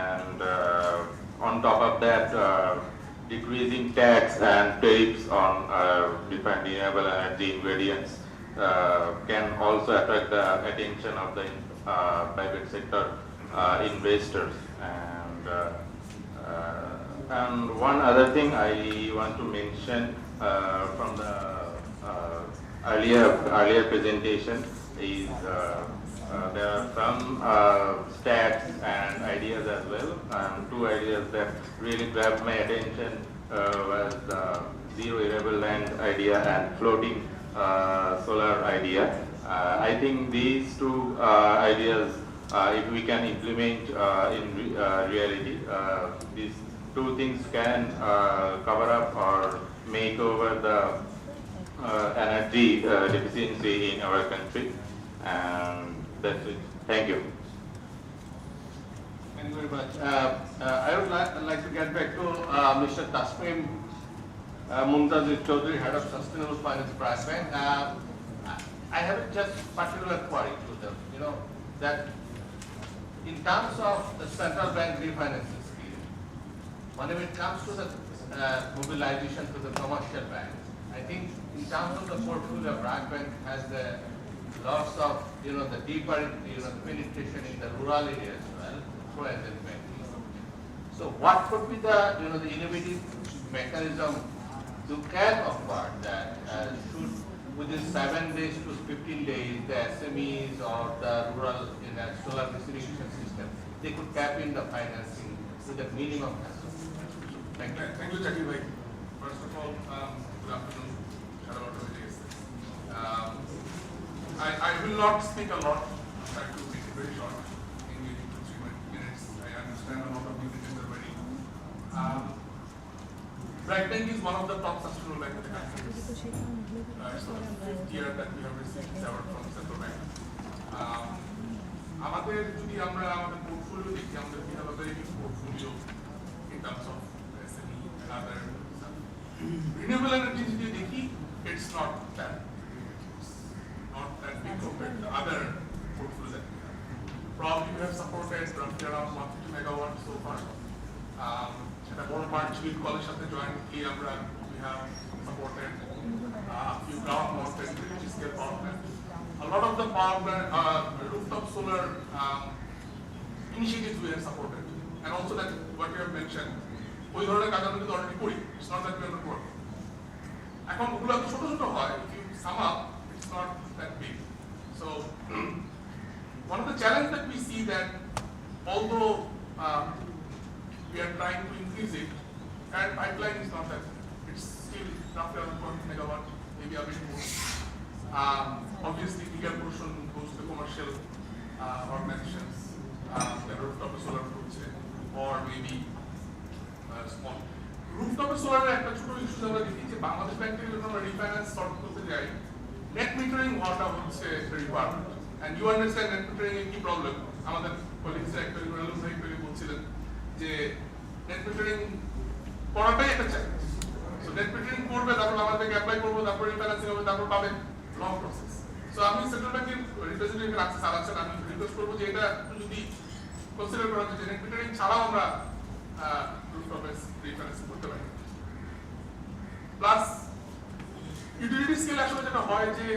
And on top of that, decreasing tax and tariffs on different renewable energy ingredients can also attract the attention of the private sector investors. And one other thing I want to mention from the earlier presentation is there are some stats and ideas as well. Two ideas that really grabbed my attention was the zero arable land idea and floating solar idea. I think these two ideas, if we can implement in reality, these two things can cover up or make over the energy deficiency in our country. And that's it. Thank you. Thank you very much. I would like to get back to Mr. Tasmim Mumtazir Chaudhary, Head of Sustainable Finance Private Bank. I have just particular query to them. You know that in terms of the central bank refinancing scheme, when it comes to the mobilization to the commercial banks, I think in terms of the portfolio, Private Bank has the lots of the deeper penetration in the rural areas as well through asset banking. So what could be the the innovative mechanism to can afford that should within 7 days to 15 days the SMEs or the rural solar distribution system they could tap in the financing with the minimum hassle. Thank you. Thank you, Jackie bhai. First of all, good afternoon. Hello to you. I will not speak a lot. I'll try to make it very short, in maybe 2-3 minutes. I understand a lot of you guys are ready. Private Bank is one of the top sustainable banks in the country. It's the 5th year that we have received this award from Central Bank. আমাদের যদি আমরা আমাদের portfolio দেখি আমরা we have a very big portfolio in terms of SME and other stuff. Renewable energy যদি দেখি it's not that big compared to other portfolios that we have. Probably we have supported roughly around 150 megawatts so far. সেটা বড় part ছিল কলের সাথে jointly আমরা we have supported a few ground mounted utility scale power plants. A lot of the power plant rooftop solar initiatives we have supported. And also that what you have mentioned, ওই ধরনের কাজ আমরা কিন্তু already করি, it's not that we are not working. এখন ওগুলো ছোট ছোট হয়, if you sum up, it's not that big. So one of the challenges that we see that although we are trying to increase it, and pipeline is not that, it's still roughly around 40 megawatt, maybe a bit more. Obviously, bigger portion goes to commercial organizations that rooftop solar project, or maybe small. Rooftop solar একটা ছোট issue আমরা দেখি যে বাংলাদেশ ব্যাংকের যখন আমরা refinance solve করতে যাই, নেট মিটারিং হওয়াটা হচ্ছে requirement. And you understand net metering এর কি প্রবলেম। আমাদের কলিগসরা একটা রিনুয়েবল সাইড থেকে বলছিলেন যে নেট মিটারিং করাটাই একটা চ্যালেঞ্জ। সো নেট মিটারিং করবে, তারপর আমাদের থেকে অ্যাপ্লাই করবো, তারপর রিফাইন্যান্সিং হবে, তারপর পাবে, লং প্রসেস। সো আমি সেন্ট্রাল ব্যাংকের রিপ্রেজেন্টেটিভ রাখতে চালাচ্ছেন, আমি রিকোয়েস্ট করবো যে এটা যদি কনসিডার করা যায় যে নেট মিটারিং ছাড়াও আমরা রুফটপের রিফাইন্যান্সিং করতে পারি। প্লাস ইউটিলিটি স্কেল আসলে যেটা হয় যে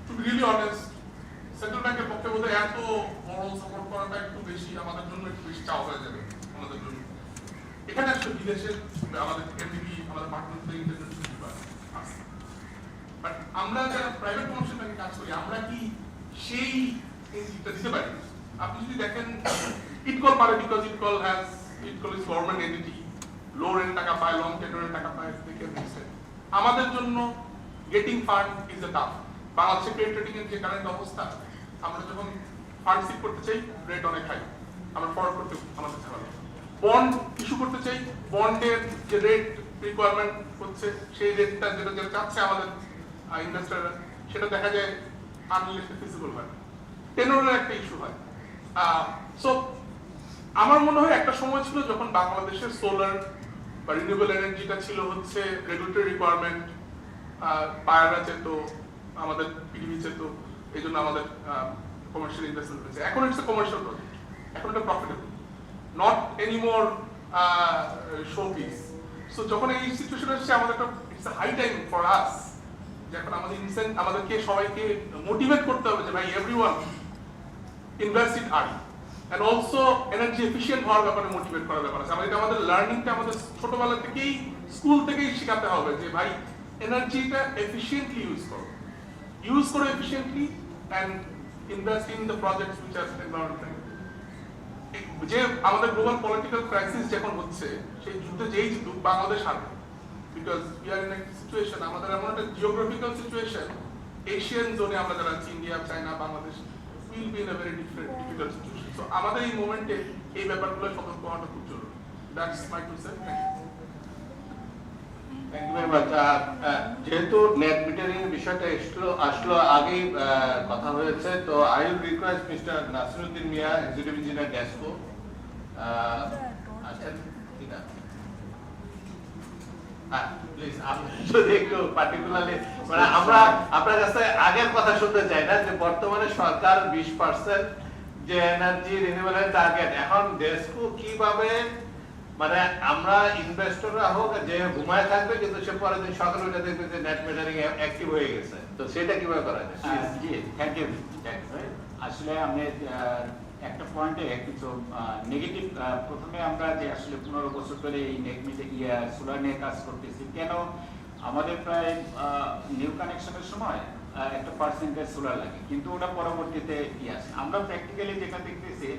to be really honest, central ব্যাংকের পক্ষে বোধহয় এত বড় সাপোর্ট করাটা একটু বেশি, আমাদের জন্য একটু বেশি চাওয়া হয়ে যাবে আমাদের জন্য। এখানে আসলে বিদেশের আমাদের এমডিবি, আমাদের পার্টনারদের ইন্টারন্যাশনাল আছে, বাট আমরা যারা প্রাইভেট কমার্শিয়াল ব্যাংকে কাজ করি, আমরা কি সেই এনজিটা দিতে পারি? আপনি যদি দেখেন ইটকল পারে, because IDCOL is government entity, low rate টাকা পায়, লং টেন্ডারের টাকা পায়, আমাদের জন্য getting fund is a tough. বাংলাদেশের ক্রেডিট রেটিং এর যে কারেন্ট অবস্থা, আমরা যখন ফান্ড সিক করতে চাই রেট অনেক হাই, আমরা ফরওয়ার্ড করতে আমাদের ঝামেলা। বন্ড ইস্যু করতে চাই, বন্ডের যে রেট রিকোয়ারমেন্ট হচ্ছে, সেই রেটটা যেটা যেটা চাচ্ছে আমাদের ইনভেস্টররা, সেটা দেখা যায় আনলিস্টেড ফিজিবল হয়, টেনরের একটা ইস্যু হয়। সো আমার মনে হয় একটা সময় ছিল যখন বাংলাদেশের সোলার বা রিনিউয়েবল এনার্জিটা ছিল হচ্ছে রেগুলেটরি রিকোয়ারমেন্ট, বায়াররা চেত, আমাদের পিডিবি চেত, এই জন্য আমাদের কমার্শিয়াল ইনভেস্টমেন্ট হয়েছে। এখন ইটস এ কমার্শিয়াল প্রজেক্ট, এখন এটা profitable, not anymore show piece. So যখন এই সিচুয়েশন আসছে, আমাদের একটা it's a high time for us, যে এখন আমাদেরকে সবাইকে মোটিভেট করতে হবে যে ভাই everyone invest in early, and also energy efficient হওয়ার ব্যাপারে মোটিভেট করার ব্যাপার আছে। আমাদের লার্নিংটা আমাদের ছোটবেলা থেকেই, স্কুল থেকেই শেখাতে হবে যে ভাই এনার্জিটা এফিশিয়েন্টলি ইউজ করো efficiently, and invest in the projects which are environmental. যে আমাদের গ্লোবাল পলিটিক্যাল ক্রাইসিস যখন হচ্ছে, সেই যুদ্ধে যেই জিতুক বাংলাদেশ হারবে, because we are in a situation, আমাদের এমন একটা জিওগ্রাফিক্যাল সিচুয়েশন, এশিয়ান জোনে আমরা যারা আছি, India, China, Bangladesh, will be in a very difficult situation. So আমাদের এই মোমেন্টে এই ব্যাপারগুলো সতর্ক হওয়াটা খুব জরুরি। That's my two cents. Thank you very much. যেহেতু নেট মিটারিং বিষয়টা আসলো আগেই কথা হয়েছে, তো I will request Mr. Nasiruddin Mia, executive engineer DESCO, আছেন কিনা? প্লিজ আপনি যদি একটু পার্টিকুলারলি, মানে আমরা আপনার কাছে আগের কথা শুনতে চাই না যে বর্তমানে সরকার 20% যে এনার্জি রিনিউয়েবল টার্গেট, এখন ডেসকো কিভাবে, মানে আমরা ইনভেস্টররা হোক যে ঘুমায় থাকবে, কিন্তু সে পরের দিন সকালে উঠে দেখবে যে নেট মিটারিং অ্যাক্টিভ হয়ে গেছে, তো সেটা কিভাবে করা যায়? জি, থ্যাংক ইউ। আসলে আমি একটা পয়েন্টে কিছু নেগেটিভ, প্রথমে আমরা যে আসলে 15 বছর ধরে এই নেট মিটারিং সোলার নিয়ে কাজ করতেছি, কেন আমাদের প্রায় নিউ কানেকশনের সময় একটা পার্সেন্টেজ সোলার লাগে, কিন্তু ওটা পরবর্তীতে আসে। আমরা প্র্যাকটিক্যালি যেটা দেখতেছি,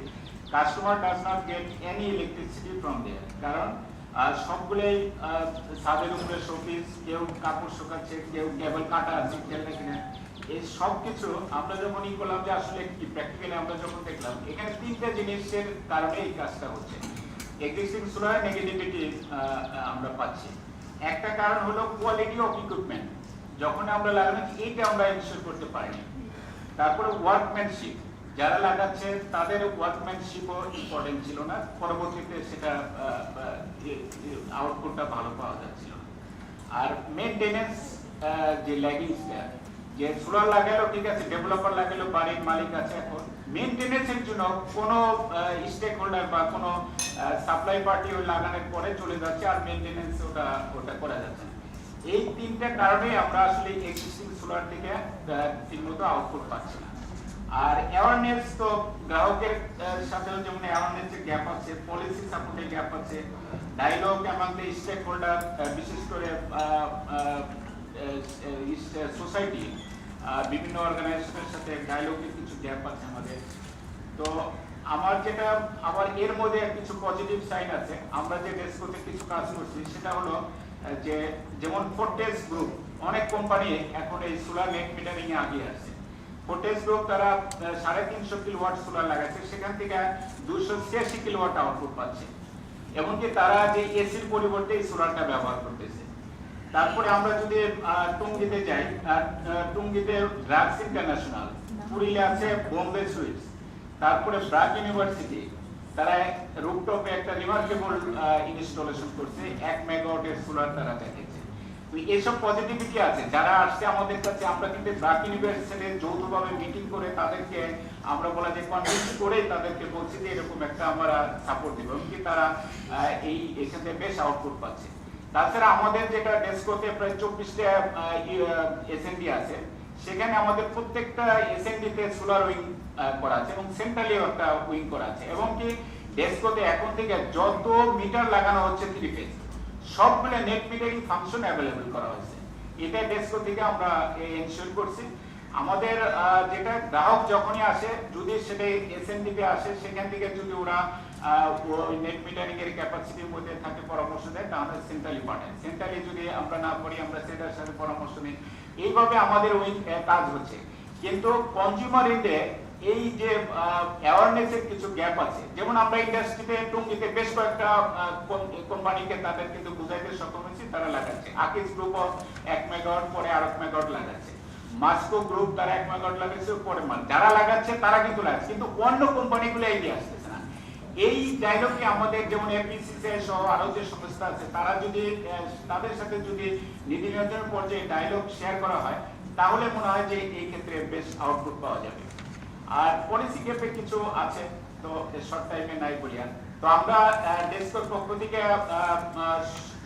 customer does not get any electricity from there, কারণ সবগুলোই ছাদের উপরে শোপিস, কেউ কাপড় শুকাচ্ছে, কেউ কেবল কাটা আছে, খেয়াল রাখি না, এই সব কিছু আমরা যখন করলাম যে আসলে কি প্র্যাকটিক্যালি আমরা যখন দেখলাম, এখানে তিনটা জিনিসের কারণে এই কাজটা হচ্ছে। এক্সিস্টিং সোলার নেগেটিভিটি আমরা পাচ্ছি। একটা কারণ হলো কোয়ালিটি অফ ইকুইপমেন্ট, যখন আমরা লাগানো এইটা আমরা ইনশিওর করতে পারিনি। তারপরে ওয়ার্কম্যানশিপ, যারা লাগাচ্ছে তাদের ওয়ার্কম্যানশিপও ইম্পর্টেন্ট ছিল না, পরবর্তীতে সেটা আউটপুটটা ভালো পাওয়া যাচ্ছিল না। আর মেইনটেনেন্স যে ল্যাগিংসটা, যে সোলার লাগালো ঠিক আছে, ডেভেলপার লাগালো, বাড়ির মালিক আছে, এখন মেইনটেনেন্সের জন্য কোনো স্টেক হোল্ডার বা কোনো সাপ্লাই পার্টি ওই লাগানোর পরে চলে যাচ্ছে, আর মেইনটেনেন্স ওটা করা যাচ্ছে না। এই তিনটা কারণে আমরা আসলে এক্সিস্টিং সোলার থেকে ঠিকমতো আউটপুট পাচ্ছি না। আর অ্যাওয়ারনেস তো গ্রাহকের সাথেও যেমন অ্যাওয়ারনেসের গ্যাপ আছে, পলিসি সাপোর্টের গ্যাপ আছে, dialogue among the stakeholder, বিশেষ করে সোসাইটি বিভিন্ন অর্গানাইজেশনের সাথে ডায়লগের কিছু গ্যাপ আছে আমাদের। তো আমার যেটা আবার এর মধ্যে কিছু পজিটিভ সাইড আছে, আমরা যে ডেস্কোতে কিছু কাজ করছি সেটা হলো যে যেমন ফোর্টেস গ্রুপ, অনেক কোম্পানি এখন এই সোলার নেট মিটারিং এ আগিয়ে আসছে। ফোর্টেস গ্রুপ তারা 350 কিলোওয়াট সোলার লাগাচ্ছে, সেখান থেকে 286 কিলোওয়াট আউটপুট পাচ্ছে, এমনকি তারা যে এসির পরিবর্তে এই সোলারটা ব্যবহার করতেছে। তারপরে আমরা যদি টুঙ্গিতে যাই, টুঙ্গিতে ড্রাগস ইন্টারন্যাশনাল, পুরীতে আছে বোম্বে সুইটস, তারপরে ব্রাক ইউনিভার্সিটি তারা রুফটপে একটা রিমার্কেবল ইনস্টলেশন করছে, 1 মেগাওয়াটের সোলার তারা দেখেছে। তো এইসব পজিটিভিটি আছে। যারা আসছে আমাদের কাছে, আমরা কিন্তু ব্রাক ইউনিভার্সিটি যৌথভাবে মিটিং করে তাদেরকে আমরা বলা যে কনভিন্স করে তাদেরকে বলছি যে এরকম একটা আমরা সাপোর্ট দিব, এমনকি তারা এখান থেকে বেশ আউটপুট পাচ্ছে। তাছাড়া আমাদের যেটা ডেস্কোতে প্রায় 24টা এসএনডি আছে, সেখানে আমাদের প্রত্যেকটা এসএনডিতে সোলার উইং করা আছে এবং সেন্ট্রালিও একটা উইং করা আছে, এবং কি ডেস্কোতে এখন থেকে যত মিটার লাগানো হচ্ছে 3 ফেজ সবগুলো নেট মিটারিং ফাংশন অ্যাভেলেবল করা হয়েছে। এটা ডেস্কো থেকে আমরা এনশিওর করছি। আমাদের যেটা গ্রাহক যখনই আসে, যদি সেটা এসএনডিতে আসে, সেখান থেকে যদি ওরা ওই নেট মিটারিং এর ক্যাপাসিটির মধ্যে থাকে পরামর্শ দেয়, তাহলে সেন্ট্রালি পাঠায়। সেন্ট্রালি যদি আমরা না করি, আমরা সেটার সাথে পরামর্শ নিই, এইভাবে আমাদের ওই কাজ হচ্ছে। কিন্তু কনজিউমার এন্ডে এই যে অ্যাওয়ারনেসের কিছু গ্যাপ আছে, যেমন আমরা ইন্ডাস্ট্রিতে টুঙ্গিতে বেশ কয়েকটা কোম্পানিকে তাদের কিন্তু বুঝাইতে সক্ষম হয়েছি, তারা লাগাচ্ছে। আকিস গ্রুপ 1 মেগাওয়াট, পরে আর 1 মেগাওয়াট লাগাচ্ছে। মাস্কো গ্রুপ তারা 1 মেগাওয়াট লাগাচ্ছে, পরে যারা লাগাচ্ছে তারা কিন্তু লাগাচ্ছে, কিন্তু অন্য কোম্পানিগুলো এগিয়ে আসতেছে না। এই ডায়লগে আমাদের যেমন এপিসিসি সহ আরো যে সংস্থা আছে, তারা যদি তাদের সাথে যদি নীতি নির্ধারণ পর্যায়ে ডায়লগ শেয়ার করা হয়, তাহলে মনে হয় যে এই ক্ষেত্রে বেশ আউটপুট পাওয়া যাবে। আর পলিসি গ্যাপে কিছু আছে, তো শর্ট টাইমে নাই বলিয়া। তো আমরা ডেস্কোর পক্ষ থেকে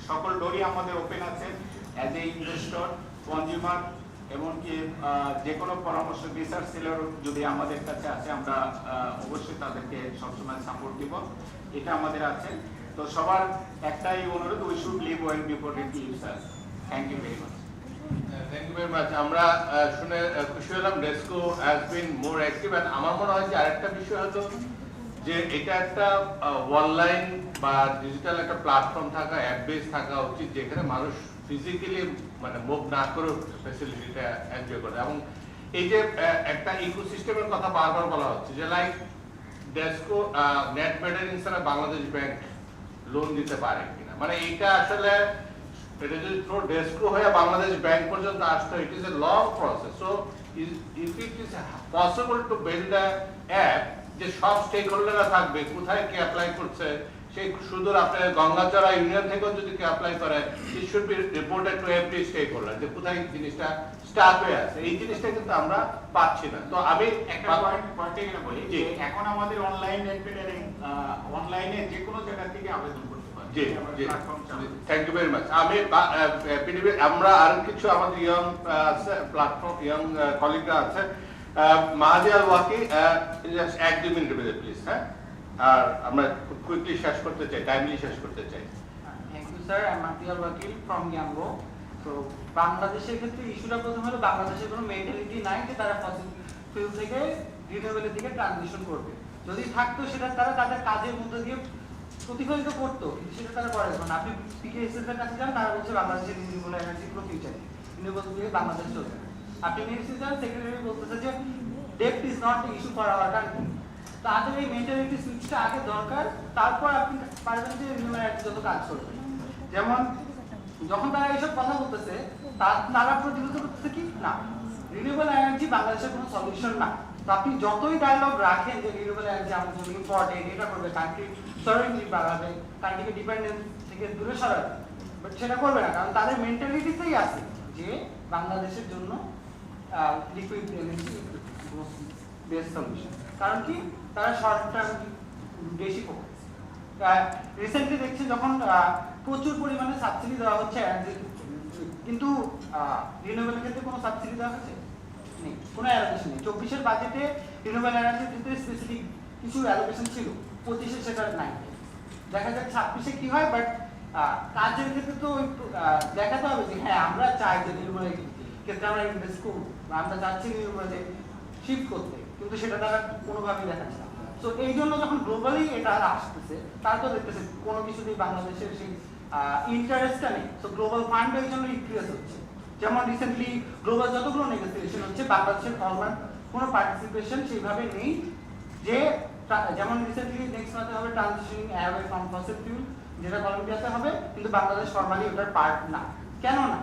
সকল ডোরই আমাদের ওপেন আছে, অ্যাজ এ ইনভেস্টর, কনজিউমার, এমনকি যে কোনো পরামর্শ রিসার্চ সেলার যদি আমাদের কাছে আছে, আমরা অবশ্যই তাদেরকে সবসময় সাপোর্ট দিব, এটা আমাদের আছে। তো সবার একটাই অনুরোধ, we should live well before it leaves us. Thank you very much. Thank you very much. আমরা শুনে খুশি হলাম DESCO has been more active. And আমার মনে হয় যে আরেকটা বিষয় হলো যে এটা একটা অনলাইন বা ডিজিটাল একটা প্ল্যাটফর্ম থাকা, অ্যাপ বেস থাকা উচিত, যেখানে মানুষ ফিজিক্যালি মানে মুভ না করে ফ্যাসিলিটিটা এনজয় করে। এবং এই যে একটা ইকোসিস্টেমের কথা বারবার বলা হচ্ছে, যে লাইক ডেস্কো নেট মিটারিং ছাড়া বাংলাদেশ ব্যাংক লোন দিতে পারে কিনা, মানে এটা আসলে এটা যদি থ্রু ডেস্কো হয়ে বাংলাদেশ ব্যাংক পর্যন্ত আসতে, it is a long process. So if it is possible to build a app, যে সব স্টেক হোল্ডাররা থাকবে, কোথায় কে অ্যাপ্লাই করছে, সেই সুদূর আপনার গঙ্গাচড়া ইউনিয়ন থেকেও যদি কে অ্যাপ্লাই করে, it should be reported to every stakeholder, যে কোথায় জিনিসটা স্টার্ট হয়ে আছে। এই জিনিসটা কিন্তু আমরা পাচ্ছি না। তো আমি একটা পয়েন্ট এখানে বলি যে এখন আমাদের অনলাইন নেট মিটারিং অনলাইনে যে কোনো জায়গা থেকে আবেদন করতে পারে। জি জি, থ্যাংক ইউ ভেরি মাচ। আমি পিডিবি আমরা আরো কিছু আমাদের ইয়ং আছে প্ল্যাটফর্ম, ইয়ং কলিগরা আছে, মাহাদি আল ওয়াকি, 1-2 মিনিটের মধ্যে প্লিজ। হ্যাঁ, আর আমরা খুব কুইকলি শেষ করতে চাই, টাইমলি শেষ করতে চাই। Thank you sir. I am Mahadi Al Wakil from Yango. তো বাংলাদেশের ক্ষেত্রে ইস্যুটা প্রথম হলো বাংলাদেশের কোনো মেন্টালিটি নাই যে তারা ফসিল ফুয়েল থেকে রিনিউয়েবলের দিকে ট্রানজিশন করবে। যদি থাকতো সেটা তারা তাদের কাজের মধ্যে দিয়ে প্রতিফলিত করতো, কিন্তু সেটা তারা করে না। আপনি পিকেএসএস এর কাছে যান, তারা বলছে বাংলাদেশের রিনিউয়েবল এনার্জি কোনো ফিউচার নেই, রিনিউয়েবল দিয়ে বাংলাদেশ চলবে। আপনি মিনিস্ট্রি যান, সেক্রেটারি বলতেছে যে ডেপ্ট is not issue for our country. তাদের এই মেন্টালিটি সুইচটা আগে দরকার, তারপর আপনি পারবেন যে রিনিউয়েবল এনার্জি যত কাজ করবে। যেমন যখন তারা এইসব কথা বলতেছে, তারা প্রতিরোধ করতেছে কি না, রিনিউয়েবল এনার্জি বাংলাদেশের কোনো সলিউশন না। তো আপনি যতই ডায়লগ রাখেন যে রিনিউয়েবল এনার্জি আমাদের জন্য ইম্পর্টেন্ট, এটা করবে, কান্ট্রি সরেন্টলি বাড়াবে, কান্ট্রিকে ডিপেন্ডেন্স থেকে দূরে সরাবে, বাট সেটা করবে না, কারণ তাদের মেন্টালিটিতেই আছে যে বাংলাদেশের জন্য লিকুইড এনার্জি বেস্ট সলিউশন। কারণ কি, তারা শর্ট টার্ম বেশি ফোকাস। রিসেন্টলি দেখছেন যখন প্রচুর পরিমাণে সাবসিডি দেওয়া হচ্ছে, কিন্তু রিনিউয়েবলের ক্ষেত্রে কোনো সাবসিডি দেওয়া হচ্ছে নেই, কোনো অ্যালোকেশন নেই। 24-এর বাজেটে রিনিউয়েবল এনার্জি দিতে স্পেসিফিক কিছু অ্যালোকেশন ছিল, 25-এ সেটা নাই। দেখা যাক 26-এ কি হয়, বাট কাজের ক্ষেত্রে তো দেখাতে হবে যে হ্যাঁ আমরা চাই যে রিনিউয়েবল ক্ষেত্রে আমরা ইনভেস্ট করব, আমরা চাচ্ছি রিনিউয়েবলে শিফট করতে, কিন্তু সেটা তারা কোনোভাবেই দেখাচ্ছে না। তো এই জন্য যখন গ্লোবালি এটা আসতেছে, তারা তো দেখতেছে কোনো কিছুতেই বাংলাদেশের সেই ইন্টারেস্টটা নেই। তো গ্লোবাল ফান্ড এই জন্য ইনক্রিজ হচ্ছে। যেমন রিসেন্টলি গ্লোবাল যতগুলো নেগোসিয়েশন হচ্ছে, বাংলাদেশের কোনো পার্টিসিপেশন সেইভাবে নেই। যে যেমন রিসেন্টলি নেক্সট মাসে হবে transitioning away from fossil fuel, যেটা কলম্বিয়াতে হবে, কিন্তু বাংলাদেশ ফরমালি ওটার পার্ট না। কেন না?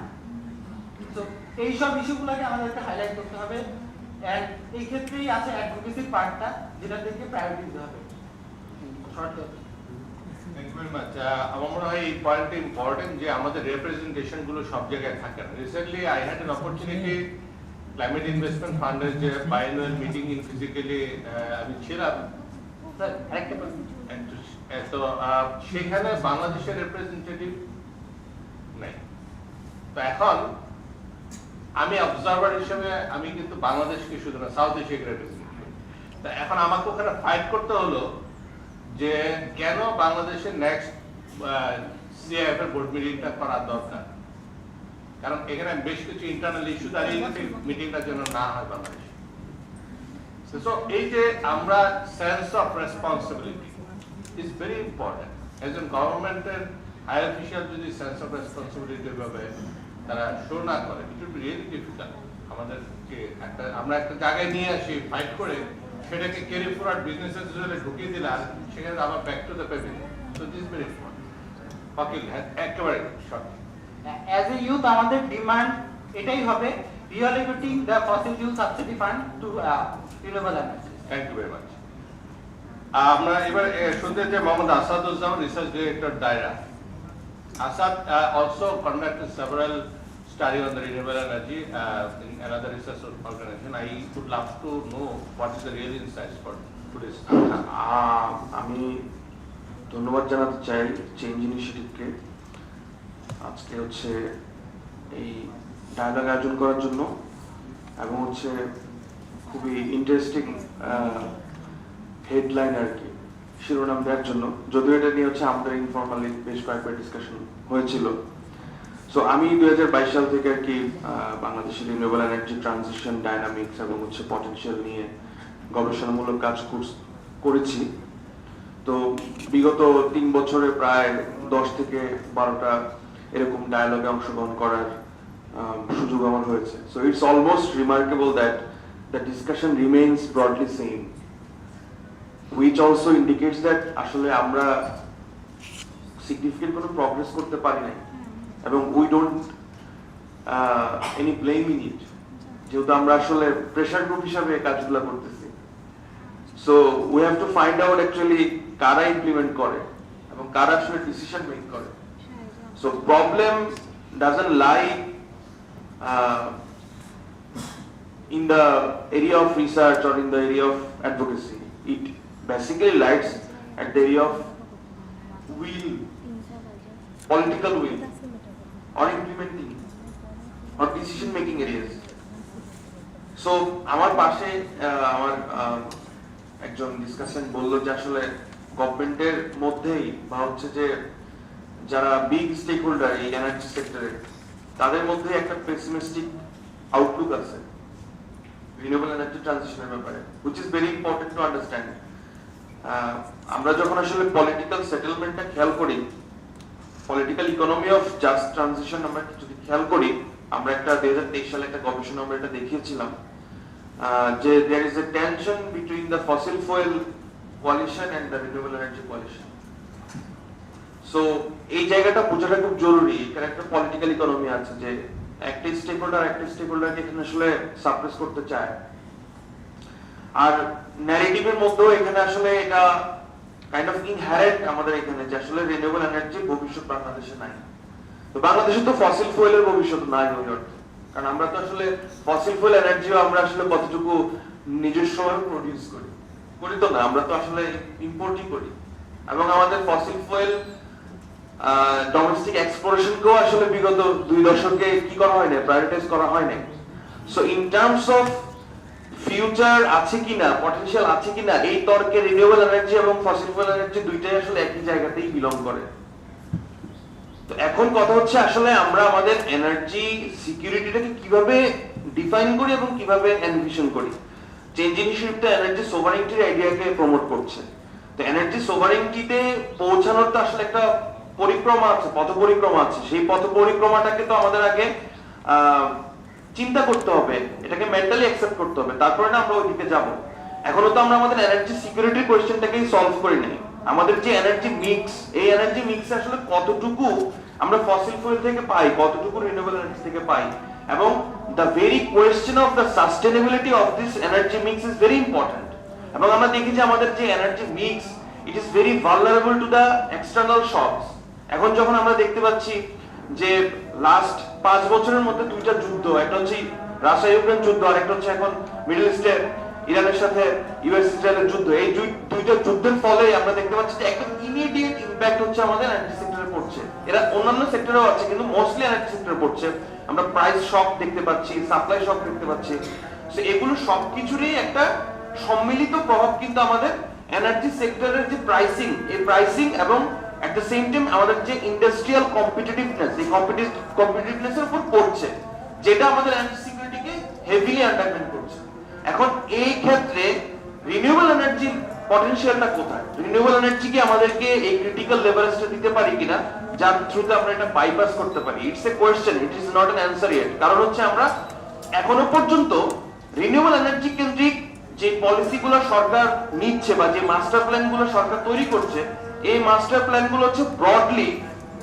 তো এইসব ইস্যুগুলোকে আমাদেরকে হাইলাইট করতে হবে। এন্ড এই ক্ষেত্রেই আছে অ্যাডভোকেসি পার্টটা, যেটা থেকে প্রায়োরিটি দিতে হবে। Short thank you very much. আমার মনে হয় এই পয়েন্টটা ইম্পর্টেন্ট যে আমাদের রিপ্রেজেন্টেশন গুলো সব জায়গায় থাকে না। Recently I had an opportunity climate investment ফান্ডের যে বায়ানুয়াল মিটিং ইন ফিজিক্যালি আমি ছিলাম। তো সেখানে বাংলাদেশের রিপ্রেজেন্টেটিভ নাই। তো এখন আমি অবজারভার হিসেবে আমি কিন্তু বাংলাদেশকে শুধু না সাউথ এশিয়াকে রিপ্রেজেন্ট করি। তা এখন আমাকে ওখানে ফাইট করতে হলো যে কেন বাংলাদেশের নেক্সট সিআইএফ এর বোর্ড মিটিংটা করা দরকার, কারণ এখানে বেশ কিছু ইন্টারনাল ইস্যু দাঁড়িয়ে গেছে মিটিংটা যেন না হয় বাংলাদেশে। সো এই যে আমরা sense of responsibility is very important. একজন গভর্নমেন্টের হাই অফিসিয়াল যদি সেন্স অফ রেসপন্সিবিলিটি ভাবে তারা শো না করে, it will be really difficult আমাদেরকে আমরা একটা জায়গায় নিয়ে আসি ফাইট করে, সেটাকে ক্যারি ফরওয়ার্ড বিজনেসের জন্য ঢুকিয়ে দিলে আর সেখানে আবার back to the pavilion. So this very important. Wakil একেবারে শর্ট। অ্যাজ এ ইউথ আমাদের ডিমান্ড এটাই হবে, reallocating the fossil fuel subsidy fund to renewable energy. Thank you very much. আমরা এবার শুনতে চাই মোহাম্মদ আসাদুজ্জামান, রিসার্চ ডিরেক্টর ডায়রা। Asad also conducted several studies on the renewable energy in another research organization. I would love to know what is the real insights for today's. আমি ধন্যবাদ জানাতে চাই change ইনিশিয়েটিভকে আজকে হচ্ছে এই ডায়ালগ আয়োজন করার জন্য, এবং হচ্ছে খুবই ইন্টারেস্টিং হেডলাইন আর কি শিরোনাম দেওয়ার জন্য, যদিও এটা নিয়ে হচ্ছে আমাদের ইনফর্মালি বেশ কয়েকবার ডিসকাশন হয়েছিল। সো আমি 2022 সাল থেকে আর কি বাংলাদেশের রিনিউয়েবল এনার্জি ট্রানজিশন ডায়নামিক্স এবং হচ্ছে পটেনশিয়াল নিয়ে গবেষণামূলক কাজ করেছি। তো বিগত 3 বছরে প্রায় 10 থেকে 12টা এরকম ডায়ালগে অংশগ্রহণ করার সুযোগ আমার হয়েছে। So it's almost remarkable that the discussion remains broadly same, which also indicates that আসলে আমরা significant কোনো প্রগ্রেস করতে পারি নাই, এবং we don't any blame in it, যেহেতু আমরা আসলে প্রেশার গ্রুপ হিসাবে কাজগুলো করতেছি। So we have to find out actually কারা ইমপ্লিমেন্ট করে এবং কারা আসলে ডিসিশন মেক করে। So problem doesn't lie in the area of research or in the area of advocacy. It basically lies at the area of will, political will, or implementing, or decision making areas. So আমার পাশে আমার একজন discussion বললো যে আসলে গভর্নমেন্টের মধ্যেই বা হচ্ছে যে যারা বিগ স্টেক হোল্ডার এই এনার্জি সেক্টরে, তাদের মধ্যে একটা পেসিমিস্টিক আউটলুক আছে রিনিউয়েবল এনার্জি ট্রানজিশনের ব্যাপারে, which is very important to understand. আমরা যখন আসলে পলিটিক্যাল সেটেলমেন্টটা খেয়াল করি, political economy of just transition আমরা যদি খেয়াল করি, আমরা একটা 2023 সালে একটা গবেষণা আমরা এটা দেখিয়েছিলাম যে there is a tension between the fossil fuel coalition and the renewable energy coalition. So এই জায়গাটা বোঝাটা খুব জরুরি। এখানে একটা পলিটিক্যাল ইকোনমি আছে যে একটা স্টেক হোল্ডারকে এখানে আসলে সাপ্রেস করতে চায়, আর ন্যারেটিভের মধ্যেও এখানে আসলে এটা কাইন্ড অফ ইনহেরেন্ট আমাদের এখানে যে আসলে রিনিউয়েবল এনার্জি ভবিষ্যৎ বাংলাদেশে নাই। তো বাংলাদেশে তো ফসিল ফুয়েলের ভবিষ্যৎ নাই ওই অর্থে, কারণ আমরা তো আসলে ফসিল ফুয়েল এনার্জিও আমরা আসলে কতটুকু নিজস্ব প্রডিউস করি তো না, আমরা তো আসলে ইম্পোর্টই করি, এবং আমাদের ফসিল ফুয়েল ডোমেস্টিক এক্সপ্লোরেশনকেও আসলে বিগত 2 দশকে কি করা হয় না, প্রায়োরিটাইজ করা হয় না। So in terms of future আছে কিনা, পটেনশিয়াল আছে কিনা, এই তর্কে রিনিউয়েবল এনার্জি এবং ফসিল ফুয়েল এনার্জি দুইটাই আসলে একই জায়গাতেই বিলং করে। তো এখন কথা হচ্ছে আসলে আমরা আমাদের এনার্জি সিকিউরিটিটাকে কিভাবে ডিফাইন করি এবং কিভাবে এনভিশন করি। চেঞ্জ ইনিশিয়েটিভটা এনার্জি সোভারেনিটির আইডিয়াকে প্রমোট করছে। তো এনার্জি সোভারেনিটিতে পৌঁছানোর তো আসলে একটা পরিক্রমা আছে, পথ পরিক্রমা আছে। সেই পথ পরিক্রমাটাকে তো আমাদের আগে চিন্তা করতে হবে, এটাকে মেন্টালি অ্যাকসেপ্ট করতে হবে, তারপরে না আমরা ওইদিকে যাব। এখনো তো আমরা আমাদের এনার্জি সিকিউরিটির কোয়েশ্চেনটাকেই সলভ করি নাই। আমাদের যে এনার্জি মিক্স, এই এনার্জি মিক্সে আসলে কতটুকু আমরা ফসিল ফুয়েল থেকে পাই, কতটুকু রিনিউয়েবল এনার্জি থেকে পাই, এবং the very question of the sustainability of this energy mix is very important. এবং আমরা দেখি যে আমাদের যে energy mix, it is very vulnerable to the external shocks. এখন যখন আমরা দেখতে পাচ্ছি যে লাস্ট 5 বছরের মধ্যে দুইটা যুদ্ধ, একটা হচ্ছে রাশিয়া ইউক্রেন যুদ্ধ, আর একটা হচ্ছে এখন মিডল ইস্টে ইরানের সাথে ইউএস ইসরায়েলের যুদ্ধ। এই দুইটা যুদ্ধের ফলে আমরা দেখতে পাচ্ছি যে একটা ইমিডিয়েট ইমপ্যাক্ট হচ্ছে আমাদের এনার্জি সেক্টরে পড়ছে। এরা অন্যান্য সেক্টরেও আছে কিন্তু মোস্টলি এনার্জি সেক্টরে পড়ছে। আমরা প্রাইস শক দেখতে পাচ্ছি, সাপ্লাই শক দেখতে পাচ্ছি। সো এগুলো সবকিছুরই একটা সম্মিলিত প্রভাব কিন্তু আমাদের এনার্জি সেক্টরের যে প্রাইসিং, এই প্রাইসিং এবং এট দ্য সেম টাইম আমাদের যে ইন্ডাস্ট্রিয়াল কম্পিটিটিভনেস, এই কম্পিটিটিভনেসের উপর পড়ছে, যেটা আমাদের এনার্জি সিকিউরিটিকে হেভিলি আন্ডারমাইন করছে। এখন এই ক্ষেত্রে রিনিউয়েবল এনার্জির পটেনশিয়ালটা কোথায়? রিনিউয়েবল এনার্জি কি আমাদেরকে এই ক্রিটিক্যাল লেভারেজটা দিতে পারি কিনা, যার থ্রুতে আমরা এটা বাইপাস করতে পারি? It's a question, it is not an answer yet. কারণ হচ্ছে আমরা এখনো পর্যন্ত রিনিউয়েবল এনার্জি কেন্দ্রিক যে পলিসিগুলো সরকার নিচ্ছে বা যে মাস্টার প্ল্যানগুলো সরকার তৈরি করছে, এই মাস্টার প্ল্যানগুলো হচ্ছে ব্রডলি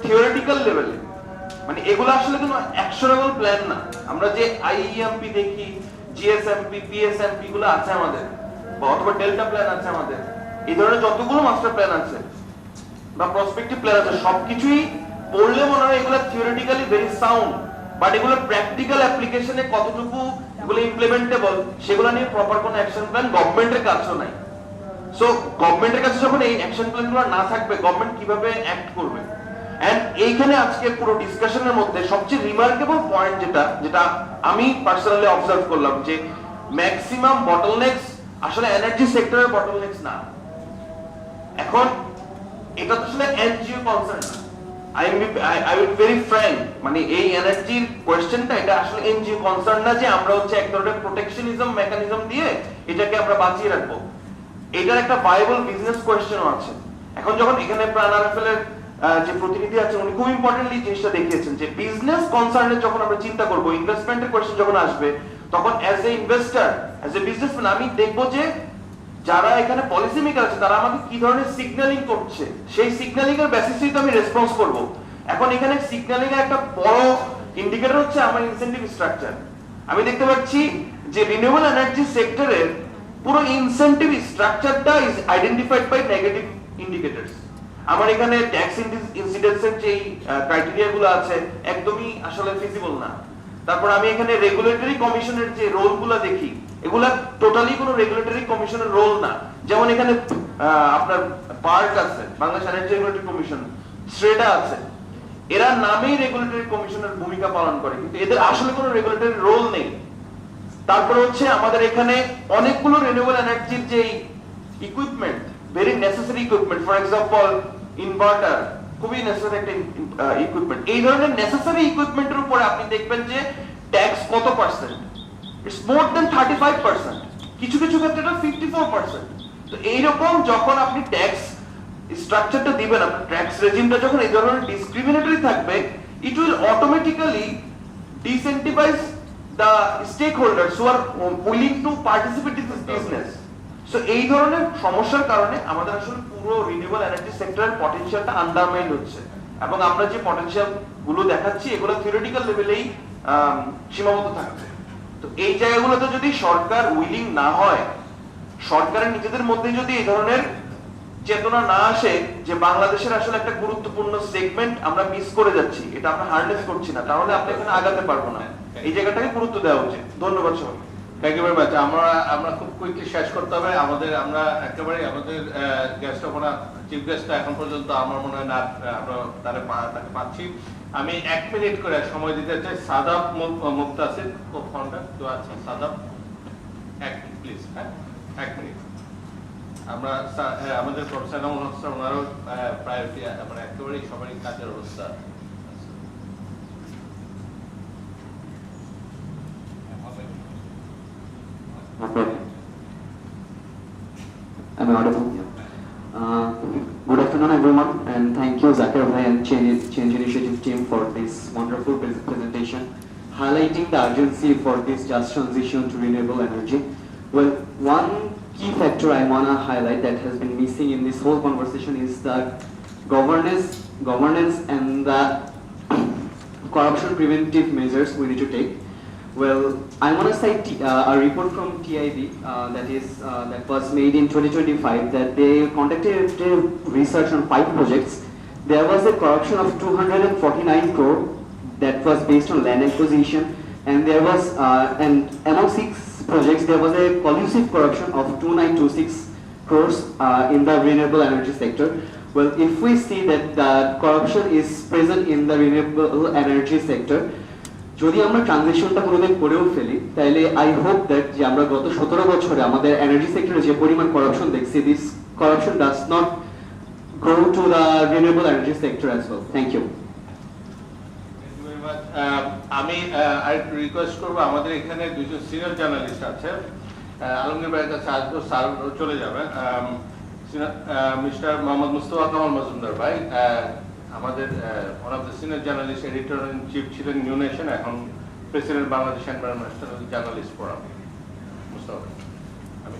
থিওরিটিক্যাল লেভেলে, মানে এগুলো আসলে কোনো অ্যাকশনেবল প্ল্যান না। আমরা যে আইইএমপি দেখি, জিএসএমপি, পিএসএমপি গুলো আছে আমাদের, বা অথবা ডেল্টা প্ল্যান আছে আমাদের, এই ধরনের যতগুলো মাস্টার প্ল্যান আছে বা প্রসপেক্টিভ প্ল্যান আছে, সবকিছুই পড়লে মনে হয় এগুলো থিওরিটিক্যালি ভেরি সাউন্ড, বাট এগুলো প্র্যাকটিক্যাল অ্যাপ্লিকেশনে কতটুকু এগুলো ইমপ্লিমেন্টেবল সেগুলো নিয়ে প্রপার কোনো অ্যাকশন প্ল্যান গভর্নমেন্টের কাছেও নাই। সো গভর্নমেন্টের কাছে যখন এই অ্যাকশন প্ল্যানগুলো না থাকবে, গভর্নমেন্ট কিভাবে অ্যাক্ট করবে? এন্ড এইখানে আজকে পুরো ডিসকাশনের মধ্যে সবচেয়ে রিমার্কেবল পয়েন্ট যেটা আমি পার্সোনালি অবজার্ভ করলাম, যে ম্যাক্সিমাম বটলনেকস আসলে এনার্জি সেক্টরের বটলনেকস না। এখন এটা তো আসলে এনজিও কনসার্ন না। I will be very frank, মানে এই এনার্জির কোয়েশ্চেনটা এটা আসলে এনজিও কনসার্ন না, যে আমরা হচ্ছে এক ধরনের প্রোটেকশনিজম মেকানিজম দিয়ে এটাকে আমরা বাঁচিয়ে রাখবো। এটার একটা ভায়াবল বিজনেস কোয়েশ্চেনও আছে। এখন যখন এখানে প্রাণ আরএফএল-এর যে প্রতিনিধি আছে, উনি খুব ইম্পর্টেন্টলি জিনিসটা দেখিয়েছেন যে বিজনেস কনসার্নে যখন আমরা চিন্তা করব, ইনভেস্টমেন্টের কোয়েশ্চেন যখন আসবে, তখন as a investor, as a businessman আমি দেখবো যে যারা এখানে পলিসি মেকার আছে তারা আমাকে কি ধরনের সিগন্যালিং করছে, সেই সিগন্যালিং এর বেসিসেই তো আমি রেসপন্স করব। এখন এখানে সিগন্যালিং এর একটা বড় ইন্ডিকেটর হচ্ছে আমার ইনসেন্টিভ স্ট্রাকচার। আমি দেখতে পাচ্ছি যে রিনিউয়েবল এনার্জি সেক্টরের পুরো ইনসেন্টিভ স্ট্রাকচারটা is identified by negative indicators. আমার এখানে ট্যাক্স ইনসিডেন্সের যে ক্রাইটেরিয়া গুলো আছে একদমই আসলে ফিজিবল না। তারপর আমি এখানে রেগুলেটরি কমিশনের যে রোলগুলো দেখি, এগুলা টোটালি কোনো রেগুলেটরি কমিশনের রোল না। যেমন এখানে আপনার পার্ক আছে, বাংলাদেশ এনার্জি রেগুলেটরি কমিশন, স্ট্রেটা আছে, এরা নামেই রেগুলেটরি কমিশনের ভূমিকা পালন করে, কিন্তু এদের আসলে কোনো রেগুলেটরি রোল নেই। তারপর হচ্ছে আমাদের এখানে অনেকগুলো রিনিউয়েবল এনার্জির যে equipment, very necessary equipment, for example inverter, খুবই নেসেসারি একটা ইকুইপমেন্ট। এই ধরনের নেসেসারি ইকুইপমেন্টের উপরে আপনি দেখবেন যে ট্যাক্স কত পার্সেন্ট? ইটস মোর দেন 35%, কিছু কিছু ক্ষেত্রে এটা 54%। তো এইরকম যখন আপনি ট্যাক্স স্ট্রাকচারটা দিবেন, আপনার ট্যাক্স রেজিমটা যখন এই ধরনের ডিসক্রিমিনেটরি থাকবে, it will automatically disincentivise the stakeholders who are willing to participate in this business. So এই ধরনের সমস্যার কারণে আমাদের আসলে পুরো রিনিউয়েবল এনার্জি সেক্টরের পটেনশিয়ালটা আন্ডারমাইন হচ্ছে, এবং আমরা যে পটেনশিয়াল গুলো দেখাচ্ছি এগুলো থিওরিটিক্যাল লেভেলেই সীমাবদ্ধ থাকছে। তো এই জায়গাগুলোতে যদি সরকার উইলিং না হয়, সরকারের নিজেদের মধ্যে যদি এই ধরনের চেতনা না আসে যে বাংলাদেশের আসলে একটা গুরুত্বপূর্ণ সেগমেন্ট আমরা মিস করে যাচ্ছি, এটা আমরা হার্নেস করছি না, তাহলে আমরা এখানে আগাতে পারবো না। এই জায়গাটাকে গুরুত্ব দেওয়া উচিত। ধন্যবাদ সবাই। Thank you very much. আমরা খুব কুইকলি শেষ করতে হবে। আমরা একেবারে আমাদের গেস্ট ওখানে চিফ গেস্টটা এখন পর্যন্ত আমার মনে হয় না আমরা তাকে পাচ্ছি। আমি 1 মিনিট করে সময় দিতে চাই। সাদাব মুক্তাসির, কো-ফাউন্ডার, তো আছে সাদাব। এক মিনিট প্লিজ, হ্যাঁ এক মিনিট। আমরা হ্যাঁ আমাদের প্রফেসর এনামুল হক স্যার ওনারও প্রায়োরিটি মানে একেবারেই সবারই কাজের অবস্থা। Am I audible? Good afternoon, everyone, and thank you, Zakir Bhai and Change Initiative team for this wonderful presentation, highlighting the urgency for this just transition to renewable energy. Well, one key factor I want to highlight that has been missing in this whole conversation is the governance and the corruption preventive measures we need to take. Well, I want to cite a report from TIB that was made in 2025 that they conducted research on 5 projects. There was a corruption of 249 crore that was based on land acquisition, and there was and among 6 projects there was a collusive corruption of 2926 crores in the renewable energy sector. Well, if we see that the corruption is present in the renewable energy sector, যদি আমরা ট্রানজিশনটা কোনোদিন করেও ফেলি তাহলে I hope that যে আমরা গত 17 বছরে আমাদের এনার্জি সেক্টরে যে পরিমাণ করাপশন দেখছি, this corruption does not grow to the renewable energy sector as well. Thank you. আমি আরেকটু রিকোয়েস্ট করবো, আমাদের এখানে দুজন সিনিয়র জার্নালিস্ট আছে, আলমগীর ভাইয়ের কাছে আসবো, স্যার চলে যাবেন। মিস্টার মোহাম্মদ মুস্তফা কামাল মজুমদার ভাই আমাদের one of the senior journalist, editor in chief ছিলেন নিউ নেশন, এখন president Bangladesh environmental journalist forum. Mustafa ভাই, আমি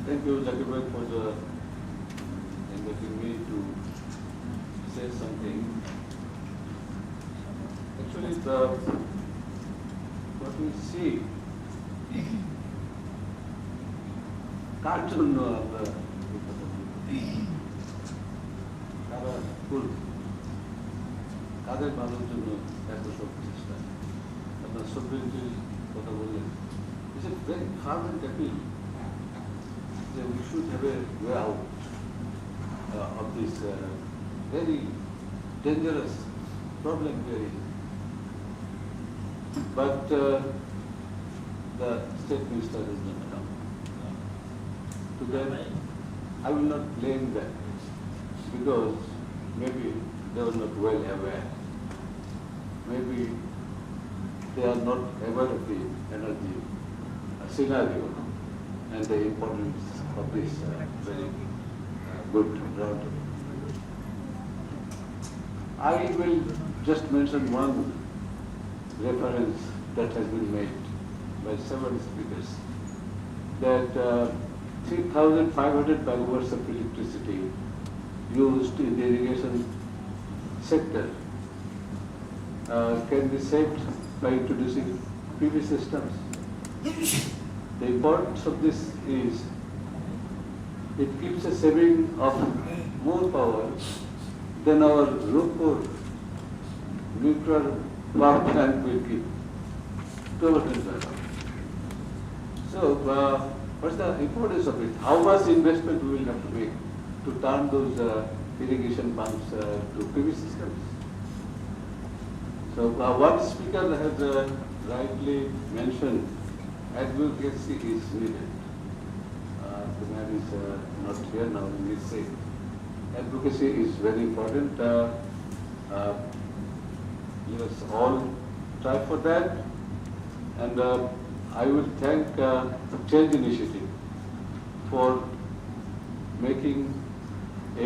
thank you, Zakir Bhai, for inviting me to say something. Actually, what we see, কার জন্য আমরা কাদের ভালোর জন্য এত সব চেষ্টা, আপনার সভ্যের কথা বললেন, it's a very ferment appeal যে we should have a way out of this very dangerous problem here. But the state minister is not around. To them, I will not blame them because maybe they were not well aware. Maybe they are not aware of the energy scenario and the importance of this very good roundtable. I will just mention one reference that has been made by several speakers, that 3,500 megawatts of electricity used in the irrigation sector can be saved by introducing PV systems. The importance of this is it gives a saving of more power than our Roopur nuclear power plant will give to our country. So, what's the importance of it? How much investment we will have to make to turn those irrigation pumps to PV systems? So, one speaker has rightly mentioned advocacy is needed. The man is not here now, he is sick. Advocacy is very important. Let us all try for that. And I will thank Change Initiative for making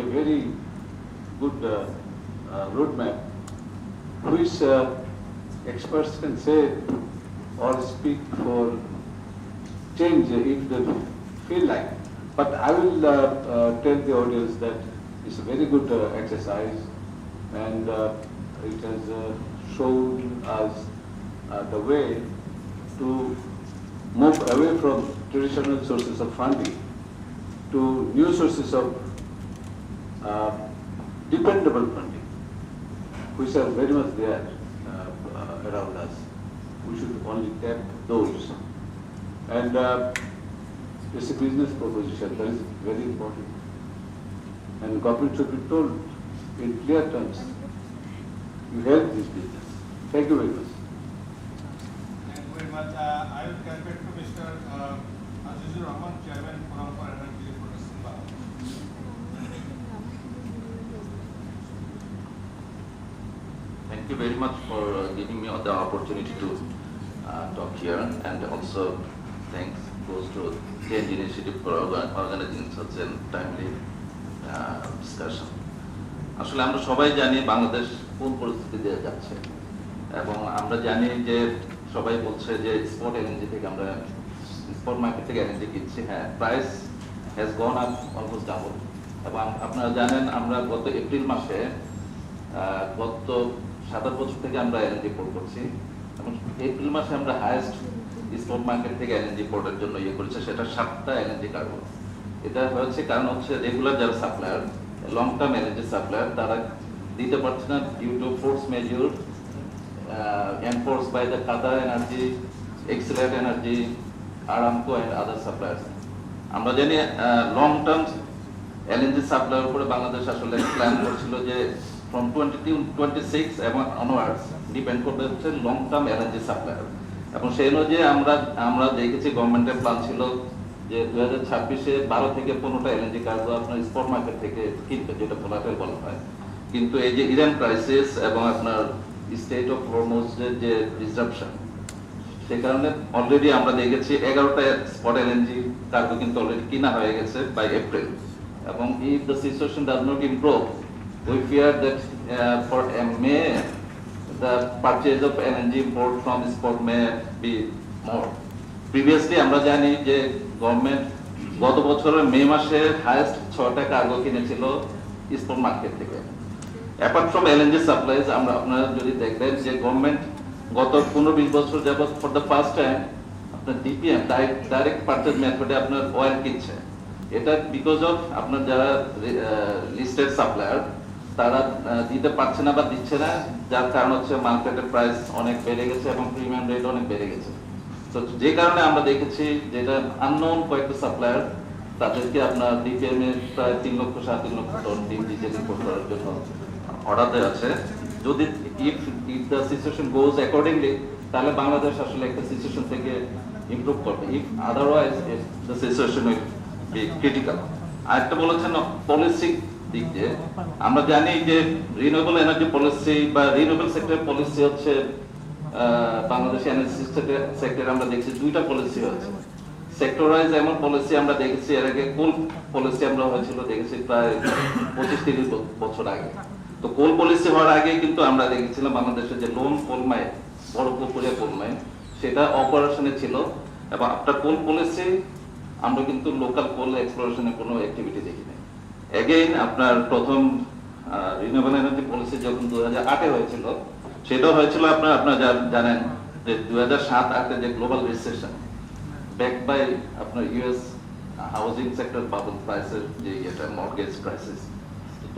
a very good roadmap, which experts can say or speak for change if they feel like. But I will tell the audience that it's a very good exercise, and it has shown us the way to move away from traditional sources of funding to new sources of dependable funding, which are very much there around us. We should only tap those. And it's a business proposition that is very important. and government should be told in clear terms, you help this business. Thank you very much. Thank you very much. I will get back to Mr. Azizur Rahman, Chairman Forum for Energy Production. Thank you very much for giving me the opportunity to talk here, and also thanks goes to Change Initiative for organizing such a timely discussion. আসলে আমরা সবাই জানি বাংলাদেশ কোন পরিস্থিতিতে যাচ্ছে, এবং আমরা জানি যে সবাই বলছে যে স্পট এলএনজি থেকে আমরা স্পট মার্কেট থেকে এলএনজি কিনছি। হ্যাঁ, price has gone up almost double. এবং আপনারা জানেন আমরা গত এপ্রিল মাসে গত 7 বছর থেকে আমরা এলএনজি পোর্ট করছি, এবং এপ্রিল মাসে আমরা হাইয়েস্ট স্পট মার্কেট থেকে এলএনজি পোর্টের জন্য করেছে, সেটা 7টা এলএনজি কার্গো। এটা হচ্ছে কারণ হচ্ছে রেগুলার যারা supplier, long term LNG supplier, তারা দিতে পারছে না due to force majeure enforced by the Qatar Energy, Excellent Energy, Aramco and other suppliers. আমরা জানি লং টার্ম এলএনজি সাপ্লাইয়ের উপরে বাংলাদেশ আসলে প্ল্যান করছিল যে from 2026 এবং অনওয়ার্ডস ডিপেন্ড করবে হচ্ছে লং টার্ম এলএনজি সাপ্লায়ার, এবং সেই অনুযায়ী আমরা দেখেছি গভর্নমেন্টের প্ল্যান ছিল যে 2026-এ 12 থেকে 15টা এলএনজি কার্গো আপনার স্পট মার্কেট থেকে কিনবে, যেটা ভোলাটাইল বলা হয়। কিন্তু এই যে ইরান ক্রাইসিস এবং আপনার স্টেট অফ হরমুজের যে ডিসরাপশন, সে কারণে অলরেডি আমরা দেখেছি 11টা স্পট এলএনজি কার্গো কিন্তু অলরেডি কিনা হয়ে গেছে বাই এপ্রিল। এবং if the situation does not improve, we fear that for May the purchase of LNG import from spot may be more. Previously আমরা জানি যে গভর্নমেন্ট গত বছরের মে মাসে হাইয়েস্ট 6টা কার্গো কিনেছিল স্পট মার্কেট থেকে। অ্যাপার্ট ফ্রম এলএনজি সাপ্লাইজ, আপনারা যদি দেখবেন যে গভর্নমেন্ট গত 15-20 বছর যাবত ফর দ্য ফার্স্ট টাইম আপনার ডিপিএম ডাইরেক্ট পারচেজ মেথডে আপনার অয়েল কিনছে। এটা বিকজ অফ আপনার যারা লিস্টেড সাপ্লায়ার তারা দিতে পারছে না বা দিচ্ছে না, যার কারণ হচ্ছে মার্কেটের প্রাইস অনেক বেড়ে গেছে এবং প্রিমিয়াম রেট অনেক বেড়ে গেছে। তো যে কারণে আমরা দেখেছি যেটা আননোন কয়েকটা সাপ্লায়ার তাদেরকে আপনার ডিপিএম এর প্রায় 3,7 লক্ষ টন ডিম ডিজেল ইম্পোর্ট করার জন্য অর্ডার দেওয়া আছে। যদি if the situation goes accordingly, তাহলে বাংলাদেশ আসলে একটা সিচুয়েশন থেকে ইমপ্রুভ করবে। If otherwise the situation will be critical. আরেকটা বলেছেন পলিসি দিক দিয়ে, আমরা জানি যে রিনিউয়েবল এনার্জি পলিসি বা রিনিউয়েবল সেক্টর পলিসি হচ্ছে বাংলাদেশ এনার্জি সেক্টরে আমরা দেখছি 2টা পলিসি হয়েছে। সেক্টর ওয়াইজ এমন পলিসি আমরা দেখেছি এর আগে, কোল পলিসি আমরা হয়েছিল দেখেছি প্রায় 25-30 বছর আগে। তো কোল পলিসি হওয়ার আগে কিন্তু আমরা দেখেছিলাম বাংলাদেশের যে লোন কোল মাইন, বড় পুকুরিয়া কোল মাইন, সেটা অপারেশনে ছিল। এবং আফটার কোল পলিসি আমরা কিন্তু লোকাল কোল এক্সপ্লোরেশনের কোনো অ্যাক্টিভিটি দেখি নাই। এগেইন আপনার প্রথম রিনিউয়েবল এনার্জি পলিসি যখন 2008-এ হয়েছিল, সেটা হয়েছিল আপনারা জানেন যে 2007-08-এ যে গ্লোবাল রিসেশন ব্যাকড বাই আপনার ইউএস হাউজিং সেক্টর বাবল প্রাইসের যে এটা মর্গেজ ক্রাইসিস,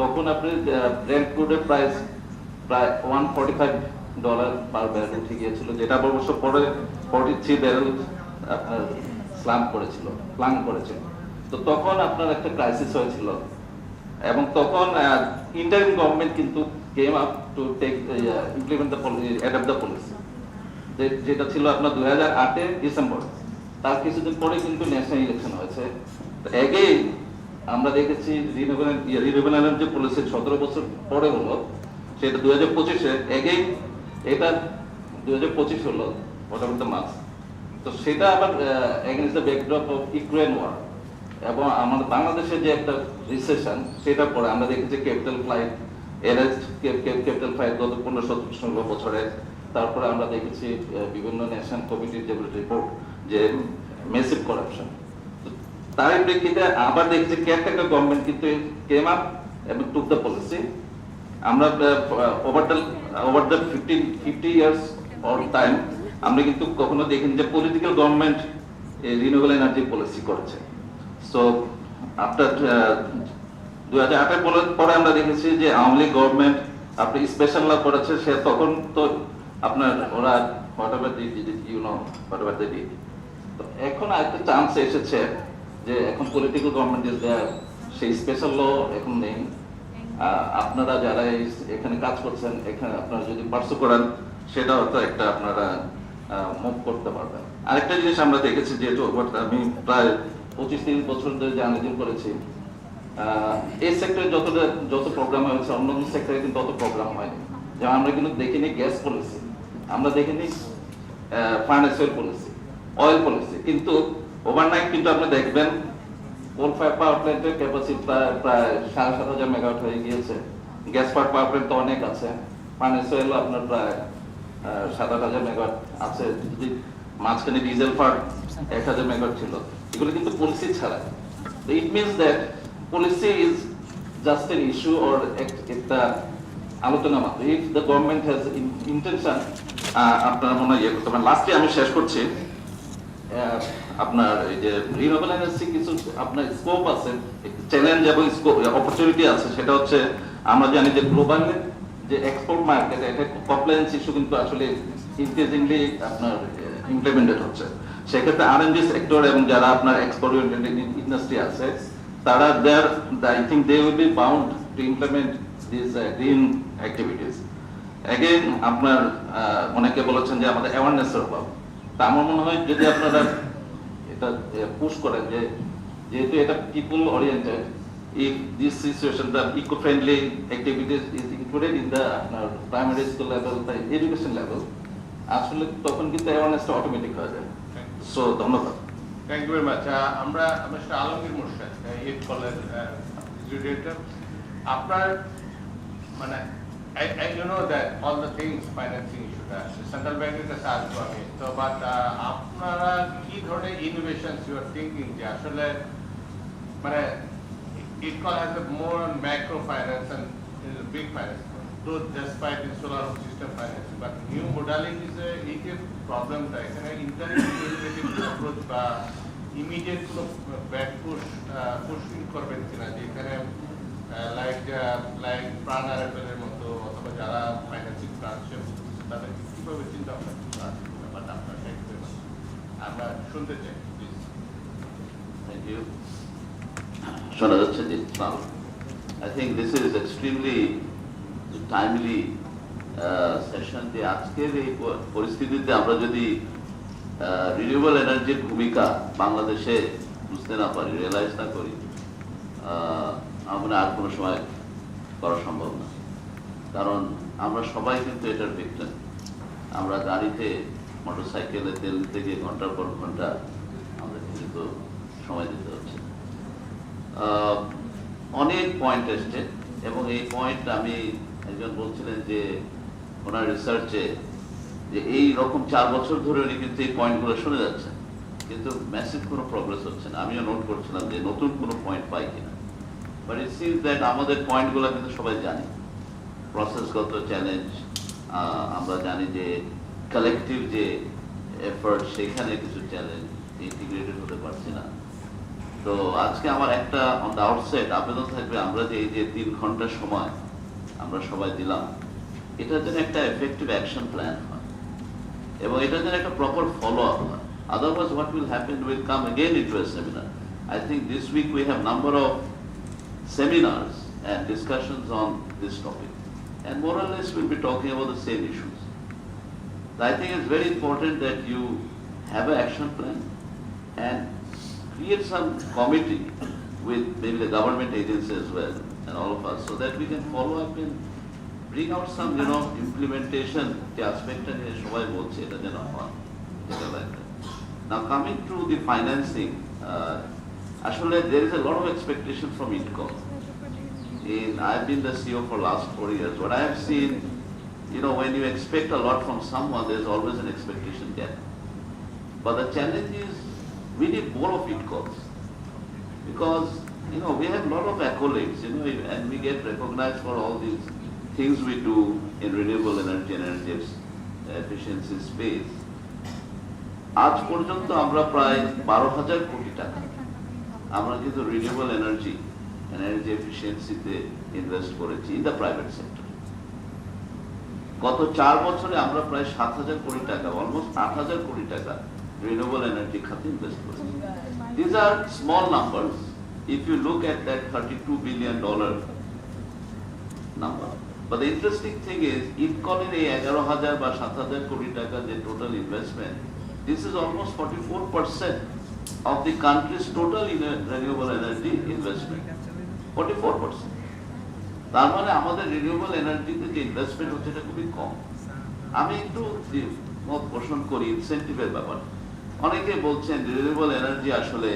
তখন আপনি ব্রেন্ট ক্রুডের প্রাইস প্রায় $145 পার ব্যারেল উঠে গিয়েছিল, যেটা অবশ্য পরে 43 ব্যারেল আপনার প্লাং করেছিল। তো তখন আপনার একটা ক্রাইসিস হয়েছিল, এবং তখন ইন্টারিম গভর্নমেন্ট কিন্তু came up to take implement the policy, adapt the policy, যেটা ছিল আপনার 2008-এ ডিসেম্বর। তার কিছুদিন পরে কিন্তু ন্যাশনাল ইলেকশন হয়েছে। তো এগেইন আমরা দেখেছি রিনিউয়েবল এনার্জি পলিসি 17 বছর পরে হলো, সেটা 2025-এ এগেইন, এটা 2025 হলো হোয়াট দ্য মার্কস। তো সেটা আবার against the backdrop of Ukraine war এবং আমাদের বাংলাদেশের যে একটা রিসেশন, সেটার পরে আমরা দেখেছি ক্যাপিটাল ফ্লাইট গত 15-16 বছরে। তারপরে আমরা দেখেছি বিভিন্ন ন্যাশনাল কমিটির যে রিপোর্ট যে মেসিভ করাপশন। তার প্রেক্ষিতে আবার দেখছি কেয়ারটেকার গভর্নমেন্ট কিন্তু কেম আপ এবং টুক দ্য পলিসি। আমরা over the 50 years or time আমরা কিন্তু কখনো দেখিনি যে political government renewable energy policy করেছে। সো আফটার 2008-এর পরে আমরা দেখেছি যে আওয়ামী লীগ গভর্নমেন্ট আপনি স্পেশাল ল করেছে, সে তখন তো আপনার ওরা whatever they did, you know whatever they did. তো এখন আরেকটা চান্স এসেছে যে এখন পলিটিক্যাল গভর্নমেন্ট ইজ দেয়ার, সেই স্পেশাল ল এখন নেই। আপনারা যারা এখানে কাজ করছেন, এখানে আপনারা যদি পার্সু করেন সেটা হয়তো একটা আপনারা মুভ করতে পারবেন। আরেকটা জিনিস আমরা দেখেছি, যেহেতু আমি প্রায় 25-30 বছর ধরে জার্নালিজম করেছি, এই সেক্টরে যত প্রোগ্রাম হয়েছে অন্য সেক্টরে কিন্তু অত প্রোগ্রাম হয়নি। যেমন আমরা কিন্তু দেখিনি গ্যাস পলিসি, আমরা দেখিনি ফার্নেসের পলিসি, অয়েল পলিসি, কিন্তু ওভারনাইট কিন্তু আপনি দেখবেন কোল ফায়ার পাওয়ার প্ল্যান্টের ক্যাপাসিটি প্রায় 7,500 মেগাওয়াট হয়ে গিয়েছে। গ্যাস ফায়ার পাওয়ার প্ল্যান্ট তো অনেক আছে, ফার্নেসের আপনার প্রায় 7,000 মেগাওয়াট আছে। যদি মাঝখানে ডিজেল ফায়ার 1,000 মেগাওয়াট ছিল, এগুলো কিন্তু পলিসি ছাড়া। It means that policy is just an issue or একটা আলোচনা মাত্র। If the government has intention, আপনার মনে হয় করতে পারেন। লাস্টে আমি শেষ করছি, আপনার এই যে রিনিউয়েবল এনার্জি কিছু আপনার স্কোপ আছে, চ্যালেঞ্জ এবং স্কোপ অপরচুনিটি আছে। সেটা হচ্ছে আমরা জানি যে গ্লোবাল যে এক্সপোর্ট মার্কেট, এটা কমপ্লায়েন্স ইস্যু কিন্তু আসলে ইনক্রিজিংলি আপনার ইমপ্লিমেন্টেড হচ্ছে। সেক্ষেত্রে আরএনডি সেক্টর এবং যারা আপনার এক্সপোর্ট ওরিয়েন্টেড ইন্ডাস্ট্রি আছে, তারা I think they will be bound to implement these green activities. Again, আপনার অনেকে বলেছেন যে আমাদের অ্যাওয়ারনেসের অভাব। তা আমার মনে হয় যদি আপনারা এটা পুশ করেন যে যেহেতু এটা people oriented, if this situation, the eco-friendly activities is included in the primary school level, the education level, আসলে তখন কিন্তু অ্যাওয়ারনেসটা অটোমেটিক হয়ে যায়। সো ধন্যবাদ। Thank you very much. আমরা Mr. Alamgir Murshid, Youth College Director. After, I know that all the things financing issue, central bank is a charge for me. So, but আপনারা কি ধরনের innovations you are thinking যে আসলে it has a more on macro finance and big finance. Though despite the solar system finance, but new modalities is a problem. এখানে integrated approach বা immediate back pushing করবেন কিনা, যেখানে like প্রাণার এর মতো অথবা যারা ফাইন্যান্সিং ব্রাঞ্চে তাদের কিভাবে চিন্তা ভাবনা ব্যাপারটা আপনার আমরা শুনতে চাই। Thank you. শোনা যাচ্ছে যে I think this is extremely timely session. যে আজকের এই পরিস্থিতিতে আমরা যদি রিনিউয়েবল এনার্জির ভূমিকা বাংলাদেশে বুঝতে না পারি, রিয়েলাইজ না করি, আমরা আর কোনো সময় করা সম্ভব না। কারণ আমরা সবাই কিন্তু এটার ভিক্টিম। আমরা গাড়িতে মোটরসাইকেলে তেল দিতে গিয়ে ঘন্টার পর ঘন্টা আমাদের কিন্তু সময় দিতে হচ্ছে। অনেক পয়েন্ট এসছে এবং এই পয়েন্ট আমি একজন বলছিলেন যে ওনার রিসার্চে যে এই রকম 4 বছর ধরে উনি কিন্তু এই পয়েন্টগুলো শুনে যাচ্ছেন, কিন্তু ম্যাসিভ কোনো প্রগ্রেস হচ্ছে না। আমিও নোট করছিলাম যে নতুন কোনো পয়েন্ট পাই কিনা, বাট ইট সিমস দ্যাট আমাদের পয়েন্টগুলো কিন্তু সবাই জানি। প্রসেসগত চ্যালেঞ্জ আমরা জানি, যে কালেকটিভ যে এফার্ট সেখানে কিছু চ্যালেঞ্জ, ইন্টিগ্রেটেড হতে পারছি না। তো আজকে আমার একটা অন দ্য আউটসাইড আবেদন থাকবে, আমরা যে এই যে 3 ঘন্টা সময় আমরা সবাই দিলাম, এটার জন্য একটা এফেক্টিভ অ্যাকশন প্ল্যান হয় এবং এটার জন্য একটা প্রপার ফলো আপ হয়। Otherwise, what will happen, we'll come again into a seminar. I think this week we have number of seminars and discussions on this topic, and more or less we'll be talking about the same issues. So I think it's very important that you have an action plan and create some committee with maybe the government agencies as well and all of us, so that we can follow up and bring out some, implementation aspect and সবাই বলছে এটা যেন হয়, যেটা like that. Now coming to the financing, actually there is a lot of expectation from INCOM. I've been the CEO for last 4 years. What I have seen, when you expect a lot from someone, there's always an expectation gap. But the challenge is we need more of INCOMs because we have a lot of accolades, and we get recognized for all these things we do in renewable energy and energy efficiency space. আজ পর্যন্ত আমরা প্রায় 12,000 কোটি টাকা আমরা কিন্তু renewable energy এফিসিয়েন্সিতে invest করেছি in the private sector. গত 4 বছরে আমরা প্রায় 7,000 কোটি টাকা, অলমোস্ট 8,000 কোটি টাকা রিনিউয়েবল এনার্জি খাতে ইনভেস্ট করেছি। These are small numbers if you look at that $32 billion number. But the interesting thing is, ITCOL in 11,000 বা 7,000 কোটি টাকা যে total investment, this is almost 44% of the country's total renewable energy investment. 44%. তার মানে আমাদের renewable এনার্জিতে যে investment হচ্ছে এটা খুবই কম। আমি একটু মত পোষণ করি ইনসেন্টিভের ব্যাপার। অনেকে বলছেন রিনিউয়েবল এনার্জি আসলে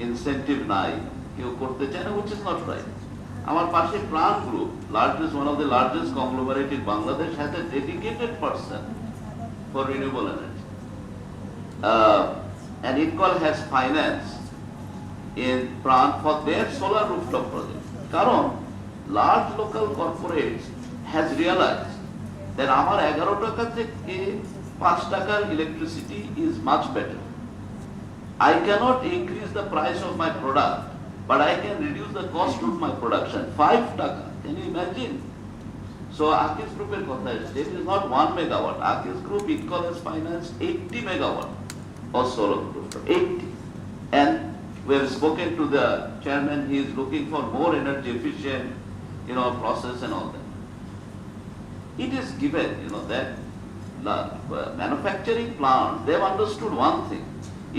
ইনসেন্টিভ নাই, কেউ করতে চায় না, which is not right. আমার পাশে প্রাণ group, one of the largest conglomerate in Bangladesh, has a dedicated person for renewable energy. And ITCOL has finance in Pran for their solar rooftop project. কারণ large local corporates has realized that our 11 টাকা থেকে 5 টাকার electricity is much better. I cannot increase the price of my product, but I can reduce the cost of my production. 5 taka. Can you imagine? So Akis Group it is not 1 megawatt. Akis Group ITCOL has financed 80 megawatt of solar rooftop. 80. And we have spoken to the chairman. He is looking for more energy efficient, process and all that. It is given, that manufacturing plants, they have understood one thing.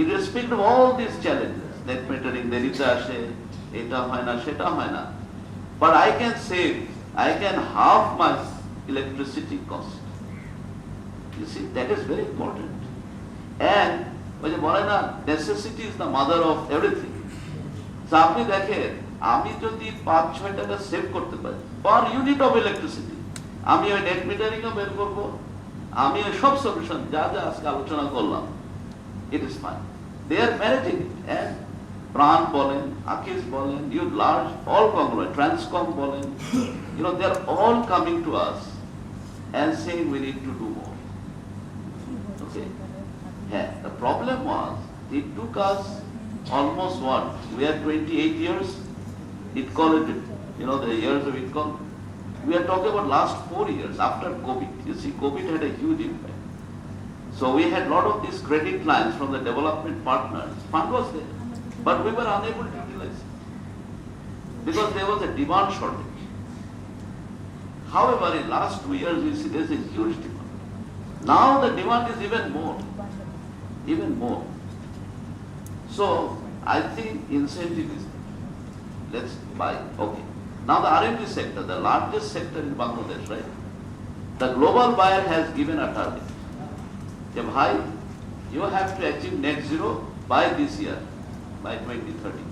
Irrespective of all these challenges, net metering, derita ashe, eta hoy na, sheta hoy na, but I can save, I can halve my electricity cost. You see, that is very important. And necessity is the mother of everything. So আপনি দেখেন, আমি যদি 5-6 টাকা save করতে পারি per unit of electricity, আমি ওই net metering ও বের করব, আমি ওই সব সলিউশন যা যা আজকে আলোচনা করলাম, it is fine. They are managing it. And Pran bolen, Akis bolen, you large, all conglomerate, Transcom bolen, they are all coming to us and saying we need to do more. Okay. Yeah. The problem was, it took us almost what? We had 28 years. ITCOL, the years of ITCOL. We are talking about last 4 years after COVID. You see, COVID had a huge impact. So we had a lot of these credit lines from the development partners. Fund was there, but we were unable to utilize it because there was a demand shortage. However, in last 2 years, we see there's a huge demand. Now the demand is even more. So I think incentive is, let's buy, okay. Now the R&D sector, the largest sector in Bangladesh, right? The global buyer has given a target. Bhai, you have to achieve net zero by this year, by 2030.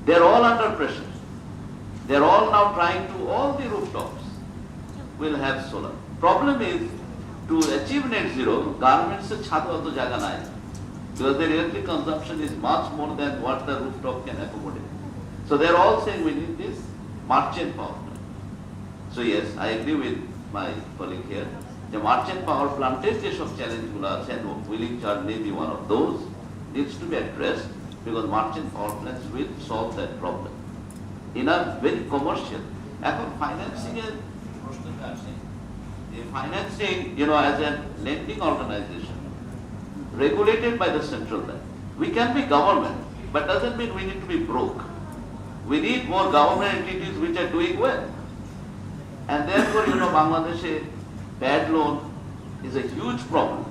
They're all under pressure. They're all now trying to, all the rooftops will have solar. Problem is, to achieve net zero, garments se chhado auto jaga nai, because their electric consumption is much more than what the rooftop can accommodate. So they're all saying we need this merchant power plant. So yes, I agree with my colleague here. The merchant power plant is যেসব চ্যালেঞ্জগুলো আছে, and wheeling charge may be one of those, needs to be addressed because merchant power plants will solve that problem in a very commercial. এখন financing, as a lending organization regulated by the central bank. We can be government, but doesn't mean we need to be broke. We need more government entities which are doing well. And therefore, Bangladesh, bad loan is a huge problem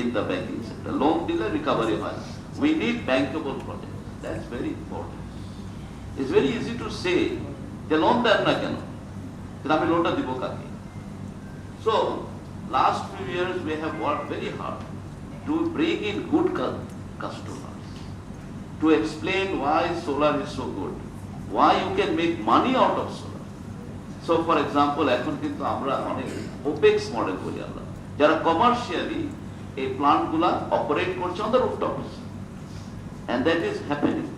in the banking sector. Loan delay recovery fund. We need bankable projects. That's very important. It's very easy to say, the loan দেন না কেন? আমি লোনটা দিব কাকে? So, last few years we have worked very hard to bring in good customers, to explain why solar is so good, why you can make money out of solar. So for example, এখন কিন্তু আমরা অনেক OPEX model বলি আমরা, যারা commercially এই প্লান্টগুলা operate করছে on the rooftops, and that is happening.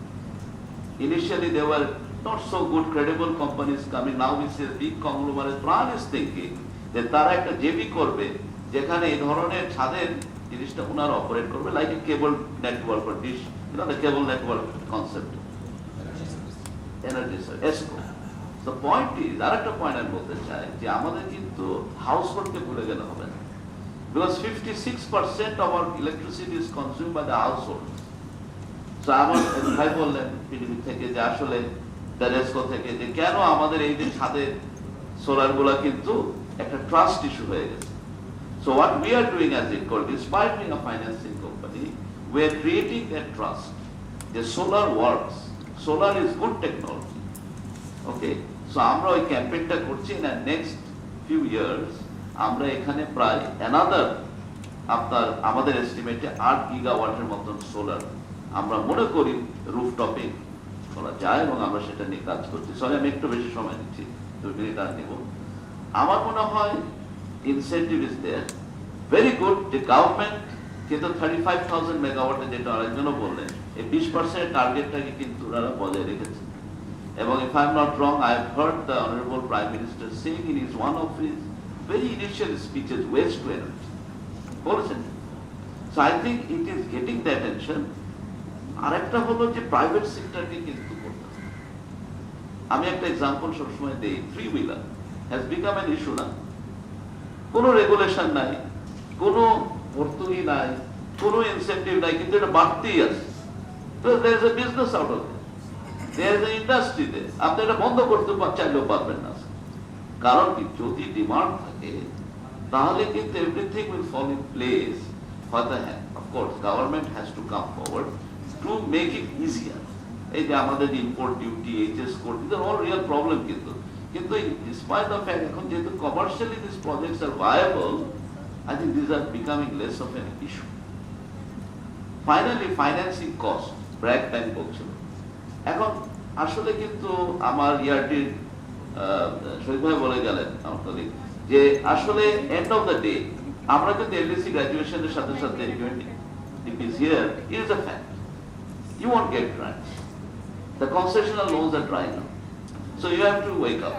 Initially there were not so good credible companies coming. Now we see big conglomerate. Pran is thinking যে তারা একটা জেবি করবে যেখানে এই ধরনের ছাদের জিনিসটা ওনারা অপারেট করবে, like a cable network or dish, the cable network concept, energy ESCO. The point is, আরেকটা পয়েন্ট আমি বলতে চাই যে আমাদের কিন্তু হাউস হোল্ডকে ভুলে গেলে হবে না, because 56% of our electricity is consumed by the households. তো আমার ভাই বললেন পৃথিবী থেকে যে আসলে টেরেস্কো থেকে যে কেন আমাদের এই যে ছাদের সোলার গুলা কিন্তু একটা ট্রাস্ট ইস্যু হয়ে গেছে। So what we are doing as ITCO, despite being a financing company, we are creating that trust. The solar works. Solar is good technology. Okay, so আমরা ওই ক্যাম্পেইনটা করছি না next few years আমরা এখানে প্রায় another আপনার আমাদের এস্টিমেটে 8 গিগাওয়াটের মতন সোলার আমরা মনে করি রুফটপে করা যায় এবং আমরা সেটা নিয়ে কাজ করছি। সরি আমি একটু বেশি সময় নিচ্ছি, 2 মিনিট আর নেব। আমার মনে হয় incentive is there, very good. যে গভর্নমেন্ট কিন্তু 35,000 মেগাওয়াটে যেটা আরেকজনও বললেন এই 20% টার্গেটটাকে কিন্তু ওনারা বজায় রেখেছে। এবং if I am not wrong, I have heard the Honorable Prime Minister saying in one of his very initial speeches, waste to energy. বলেছেন। So I think it is getting the attention. আরেকটা হলো যে private সেক্টরকে কিন্তু করতে হবে। আমি একটা example সবসময় দেই, 3 wheeler has become an issue না, কোনো রেগুলেশন নাই, কোনো ভর্তুকি নাই, কোনো ইনসেন্টিভ নাই, কিন্তু এটা বাড়তেই আছে। তো there is a business out of it. There is an industry there. আপনি এটা বন্ধ করতে চাইলেও পারবেন না, কারণ কি যদি ডিমান্ড থাকে তাহলে কিন্তু everything will fall in place for the hand. Of course, government has to come forward to make it easier. এই যে আমাদের import duty, HS code, these are all real problem কিন্তু despite the fact এখন যেহেতু commercially these projects are viable, I think these are becoming less of an issue. Finally, financing cost, BRAC bank বলছিল। এখন আসলে কিন্তু আমার ইয়ারটির শহীদ ভাই বলে গেলেন আমার কলিগ যে আসলে এন্ড অফ দ্য ডে আমরা কিন্তু এলডিসি গ্রাজুয়েশনের সাথে সাথে it is here, it is a fact. You won't get grants. The concessional loans are drying up. So you have to wake up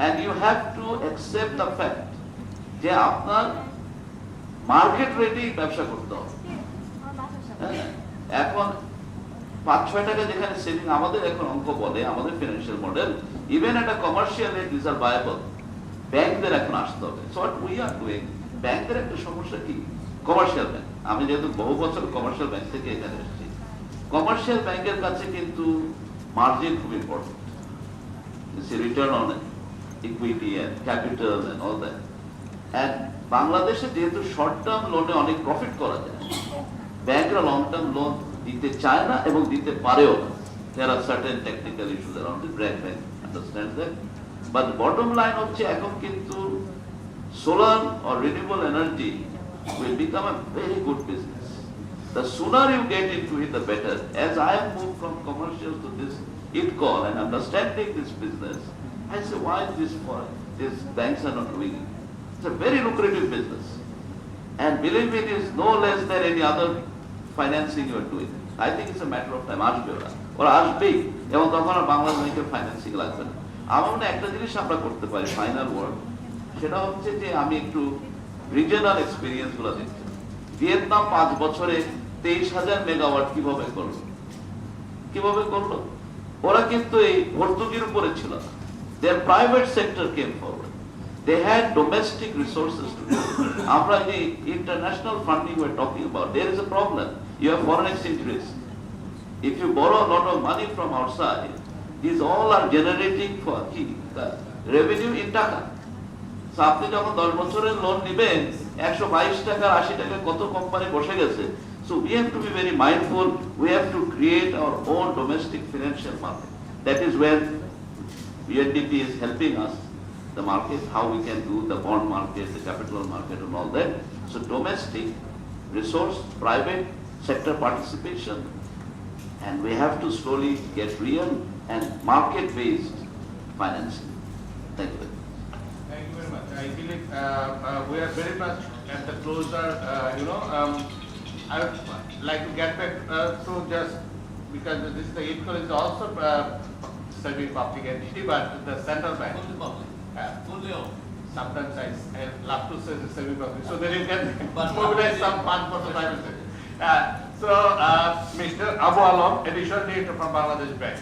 and you have to accept the fact যে আপনার market রেটেই ব্যবসা করতে হবে। এখন 5-6 টাকা যেখানে saving আমাদের এখন অঙ্ক বলে আমাদের ফিনান্সিয়াল মডেল, ইভেন একটা commercial rate this are viable, ব্যাংকদের এখন আসতে হবে। So what we are doing, ব্যাংকের একটা সমস্যা কি, কমার্শিয়াল ব্যাংক, আমি যেহেতু বহু বছর কমার্শিয়াল ব্যাংক থেকে এখানে এসেছি, কমার্শিয়াল ব্যাংকের কাছে কিন্তু মার্জিন খুব important, return on equity and capital and all that. And বাংলাদেশে যেহেতু শর্ট টার্ম লোনে অনেক প্রফিট করা যায়, ব্যাংকরা লং টার্ম লোন দিতে চায় না এবং দিতে পারেও না। There are certain technical issues around it, Bragg Bank understands that. But bottom line হচ্ছে এখন কিন্তু solar or renewable energy will become a very good business. The sooner you get into it, the better. As I have moved from commercial to this ITCO and understanding this business, I say why these banks are not doing it. It's a very lucrative business. And believe me, it is no less than any other financing you are doing. I think it's a matter of time. আসবে ওরা আসবেই এবং তখন আর বাংলাদেশ ব্যাংকের financing লাগবে না। আমার মনে একটা জিনিস আমরা করতে পারি, ফাইনাল ওয়ার্ড, সেটা হচ্ছে যে আমি একটু রিজিওনাল এক্সপিরিয়েন্স গুলো দেখছি। ভিয়েতনাম 5 বছরে 23,000 মেগাওয়াট কিভাবে করলো? ওরা কিন্তু এই ভর্তুকির উপরে ছিল না। Their private sector came forward. They had domestic resources to do. After the international funding we're talking about, there is a problem. You have foreign exchange risk. If you borrow a lot of money from outside, these all are generating for the revenue in টাকা। So আপনি যখন 10 বছরের loan নেবেন, 122 টাকা 80 টাকা কত company বসে গেছে। So we have to be very mindful. We have to create our own domestic financial market. That is where UNDP is helping us. The market, how we can do the bond market, the capital market and all that. So domestic, resource, private sector participation, and we have to slowly get real and market-based financing. Thank you. Thank you very much. I believe we are very much at the closer, I would like to get back to just, because this is the ITCO is also serving public entity, but the central bank. Sometimes I love to say the semi-public, so that you can mobilize some fund for the private sector. Mr. Abu Alam, additional data from Bangladesh Bank.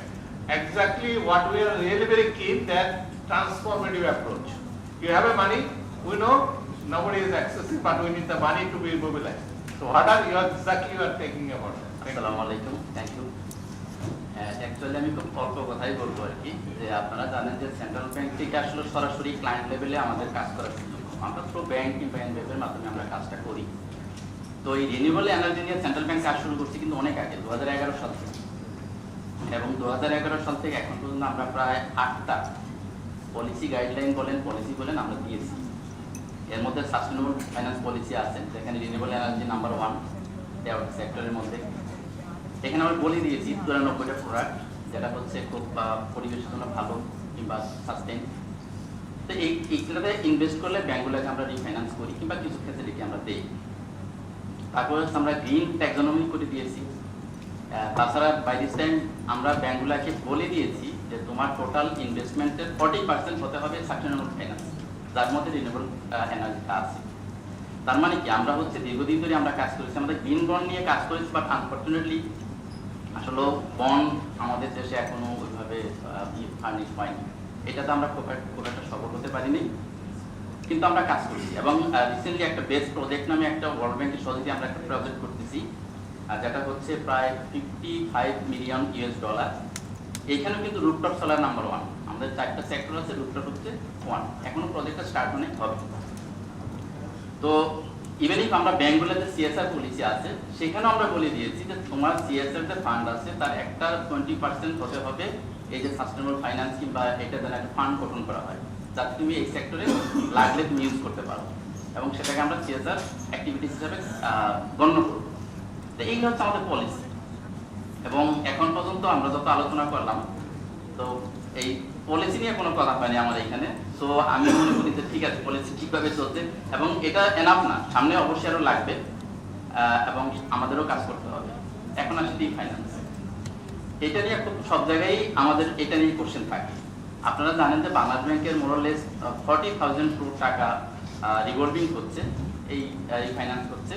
Exactly what we are really very keen, that transformative approach. You have a money, we know nobody is accessing, but we need the money to be mobilized. So what are you exactly taking about that? আসসালামু আলাইকুম, thank you. Actually আমি খুব অল্প কথাই বলবো আর কি, যে আপনারা জানেন যে সেন্ট্রাল ব্যাংক থেকে আসলে সরাসরি ক্লায়েন্ট লেভেলে আমাদের কাজ করার সুযোগ, আমরা থ্রু ব্যাংক কিংবা এনবিএফের মাধ্যমে আমরা কাজটা করি। তো এই রিনিউয়েবল এনার্জি নিয়ে সেন্ট্রাল ব্যাংক কাজ শুরু করছে কিন্তু অনেক আগে, 2011 সাল থেকে, এবং 2011 সাল থেকে এখন পর্যন্ত আমরা প্রায় 8টা পলিসি গাইডলাইন বলেন, পলিসি বলেন আমরা দিয়েছি। এর মধ্যে সাস্টেনেবল ফাইন্যান্স পলিসি আছে, যেখানে রিনিউয়েবল এনার্জি নাম্বার 1 সেক্টরের মধ্যে। এখানে আমরা বলে দিয়েছি 94টা প্রোডাক্ট, যেটা হচ্ছে খুব পরিবেশের জন্য ভালো কিংবা সাস্টেন। তো এইটাতে ইনভেস্ট করলে ব্যাঙ্কগুলোকে আমরা রিফাইন্যান্স করি কিংবা কিছু ফ্যাসিলিটি আমরা দিই। তারপরে আমরা গ্রিন ট্যাক্সোনমি করে দিয়েছি। তাছাড়া বাই দিস টাইম আমরা ব্যাঙ্কগুলোকে বলে দিয়েছি যে তোমার টোটাল ইনভেস্টমেন্টের 40% হতে হবে সাস্টেনেবল ফাইন্যান্স, যার মধ্যে রিনিউয়েবল এনার্জিটা আছে। তার মানে কি, আমরা হচ্ছে দীর্ঘদিন ধরে আমরা কাজ করেছি, আমাদের গ্রিন বন্ড নিয়ে কাজ করেছি, বাট আনফর্চুনেটলি আসলে বন্ড আমাদের দেশে এখনো ওইভাবে ফার্নিশ হয়নি। এটাতে আমরা খুব একটা সফল হতে পারিনি, কিন্তু আমরা কাজ করছি। এবং রিসেন্টলি একটা বেস্ট প্রজেক্ট নামে একটা ওয়ার্ল্ড ব্যাংকের সহযোগিতা আমরা একটা প্রজেক্ট করতেছি, যেটা হচ্ছে প্রায় $55 মিলিয়ন। এইখানেও কিন্তু রুফটপ সোলার নাম্বার 1, আমাদের 4টা সেক্টর আছে, রুফটপ হচ্ছে 1, এখনো প্রজেক্টটা স্টার্ট অনেক হবে। তো ইভেন ইফ আমরা ব্যাংকগুলোতে সিএসআর পলিসি আছে, সেখানেও আমরা বলে দিয়েছি যে তোমার সিএসআর যে ফান্ড আছে তার একটা 20% হতে হবে এই যে সাস্টেনেবল ফাইন্যান্স কিংবা এটা যেন একটা ফান্ড গঠন করা হয়, যাতে তুমি এই সেক্টরে লাগলে তুমি ইউজ করতে পারো, এবং সেটাকে আমরা সিএসআর অ্যাক্টিভিটিস হিসাবে গণ্য করব। তো এইটা হচ্ছে আমাদের পলিসি। এবং এখন পর্যন্ত আমরা যত আলোচনা করলাম, তো এই পলিসি নিয়ে কোনো কথা হয়নি আমার এখানে। সো আমি মনে করি যে ঠিক আছে, পলিসি ঠিকভাবে চলছে, এবং এটা এনাফ না, সামনে অবশ্যই আরও লাগবে, এবং আমাদেরও কাজ করতে হবে। এখন আসলে ফাইন্যান্স, এটা নিয়ে খুব সব জায়গায় আমাদের এটা নিয়ে কোশ্চেন থাকে। আপনারা জানেন যে বাংলাদেশ ব্যাংকের মোরলেস 40,000 crore টাকা রিভলভিং হচ্ছে, এই ফাইন্যান্স হচ্ছে।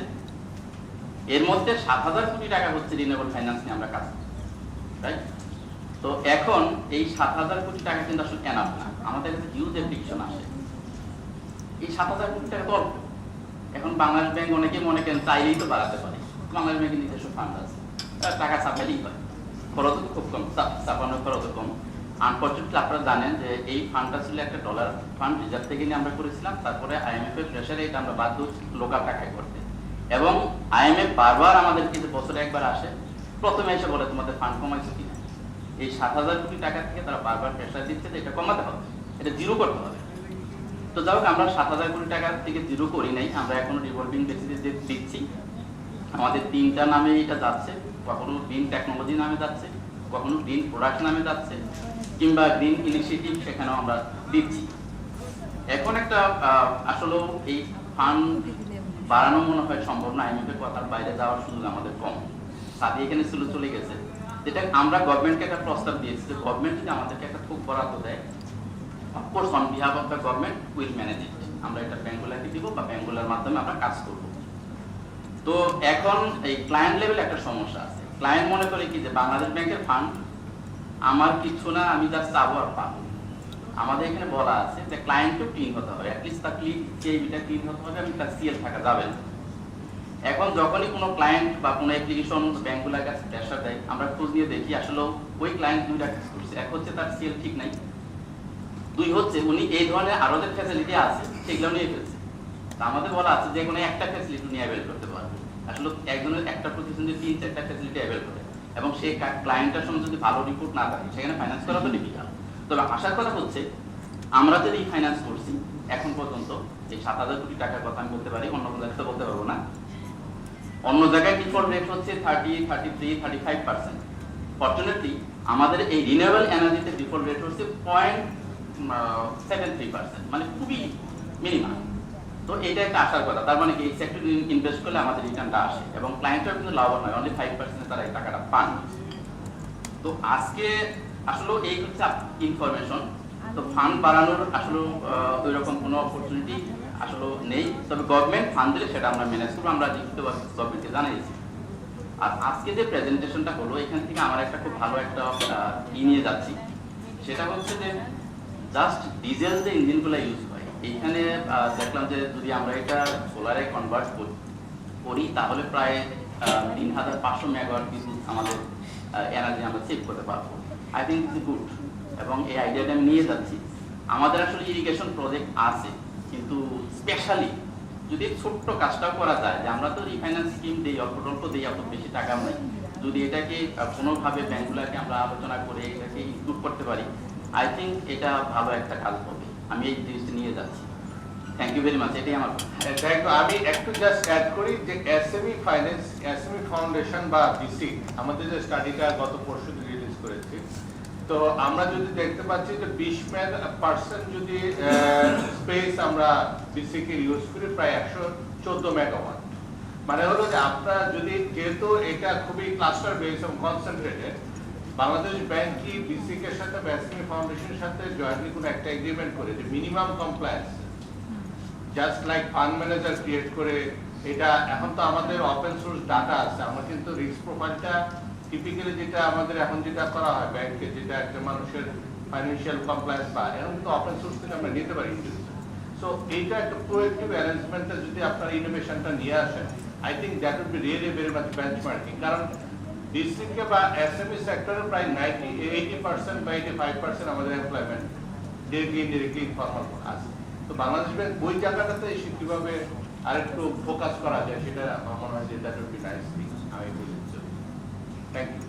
এর মধ্যে 7,000 কোটি টাকা হচ্ছে রিনিউয়েবল ফাইন্যান্স নিয়ে আমরা কাজ করছি, রাইট? তো এখন এই 7,000 কোটি টাকা কিন্তু আসলে এনাফ না, আমাদের কাছে হিউজ অ্যাপ্লিকেশন আসে। এই 7,000 কোটি টাকা তো অল্প। এখন বাংলাদেশ ব্যাংক অনেকে মনে করেন চাইলেই তো বাড়াতে পারে, বাংলাদেশ ব্যাংকের নিজস্ব ফান্ড আছে, টাকা চাপাইলেই হয়, খরচ খুব কম, চাপানোর খরচ কম। আনফর্চুনেটলি আপনারা জানেন যে এই ফান্ডটা ছিল একটা ডলার ফান্ড, রিজার্ভ থেকে নিয়ে আমরা করেছিলাম, তারপরে IMF এর প্রেসারে এটা আমরা বাধ্য হচ্ছি লোকাল টাকায় করতে। এবং IMF বারবার আমাদের কিন্তু বছরে একবার আসে, প্রথমে এসে বলে তোমাদের ফান্ড কমাইছে কিনা। এই 7,000 কোটি টাকা থেকে তারা বারবার প্রেসার দিচ্ছে যে এটা কমাতে হবে, এটা জিরো করতে হবে। তো যাই হোক, আমরা 7,000 কোটি টাকা থেকে জিরো করি নাই, আমরা এখন রিভলভিং বেসিসে দিচ্ছি। আমাদের 3টা নামে এটা যাচ্ছে, কখনো গ্রিন টেকনোলজি নামে যাচ্ছে, কখনো গ্রিন প্রোডাক্ট নামে যাচ্ছে, কিংবা গ্রিন ইনিশিয়েটিভ, সেখানেও আমরা দিচ্ছি। এখন একটা আসলে এই ফান্ড বাড়ানো মনে হয় সম্ভব না, IMF এর কথার বাইরে যাওয়ার সুযোগ আমাদের কম। সাথে এখানে চলে গেছে, যেটা আমরা গভর্নমেন্টকে একটা প্রস্তাব দিয়েছি যে গভর্নমেন্ট যদি আমাদেরকে একটা খুব বরাদ্দ দেয়, of course on behalf of the government will manage ইট, আমরা এটা ব্যাংকগুলোকে দিব বা ব্যাংকগুলোর মাধ্যমে আমরা কাজ করব। তো এখন এই ক্লায়েন্ট লেভেলে একটা সমস্যা আছে। ক্লায়েন্ট মনে করে কি যে বাংলাদেশ ব্যাংকের ফান্ড আমার কিছু না, আমি জাস্ট চাবো আর পাবো। আমাদের এখানে বলা আছে যে ক্লায়েন্টও ক্লিন হতে হবে, অ্যাটলিস্ট তার CIB-টা ক্লিন হতে হবে, আমি তার CL থাকা যাবে না। এখন যখনই কোনো ক্লায়েন্ট বা কোনো অ্যাপ্লিকেশন ব্যাংকগুলোর কাছে প্রেসার দেয়, আমরা খোঁজ নিয়ে দেখি আসলে ওই ক্লায়েন্ট 2টা কাজ করছে। এক হচ্ছে তার CL ঠিক নাই, 2 হচ্ছে উনি এই ধরনের আরো যে ফ্যাসিলিটি আছে সেগুলো নিয়ে ফেলছে। আমাদের বলা আছে যে কোনো একটা ফ্যাসিলিটি নিয়ে অ্যাভেল করতে পারবে। আসলে একজনের একটা প্রতিষ্ঠান যদি 3-4টা ফ্যাসিলিটি অ্যাভেল করে এবং সেই ক্লায়েন্টের সঙ্গে যদি ভালো রিপোর্ট না থাকে, সেখানে ফাইন্যান্স করা তো ডিফিকাল্ট। তবে আশার কথা হচ্ছে আমরা যে রিফাইন্যান্স করছি এখন পর্যন্ত, এই 7,000 কোটি টাকার কথা আমি বলতে পারি, অন্য কোনো জায়গায় বলতে পারবো না। অন্য জায়গায় ডিফল্ট রেট হচ্ছে 30, 33, 35%। ফরচুনেটলি আমাদের এই রিনিউয়েবল এনার্জিতে ডিফল্ট রেট হচ্ছে 0.73%, মানে খুবই মিনিমাম। তো এটা একটা আশার কথা, তার মানে কি এই সেক্টরে ইনভেস্ট করলে আমাদের রিটার্নটা আসে এবং ক্লায়েন্টরা কিন্তু লাভবান হয়, অনলি 5% তারা এই টাকাটা পান। তো আজকে আসলে এই হচ্ছে ইনফরমেশন। তো ফান্ড বাড়ানোর আসলে ওই রকম কোনো অপরচুনিটি আসলে নেই, তবে গভর্নমেন্ট ফান্ড দিলে সেটা আমরা ম্যানেজ করবো, আমরা লিখিতভাবে গভর্নমেন্টকে জানিয়েছি। আর আজকে যে প্রেজেন্টেশনটা হলো, এখান থেকে আমার একটা খুব ভালো একটা নিয়ে যাচ্ছি, সেটা হচ্ছে যে জাস্ট ডিজেল যে ইঞ্জিনগুলো ইউজ হয়, এইখানে দেখলাম যে যদি আমরা এটা সোলারে কনভার্ট করি তাহলে প্রায় 3,500 মেগাওয়াট বিদ্যুৎ আমাদের এনার্জি আমরা সেভ করতে পারবো। আই থিঙ্ক ইটস গুড, এবং এই আইডিয়াটা আমি নিয়ে যাচ্ছি। আমাদের আসলে ইরিগেশন প্রজেক্ট আছে, কিন্তু স্পেশালি যদি ছোট্ট কাজটাও করা যায়, যে আমরা তো রিফাইন্যান্স স্কিম দিই, অল্প দিই, অত বেশি টাকা নেই, যদি এটাকে কোনোভাবে ব্যাংকগুলোকে আমরা আলোচনা করে এটাকে ইনক্লুড করতে পারি, আই থিঙ্ক এটা ভালো একটা কাজ হবে। আমি এই জিনিসটা নিয়ে যাচ্ছি। Thank you very much. এটাই আমার আমি একটু জাস্ট অ্যাড করি যে এসএমই ফাইন্যান্স, এসএমই ফাউন্ডেশন বা বিসি আমাদের যে স্টাডিটা গত পরশু রিলিজ করেছি, তো আমরা যদি দেখতে পাচ্ছি যে 20% যদি স্পেস আমরা বিসি কে ইউজ করি, প্রায় 114 মেগাওয়াট। মানে হলো যে আপনারা যদি, যেহেতু এটা খুবই ক্লাস্টার বেস এবং কনসেন্ট্রেটেড, বাংলাদেশ ব্যাংক কি বিসি এর সাথে বা এসএমই ফাউন্ডেশনের সাথে জয়েন্টলি কোনো একটা এগ্রিমেন্ট করে যে minimum compliance, just like fund manager create করে, এটা এখন তো আমাদের ওপেন সোর্স ডাটা আছে, আমরা কিন্তু রিস্ক প্রোফাইলটা টিপিক্যালি যেটা আমাদের এখন যেটা করা হয় ব্যাংকে, যেটা একটা মানুষের ফাইন্যান্সিয়াল কমপ্লায়েন্স পায়, এখন কিন্তু ওপেন সোর্স থেকে আমরা নিতে পারি। সো এইটা একটা প্রোঅ্যাক্টিভ অ্যারেঞ্জমেন্টে যদি আপনারা ইনোভেশনটা নিয়ে আসেন, I think that would be really very much benchmarking. কারণ ডিস্ট্রিক্টে বা এসএমই সেক্টরে প্রায় 80% বা 85% আমাদের এমপ্লয়মেন্ট ডিরেক্টলি ইনডিরেক্টলি ইনফর্মাল আছে। তো বাংলাদেশ ব্যাংক ওই জায়গাটাতে এসে কিভাবে আরেকটু ফোকাস করা যায়, সেটা আমার মনে হয় যে that would be nice thing. আমি বলি থ্যাংক ইউ।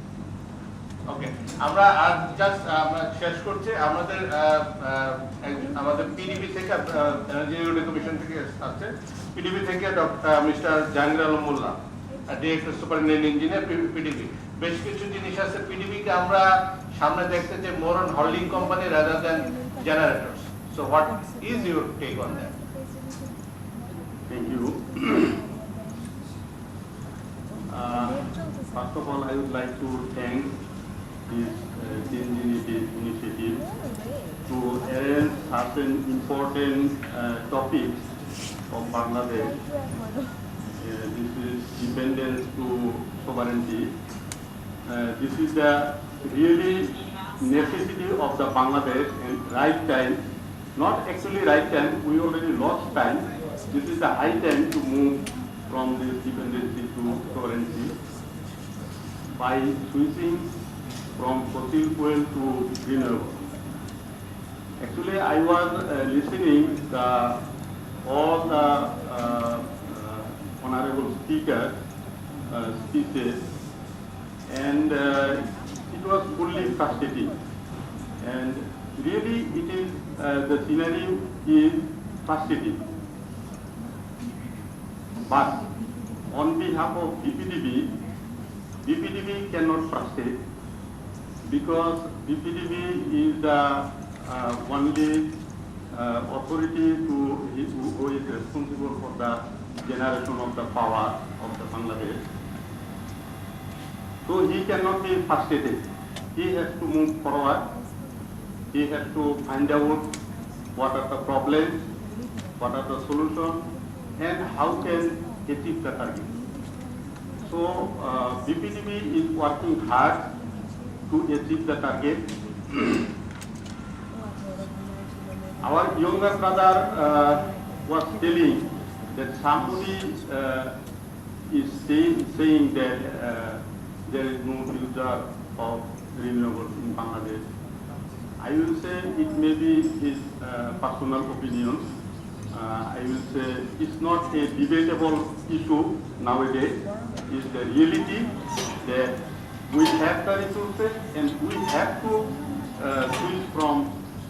ওকে, আমরা আর জাস্ট আমরা শেষ করছি। আমাদের পিডিবি থেকে, এনার্জি রেগুলেটরি কমিশন থেকে আছে, পিডিবি থেকে মিস্টার জাহাঙ্গীর আলম মোল্লা, ডিরেক্টর সুপারিনটেন্ডেন্ট ইঞ্জিনিয়ার পিডিবি। বেশ কিছু জিনিস আছে পিডিবি কে আমরা সামনে দেখতে চাই more on holding company rather than জেনারেটরস। So what is your take on that? Thank you. First of all, I would like to thank this initiative to arrange such an important topic of Bangladesh. This is dependence to sovereignty. This is the really necessity of the Bangladesh and right time. Not actually right time, we already lost time. This is the high time to move from this dependency to sovereignty by switching from fossil fuel to renewable. Actually, I was listening all the honorable speakers' speeches, and it was fully frustrating. And really, it is the scenario is frustrating. But on behalf of BPDB cannot frustrate, because BPDB is the only authority who is responsible for the generation of the power of the Bangladesh. So he cannot be frustrated. He has to move forward. He has to find out what are the problems, what are the solutions, and how can achieve the target. So BPDB is working hard to achieve the target. Our younger brother was telling that somebody is saying that there is no future of renewable in Bangladesh. I will say it may be his personal opinion. I will say it's not a debatable issue nowadays. It's the reality that we have the resources and we have to switch from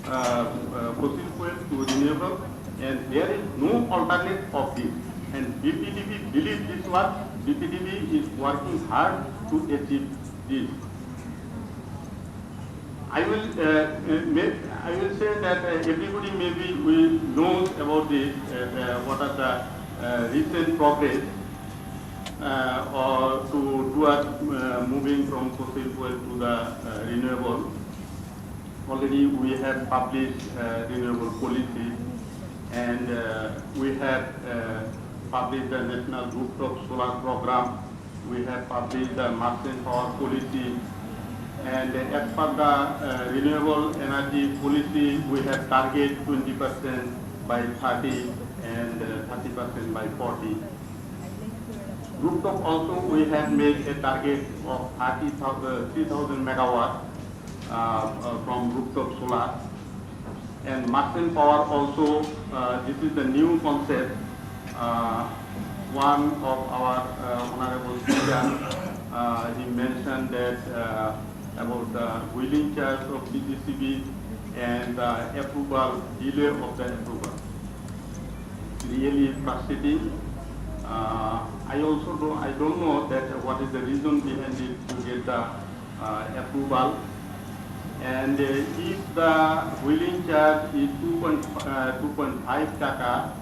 fossil fuel to renewable, and there is no alternate of this. And BPDB believes this work. BPDB is working hard to achieve this. I will say that everybody maybe will know about this, what are the recent progress or towards moving from fossil fuel to the renewable. Already we have published renewable policy, and we have published the National Rooftop Solar Program. We have published the Merchant Power Policy. And as per the renewable energy policy, we have target 20% by 30 and 30% by 40. Rooftop also we have made a target of 3,000 megawatt from rooftop solar. And merchant power also, this is the new concept. One of our honorable speaker, he mentioned that about the wheeling charge of PGCB and approval, delay of the approval. Really frustrating. I don't know that what is the reason behind it to get the approval. And if the wheeling charge is 2.5 taka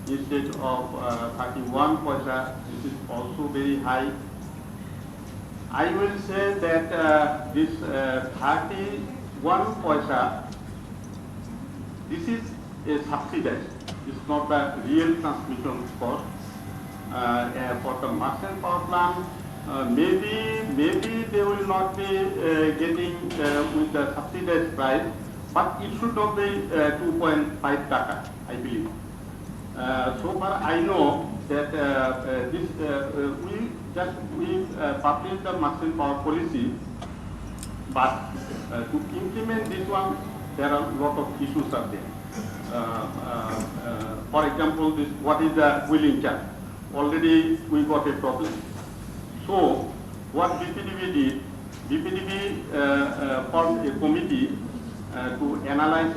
instead of 31 paisa, this is also very high. I will say that this 31 paisa, this is a subsidized. It's not the real transmission cost. For the merchant power plant, maybe they will not be getting with the subsidized price, but it should not be 2.5 taka, I believe. So far I know that we published the merchant power policy, but to implement this one, there are a lot of issues are there. For example, what is the wheeling charge? Already we got a problem. So what BPDB did, BPDB formed a committee to analyze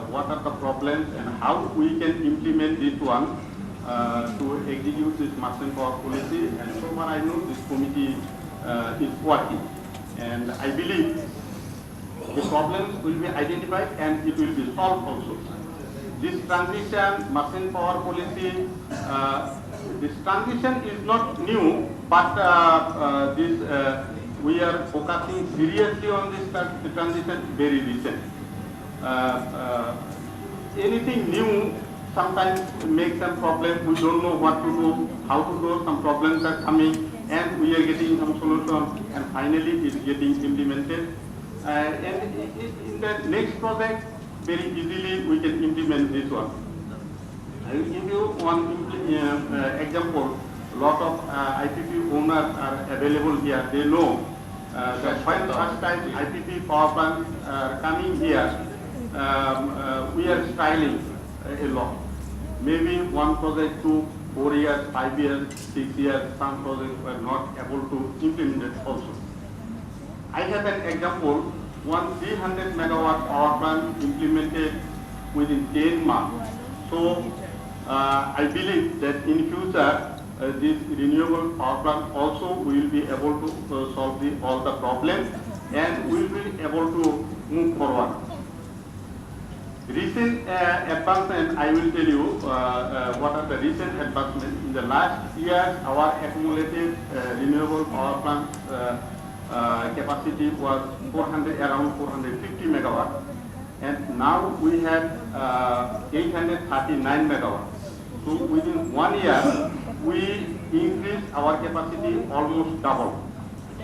what are the problems and how we can implement this one to execute this merchant power policy. And so far I know this committee is working. And I believe the problems will be identified and it will be solved also. This transition, merchant power policy, this transition is not new, but we are focusing seriously on this transition very recent. Anything new sometimes makes some problem. We don't know what to do, how to do. Some problems are coming, and we are getting some solution, and finally it's getting implemented. And in the next project, very easily we can implement this one. I will give you one example. A lot of IPP owners are available here. They know that when first time IPP power plants are coming here, we are styling a lot. Maybe one project took 4 years, 5 years, 6 years. Some projects were not able to implement it also. I have an example. One 300 megawatt power plant implemented within 10 months. So I believe that in future this renewable power plant also will be able to solve all the problems and will be able to move forward. Recent advancement, I will tell you what are the recent advancements. In the last year, our accumulated renewable power plant capacity was around 450 megawatt, and now we have 839 megawatt. So within 1 year, we increased our capacity almost double.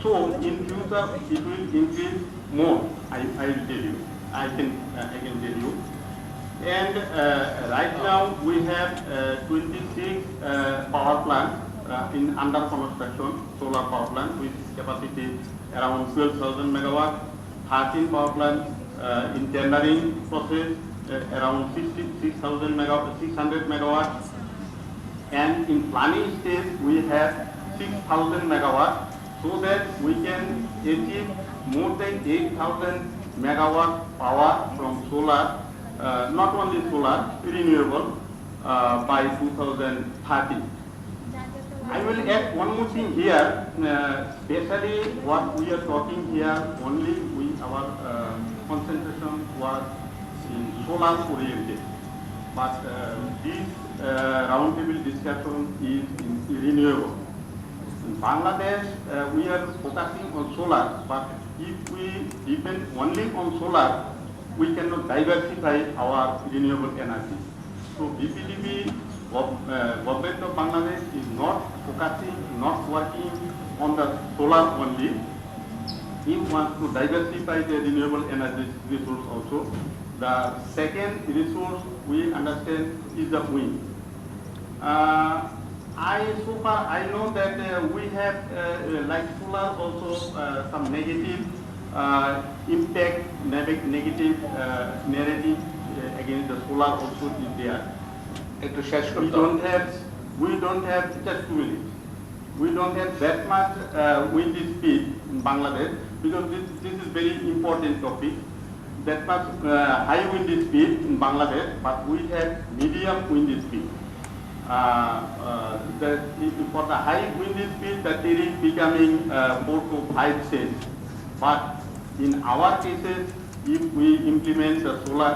So in future, it will increase more. I will tell you. I can tell you. And right now we have 26 power plants in under construction, solar power plant with capacity around 12,000 megawatt, 13 power plants in tendering process around 600 megawatt, and in planning stage we have 6,000 megawatt, so that we can achieve more than 8,000 megawatt power from solar, not only solar, renewable by 2030. I will add one more thing here, especially what we are talking here, only our concentration was in solar oriented, but this roundtable discussion is in renewable. In Bangladesh, we are focusing on solar, but if we depend only on solar, we cannot diversify our renewable energy. So BPDB, government of Bangladesh is not focusing, not working on the solar only. It wants to diversify the renewable energy resource also. The second resource we understand is the wind. So far I know that we have like solar also some negative impact, negative narrative against the solar also is there. We don't have just 2 minutes. We don't have that much windy speed in Bangladesh because this is very important topic. That much high windy speed in Bangladesh, but we have medium windy speed. For the high windy speed, the tariff becoming 4 to 5 cents. But in our cases, if we implement the solar,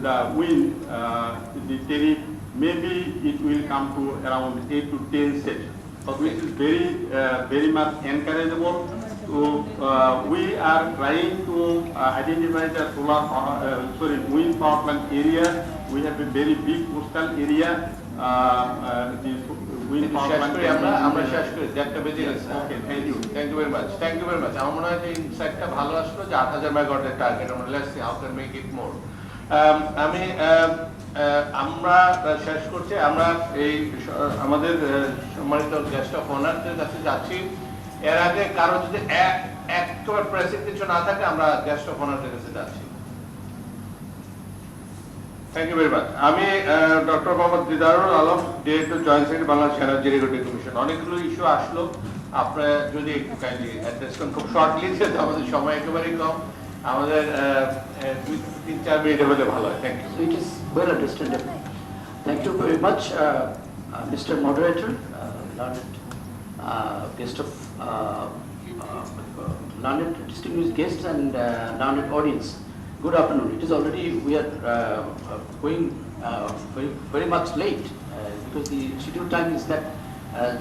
the wind, the tariff, maybe it will come to around 8 to 10 cents. Which is very much encourageable. So we are trying to identify the wind power plant area. We have a very big coastal area. Okay, thank you very much. আমার মনে হয় যে ইনসাইটটা ভালো আসলো যে 8000 মেগাওয়াটের target. আমরা let's see how can make it more. আমরা শেষ করছি। আমরা এই আমাদের সম্মানিত গেস্ট অফ অনারদের কাছে যাচ্ছি। এর আগে কারো যদি একটা প্রেসের কিছু না থাকে আমরা গেস্ট অফ অনারদের কাছে যাচ্ছি। Thank you very much. আমি doctor Mohammad Didarul Alam, director joint secretary Bangladesh energy regulatory commission. অনেকগুলো ইস্যু আসলো, আপনারা যদি একটু কাইন্ডলি অ্যাড্রেস করেন খুব শর্টলি, যেহেতু আমাদের সময় একেবারেই কম, আমাদের 2-3-4 মিনিট হলে ভালো হয়। Thank you. It is well understandable. Thank you very much, Mr. Moderator, learned guest of learned distinguished guests and learned audience. Good afternoon. It is already, we are going very much late because the scheduled time is that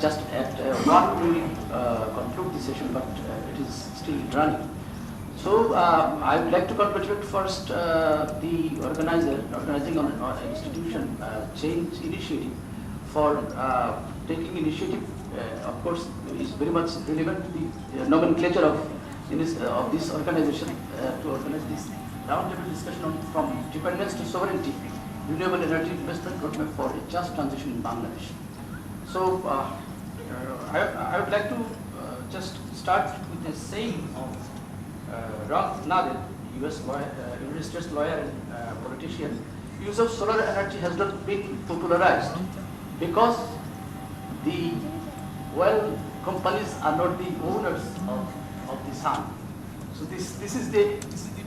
just at 1 we will conclude the session, but it is still running. So I would like to congratulate first the organizing institution change initiative for taking initiative. Of course, is very much relevant to the nomenclature of this organization to organize this roundtable discussion on from dependence to sovereignty, renewable energy investment roadmap for a just transition in Bangladesh. So I would like to just start with a saying of Roundtable, US lawyer, United States lawyer and politician. Use of solar energy has not been popularized because the oil companies are not the owners of the sun. So this is the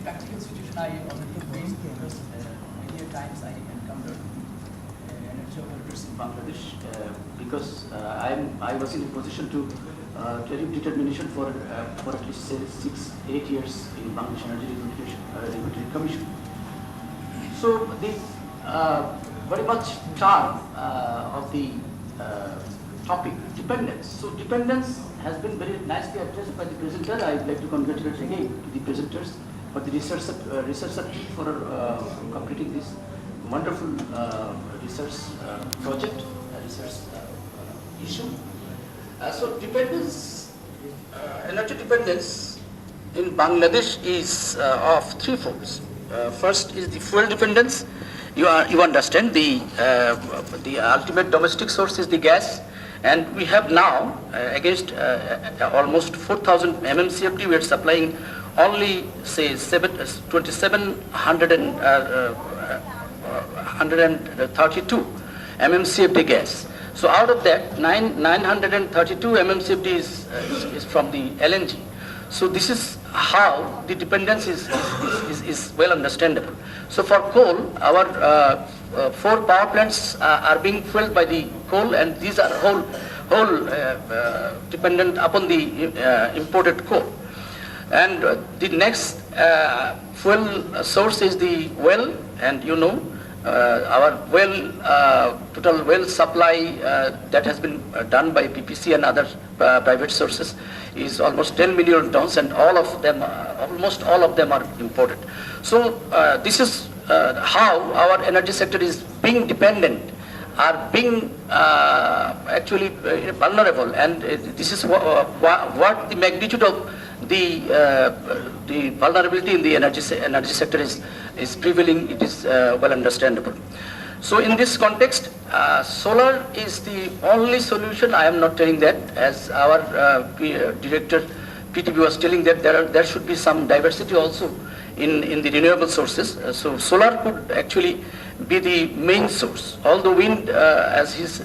practical situation I already faced because many times I encountered energy operators in Bangladesh because I was in a position to tariff determination for at least 6-8 years in Bangladesh Energy Regulatory Commission. So the very much term of the topic dependence. So dependence has been very nicely addressed by the presenter. I would like to congratulate again to the presenters for the researcher team for completing this wonderful research project, research issue. So dependence, energy dependence in Bangladesh is of three folds. First is the fuel dependence. You understand the ultimate domestic source is the gas, and we have now against almost 4,000 MMCFD we are supplying only say 2,732 MMCFD gas. So out of that, 932 MMCFD is from the LNG. So this is how the dependence is well understandable. So for coal, our 4 power plants are being fueled by the coal, and these are whole dependent upon the imported coal. And the next fuel source is the well, and you know our well total well supply that has been done by PPC and other private sources is almost 10 million tons, and almost all of them are imported. So this is how our energy sector is being dependent, are being actually vulnerable, and this is what the magnitude of the vulnerability in the energy sector is prevailing. It is well understandable. So in this context, solar is the only solution. I am not telling that, as our director PTB was telling that there should be some diversity also in the renewable sources. So solar could actually be the main source. Although wind, as his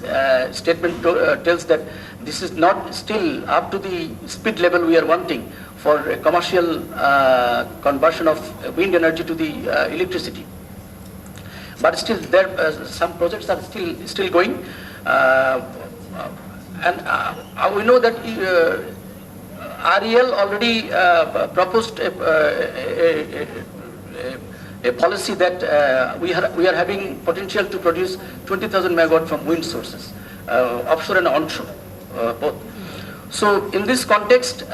statement tells that this is not still up to the speed level we are wanting for a commercial conversion of wind energy to the electricity. But still, there some projects are still going, and we know that REL already proposed a policy that we are having potential to produce 20,000 megawatt from wind sources, offshore and onshore, both. So in this context,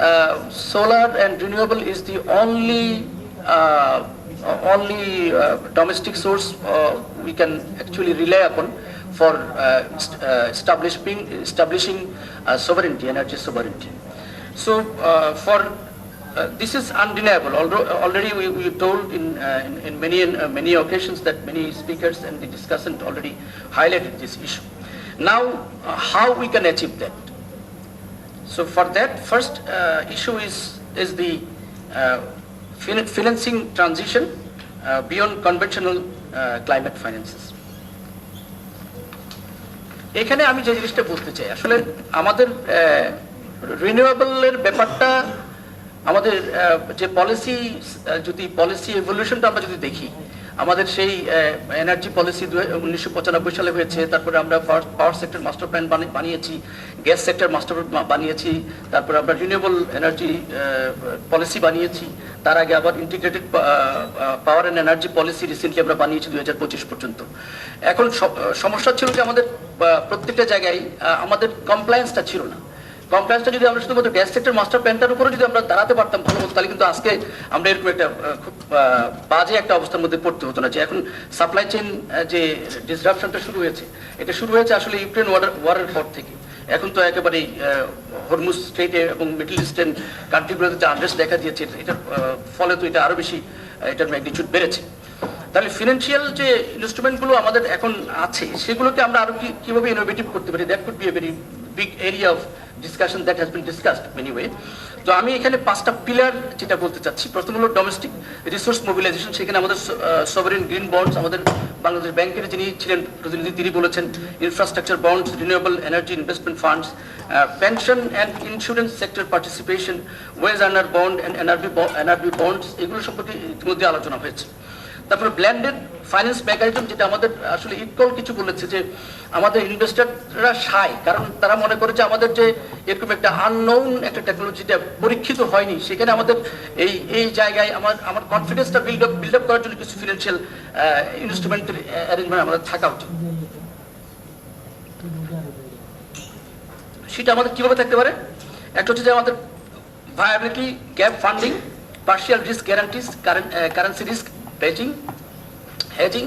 solar and renewable is the only domestic source we can actually rely upon for establishing sovereignty, energy sovereignty. So this is undeniable. Already we told in many occasions that many speakers and the discussant already highlighted this issue. Now, how we can achieve that? So for that, first issue is the financing transition beyond conventional climate finances. এখানে আমি যে জিনিসটা বলতে চাই, আসলে আমাদের রিনিউয়েবলের ব্যাপারটা, আমাদের যে পলিসি, যদি পলিসি এভলিউশনটা আমরা যদি দেখি, আমাদের সেই এনার্জি পলিসি 1995 সালে হয়েছে, তারপরে আমরা পাওয়ার সেক্টর মাস্টার প্ল্যান বানিয়েছি, গ্যাস সেক্টর মাস্টার বানিয়েছি, তারপরে আমরা রিনিউয়েবল এনার্জি পলিসি বানিয়েছি, তার আগে আবার integrated power and energy policy recently আমরা বানিয়েছি 2025 পর্যন্ত। এখন সমস্যা ছিল যে আমাদের প্রত্যেকটা জায়গায় আমাদের কমপ্লায়েন্সটা ছিল না। কমপ্লায়েন্সটা যদি আমরা শুধুমাত্র গ্যাস সেক্টর মাস্টার প্ল্যানটার উপরে যদি আমরা দাঁড়াতে পারতাম ভালো হতো, তাহলে কিন্তু আজকে আমরা এরকম একটা খুব বাজে একটা অবস্থার মধ্যে পড়তে হতো না। যে এখন সাপ্লাই চেইন যে ডিসরাপশনটা শুরু হয়েছে, এটা শুরু হয়েছে আসলে ইউক্রেন ওয়ারের পর থেকে। এখন তো একেবারেই হরমুজ স্ট্রেটে এবং মিডল ইস্টার্ন কান্ট্রিগুলোতে যে আনরেস্ট দেখা দিয়েছে, এটার ফলে তো এটা আরও বেশি এটার ম্যাগনিটিউড বেড়েছে। তাহলে ফিনান্সিয়াল যে ইনস্ট্রুমেন্টগুলো আমাদের এখন আছে, সেগুলোকে আমরা আরও কীভাবে ইনোভেটিভ করতে পারি, that could B a very big area of discussion that has been discussed anyway. তো আমি এখানে 5টা পিলার যেটা বলতে চাচ্ছি। প্রথম হলো ডোমেস্টিক রিসোর্স মোবিলাইজেশন। সেখানে আমাদের সভারেন গ্রিন বন্ডস, আমাদের বাংলাদেশ ব্যাংকের যিনি ছিলেন প্রতিনিধি, তিনি বলেছেন infrastructure bonds, renewable energy investment funds, pension and insurance sector participation, wage earner bond and NRB bonds, এগুলো সম্পর্কে ইতিমধ্যে আলোচনা হয়েছে। তারপরে ব্ল্যান্ডেড ফাইন্যান্স মেকানিজম, যেটা আমাদের আসলে ইটকল কিছু বলেছে যে আমাদের ইনভেস্টররা সায়, কারণ তারা মনে করে যে আমাদের যে এরকম একটা আননোন একটা টেকনোলজিটা পরীক্ষিত হয়নি, সেখানে আমাদের এই জায়গায় আমার কনফিডেন্সটা বিল্ড আপ করার জন্য কিছু ফিনান্সিয়াল ইনস্ট্রুমেন্টের অ্যারেঞ্জমেন্ট আমাদের থাকা উচিত। সেটা আমাদের কীভাবে থাকতে পারে? একটা হচ্ছে যে আমাদের viability gap funding, partial risk guarantees, currency risk hedging.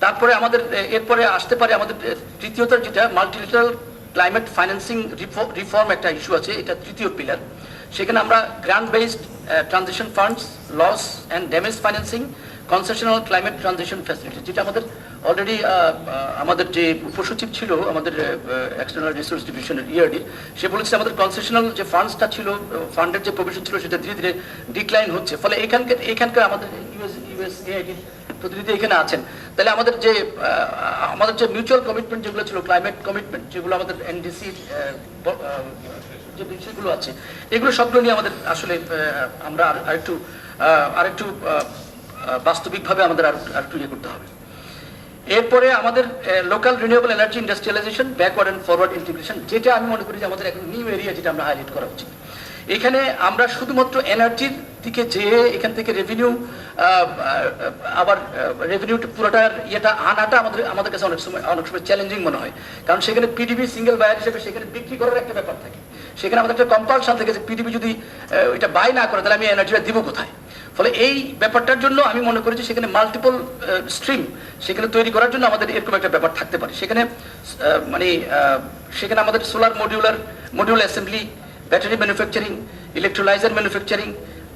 তারপরে আমাদের এরপরে আসতে পারে আমাদের তৃতীয়ত যেটা মাল্টিলেটারাল ক্লাইমেট ফাইন্যান্সিং রিফর্ম, একটা ইস্যু আছে, এটা তৃতীয় পিলার। সেখানে আমরা grant based transition funds, loss and damage financing, concessional climate transition facility, যেটা আমাদের অলরেডি আমাদের যে উপসচিব ছিল আমাদের এক্সটার্নাল রিসোর্স ডিভিশনের ইআরডি, সে বলেছে আমাদের কনসেশনাল যে ফান্ডসটা ছিল, ফান্ডের যে প্রভিশন ছিল, সেটা ধীরে ধীরে ডিক্লাইন হচ্ছে। ফলে এখানকার আমাদের ইউএসএআইডির প্রতিনিধি এখানে আছেন। তাহলে আমাদের যে মিউচুয়াল কমিটমেন্ট যেগুলো ছিল, ক্লাইমেট কমিটমেন্ট যেগুলো আমাদের এনডিসি যে বিষয়গুলো আছে, এগুলো সবগুলো নিয়ে আমাদের আসলে আমরা আরেকটু বাস্তবিকভাবে আমাদের আরেকটু ইয়ে করতে হবে। এরপরে আমাদের local renewable energy industrialisation, backward and forward integration, যেটা আমি মনে করি যে আমাদের এখন নিউ এরিয়া, যেটা আমরা হাইলাইট করা উচিত। এখানে আমরা শুধুমাত্র এনার্জির দিকে যেয়ে এখান থেকে রেভিনিউ, আবার রেভিনিউ পুরোটার ইয়েটা আনাটা আমাদের কাছে অনেক সময় চ্যালেঞ্জিং মনে হয়। কারণ সেখানে পিডিবি সিঙ্গেল বায়ার হিসেবে সেখানে বিক্রি করার একটা ব্যাপার থাকে। সেখানে আমাদের একটা কম্পালশন থাকে যে পিডিবি যদি এটা বাই না করে, তাহলে আমি এনার্জিটা দিব কোথায়? ফলে এই ব্যাপারটার জন্য আমি মনে করি যে সেখানে মাল্টিপল স্ট্রিম সেখানে তৈরি করার জন্য আমাদের এরকম একটা ব্যাপার থাকতে পারে। সেখানে সেখানে আমাদের solar module assembly, battery manufacturing, electrolyser manufacturing,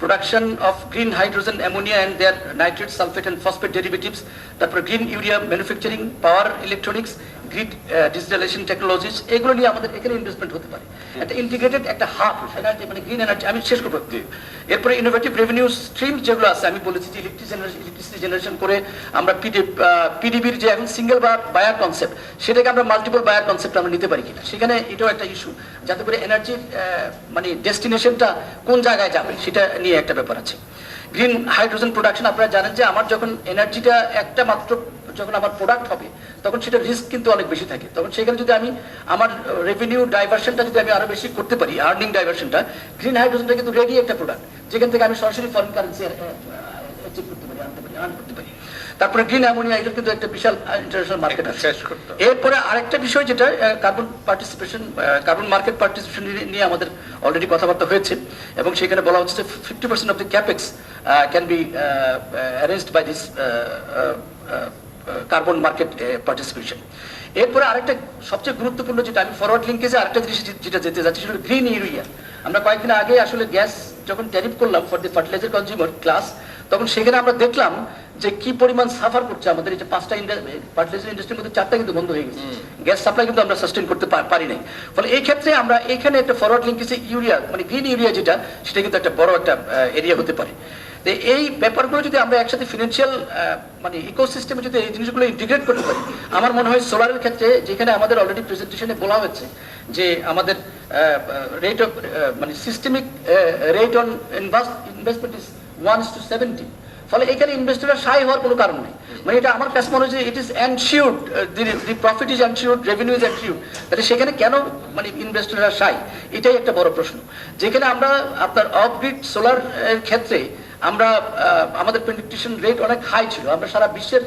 production of green hydrogen, ammonia and their nitrate, sulfate and phosphate derivatives, তারপর green urea manufacturing, power electronics, grid digitalization technologies, এগুলো নিয়ে আমাদের এখানে ইনভেস্টমেন্ট হতে পারে। একটা ইন্টিগ্রেটেড একটা হাব এনার্জি, মানে গ্রিন এনার্জি। আমি শেষ করবো। এরপরে ইনোভেটিভ রেভিনিউ স্ট্রিম যেগুলো আছে, আমি বলেছি যে ইলেকট্রিসিটি জেনারেশন করে আমরা পিডিবির যে এখন সিঙ্গেল বায়ার কনসেপ্ট, সেটাকে আমরা মাল্টিপল বায়ার কনসেপ্ট আমরা নিতে পারি কিনা, সেখানে এটাও একটা ইস্যু, যাতে করে এনার্জির মানে ডেস্টিনেশনটা কোন জায়গায় যাবে সেটা নিয়ে একটা ব্যাপার আছে। গ্রিন হাইড্রোজেন প্রোডাকশন, আপনারা জানেন যে আমার যখন এনার্জিটা একটা মাত্র যখন আমার প্রোডাক্ট হবে, তখন সেটা রিস্ক কিন্তু অনেক বেশি থাকে। তখন সেখানে যদি আমি আমার রেভিনিউ ডাইভার্সনটা যদি আমি আরো বেশি করতে পারি, আর্নিং ডাইভার্সনটা, গ্রিন হাইড্রোজেনটা কিন্তু রেডি একটা প্রোডাক্ট, যেখান থেকে আমি সরাসরি ফরেন কারেন্সি অ্যাচিভ করতে পারি, আর্ন করতে পারি। তারপরে গ্রিন অ্যামোনিয়া, এটা কিন্তু একটা বিশাল ইন্টারন্যাশনাল মার্কেট আছে। এরপরে আরেকটা বিষয় যেটা carbon participation, carbon market participation নিয়ে আমাদের অলরেডি কথাবার্তা হয়েছে, এবং সেখানে বলা হচ্ছে যে 50% of the capex can be arranged by this carbon market participation. এরপরে আরেকটা সবচেয়ে গুরুত্বপূর্ণ যেটা আমি ফরওয়ার্ড লিঙ্কেজে আরেকটা জিনিস যেটা যেতে যাচ্ছি, সেটা গ্রিন ইউরিয়া। আমরা কয়েকদিন আগে আসলে গ্যাস যখন ট্যারিফ করলাম for the fertiliser consumer class, তখন সেখানে আমরা দেখলাম যে কি পরিমাণ সাফার করছে আমাদের এই যে 5টা ফার্টিলাইজার ইন্ডাস্ট্রির মধ্যে 4টা কিন্তু বন্ধ হয়ে গেছে, গ্যাস সাপ্লাই কিন্তু আমরা সাস্টেন করতে পারি নাই। ফলে এই ক্ষেত্রে আমরা এখানে একটা ফরওয়ার্ড লিঙ্কেজে ইউরিয়া, মানে গ্রিন ইউরিয়া যেটা, সেটা কিন্তু একটা বড় একটা এরিয়া হতে পারে। এই ব্যাপারগুলো যদি আমরা একসাথে ফিনান্সিয়াল মানে ইকোসিস্টেমে যদি এই জিনিসগুলো ইন্টিগ্রেট করতে পারি, আমার মনে হয় সোলারের ক্ষেত্রে, যেখানে আমাদের অলরেডি প্রেজেন্টেশনে বলা হয়েছে যে আমাদের রেট অফ মানে systemic rate on investment is 1:70, ফলে এখানে ইনভেস্টররা সাই হওয়ার কোনো কারণ নেই। মানে এটা আমার কাছে মনে হয় যে it is ensured, the profit is ensured, revenue is ensured, তাহলে সেখানে কেন মানে ইনভেস্টররা সাই, এটাই একটা বড় প্রশ্ন। যেখানে আমরা আপনার অফ গ্রিড সোলার এর ক্ষেত্রে আমরা আমাদের পেনিট্রেশন রেট অনেক হাই ছিল, আমরা সারা বিশ্বের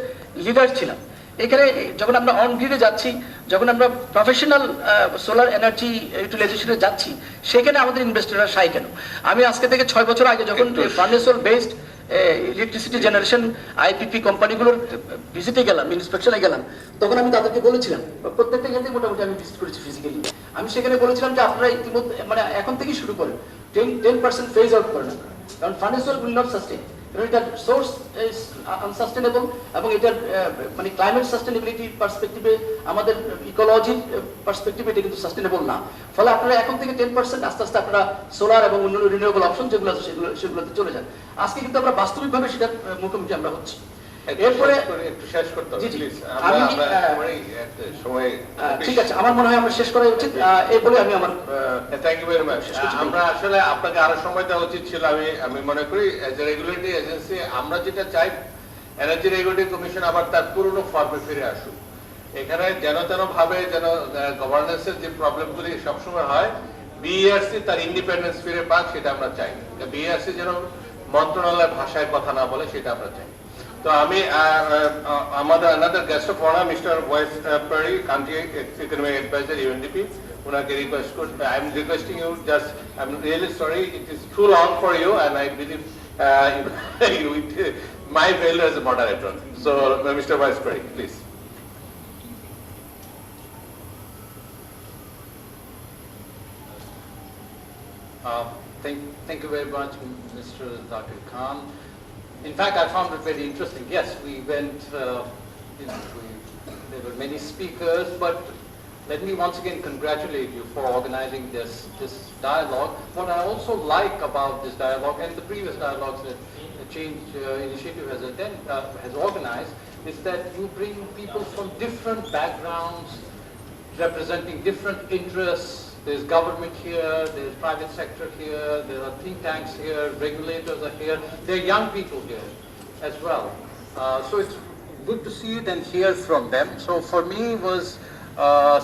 লিডার ছিলাম। এখানে যখন আমরা অন গ্রিডে যাচ্ছি, যখন আমরা প্রফেশনাল সোলার এনার্জি ইউটিলাইজেশনে যাচ্ছি, সেখানে আমাদের ইনভেস্টররা সাই কেন? আমি আজকে থেকে 6 বছর আগে যখন ফার্নেসল বেসড ইলেকট্রিসিটি জেনারেশন আইপিপি কোম্পানিগুলোর ভিজিটে গেলাম, ইন্সপেকশনে গেলাম, তখন আমি তাদেরকে বলেছিলাম, প্রত্যেকটা ক্ষেত্রে মোটামুটি আমি ভিজিট করেছি ফিজিক্যালি, আমি সেখানে বলেছিলাম যে আপনারা ইতিমধ্যে মানে এখন থেকেই শুরু করেন, 10% ফেজ আউট করেন, কারণ ফার্নেসল উইল নট সাস্টেন, কারণ এটার সোর্স ইজ আনসাস্টেনেবল, এবং এটার মানে ক্লাইমেট সাস্টেনেবিলিটি পার্সপেক্টিভে, আমাদের ইকোলজির পার্সপেক্টিভে এটা কিন্তু সাস্টেনেবল না। ফলে আপনারা এখন থেকে 10% আস্তে আস্তে আপনারা সোলার এবং অন্যান্য রিনিউয়েবল অপশন যেগুলো আছে সেগুলোতে চলে যান। আজকে কিন্তু আমরা বাস্তবিকভাবে সেটার মুখোমুখি আমরা হচ্ছি। এরপরে একটু শেষ করতে হবে প্লিজ, আমি সময় ঠিক আছে, আমার মনে হয় আমরা শেষ করা উচিত, এই বলে আমি আমার থ্যাংক ইউ ভেরি মাচ। আমরা আসলে আপনাকে আরো সময় দেওয়া উচিত ছিল। আমি মনে করি এজ এ রেগুলেটরি এজেন্সি আমরা যেটা চাই, এনার্জি রেগুলেটরি কমিশন আবার তার পুরনো ফর্মে ফিরে আসুক। এখানে যেন তেন ভাবে যেন গভর্নেন্সের যে প্রবলেমগুলি সবসময় হয়, বিইআরসি তার ইন্ডিপেন্ডেন্স ফিরে পাক, সেটা আমরা চাই। বিইআরসি যেন মন্ত্রণালয়ের ভাষায় কথা না বলে, সেটা আমরা চাই। তো আমি আমাদের another guest of honor, Mr. Vice Perry, Country Economic Advisor, UNDP, ওনাকে রিকোয়েস্ট করতে, I am requesting you just, I'm really sorry, it is too long for you, and I believe my failure as a moderator. So, Mr. Vice Perry, please. Thank you very much, Mr. Zakir Khan. In fact, I found it very interesting. Yes, we went, there were many speakers, but let me once again congratulate you for organizing this dialogue. What I also like about this dialogue and the previous dialogues that the Change Initiative has organized is that you bring people from different backgrounds, representing different interests. There's government here, there's private sector here, there are think tanks here, regulators are here, there are young people here as well. So it's good to see it and hear from them. So for me it was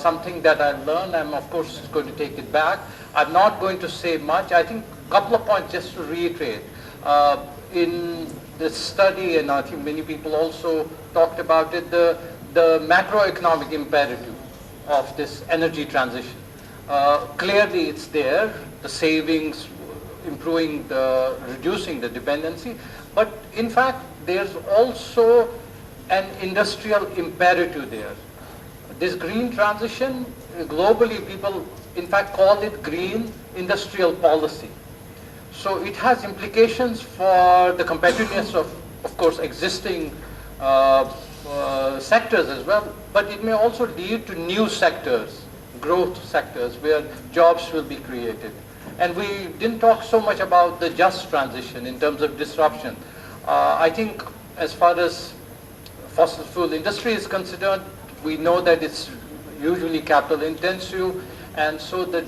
something that I've learned. I'm of course going to take it back. I'm not going to say much. I think a couple of points just to reiterate. In this study, and I think many people also talked about it, the macroeconomic imperative of this energy transition. Clearly it's there, the savings, reducing the dependency, but in fact there's also an industrial imperative there. This green transition, globally people in fact call it green industrial policy. So it has implications for the competitiveness of course, existing sectors as well, but it may also lead to new sectors, growth sectors, where jobs will be created. And we didn't talk so much about the just transition in terms of disruption. I think as far as fossil fuel industry is concerned, we know that it's usually capital intensive, and so that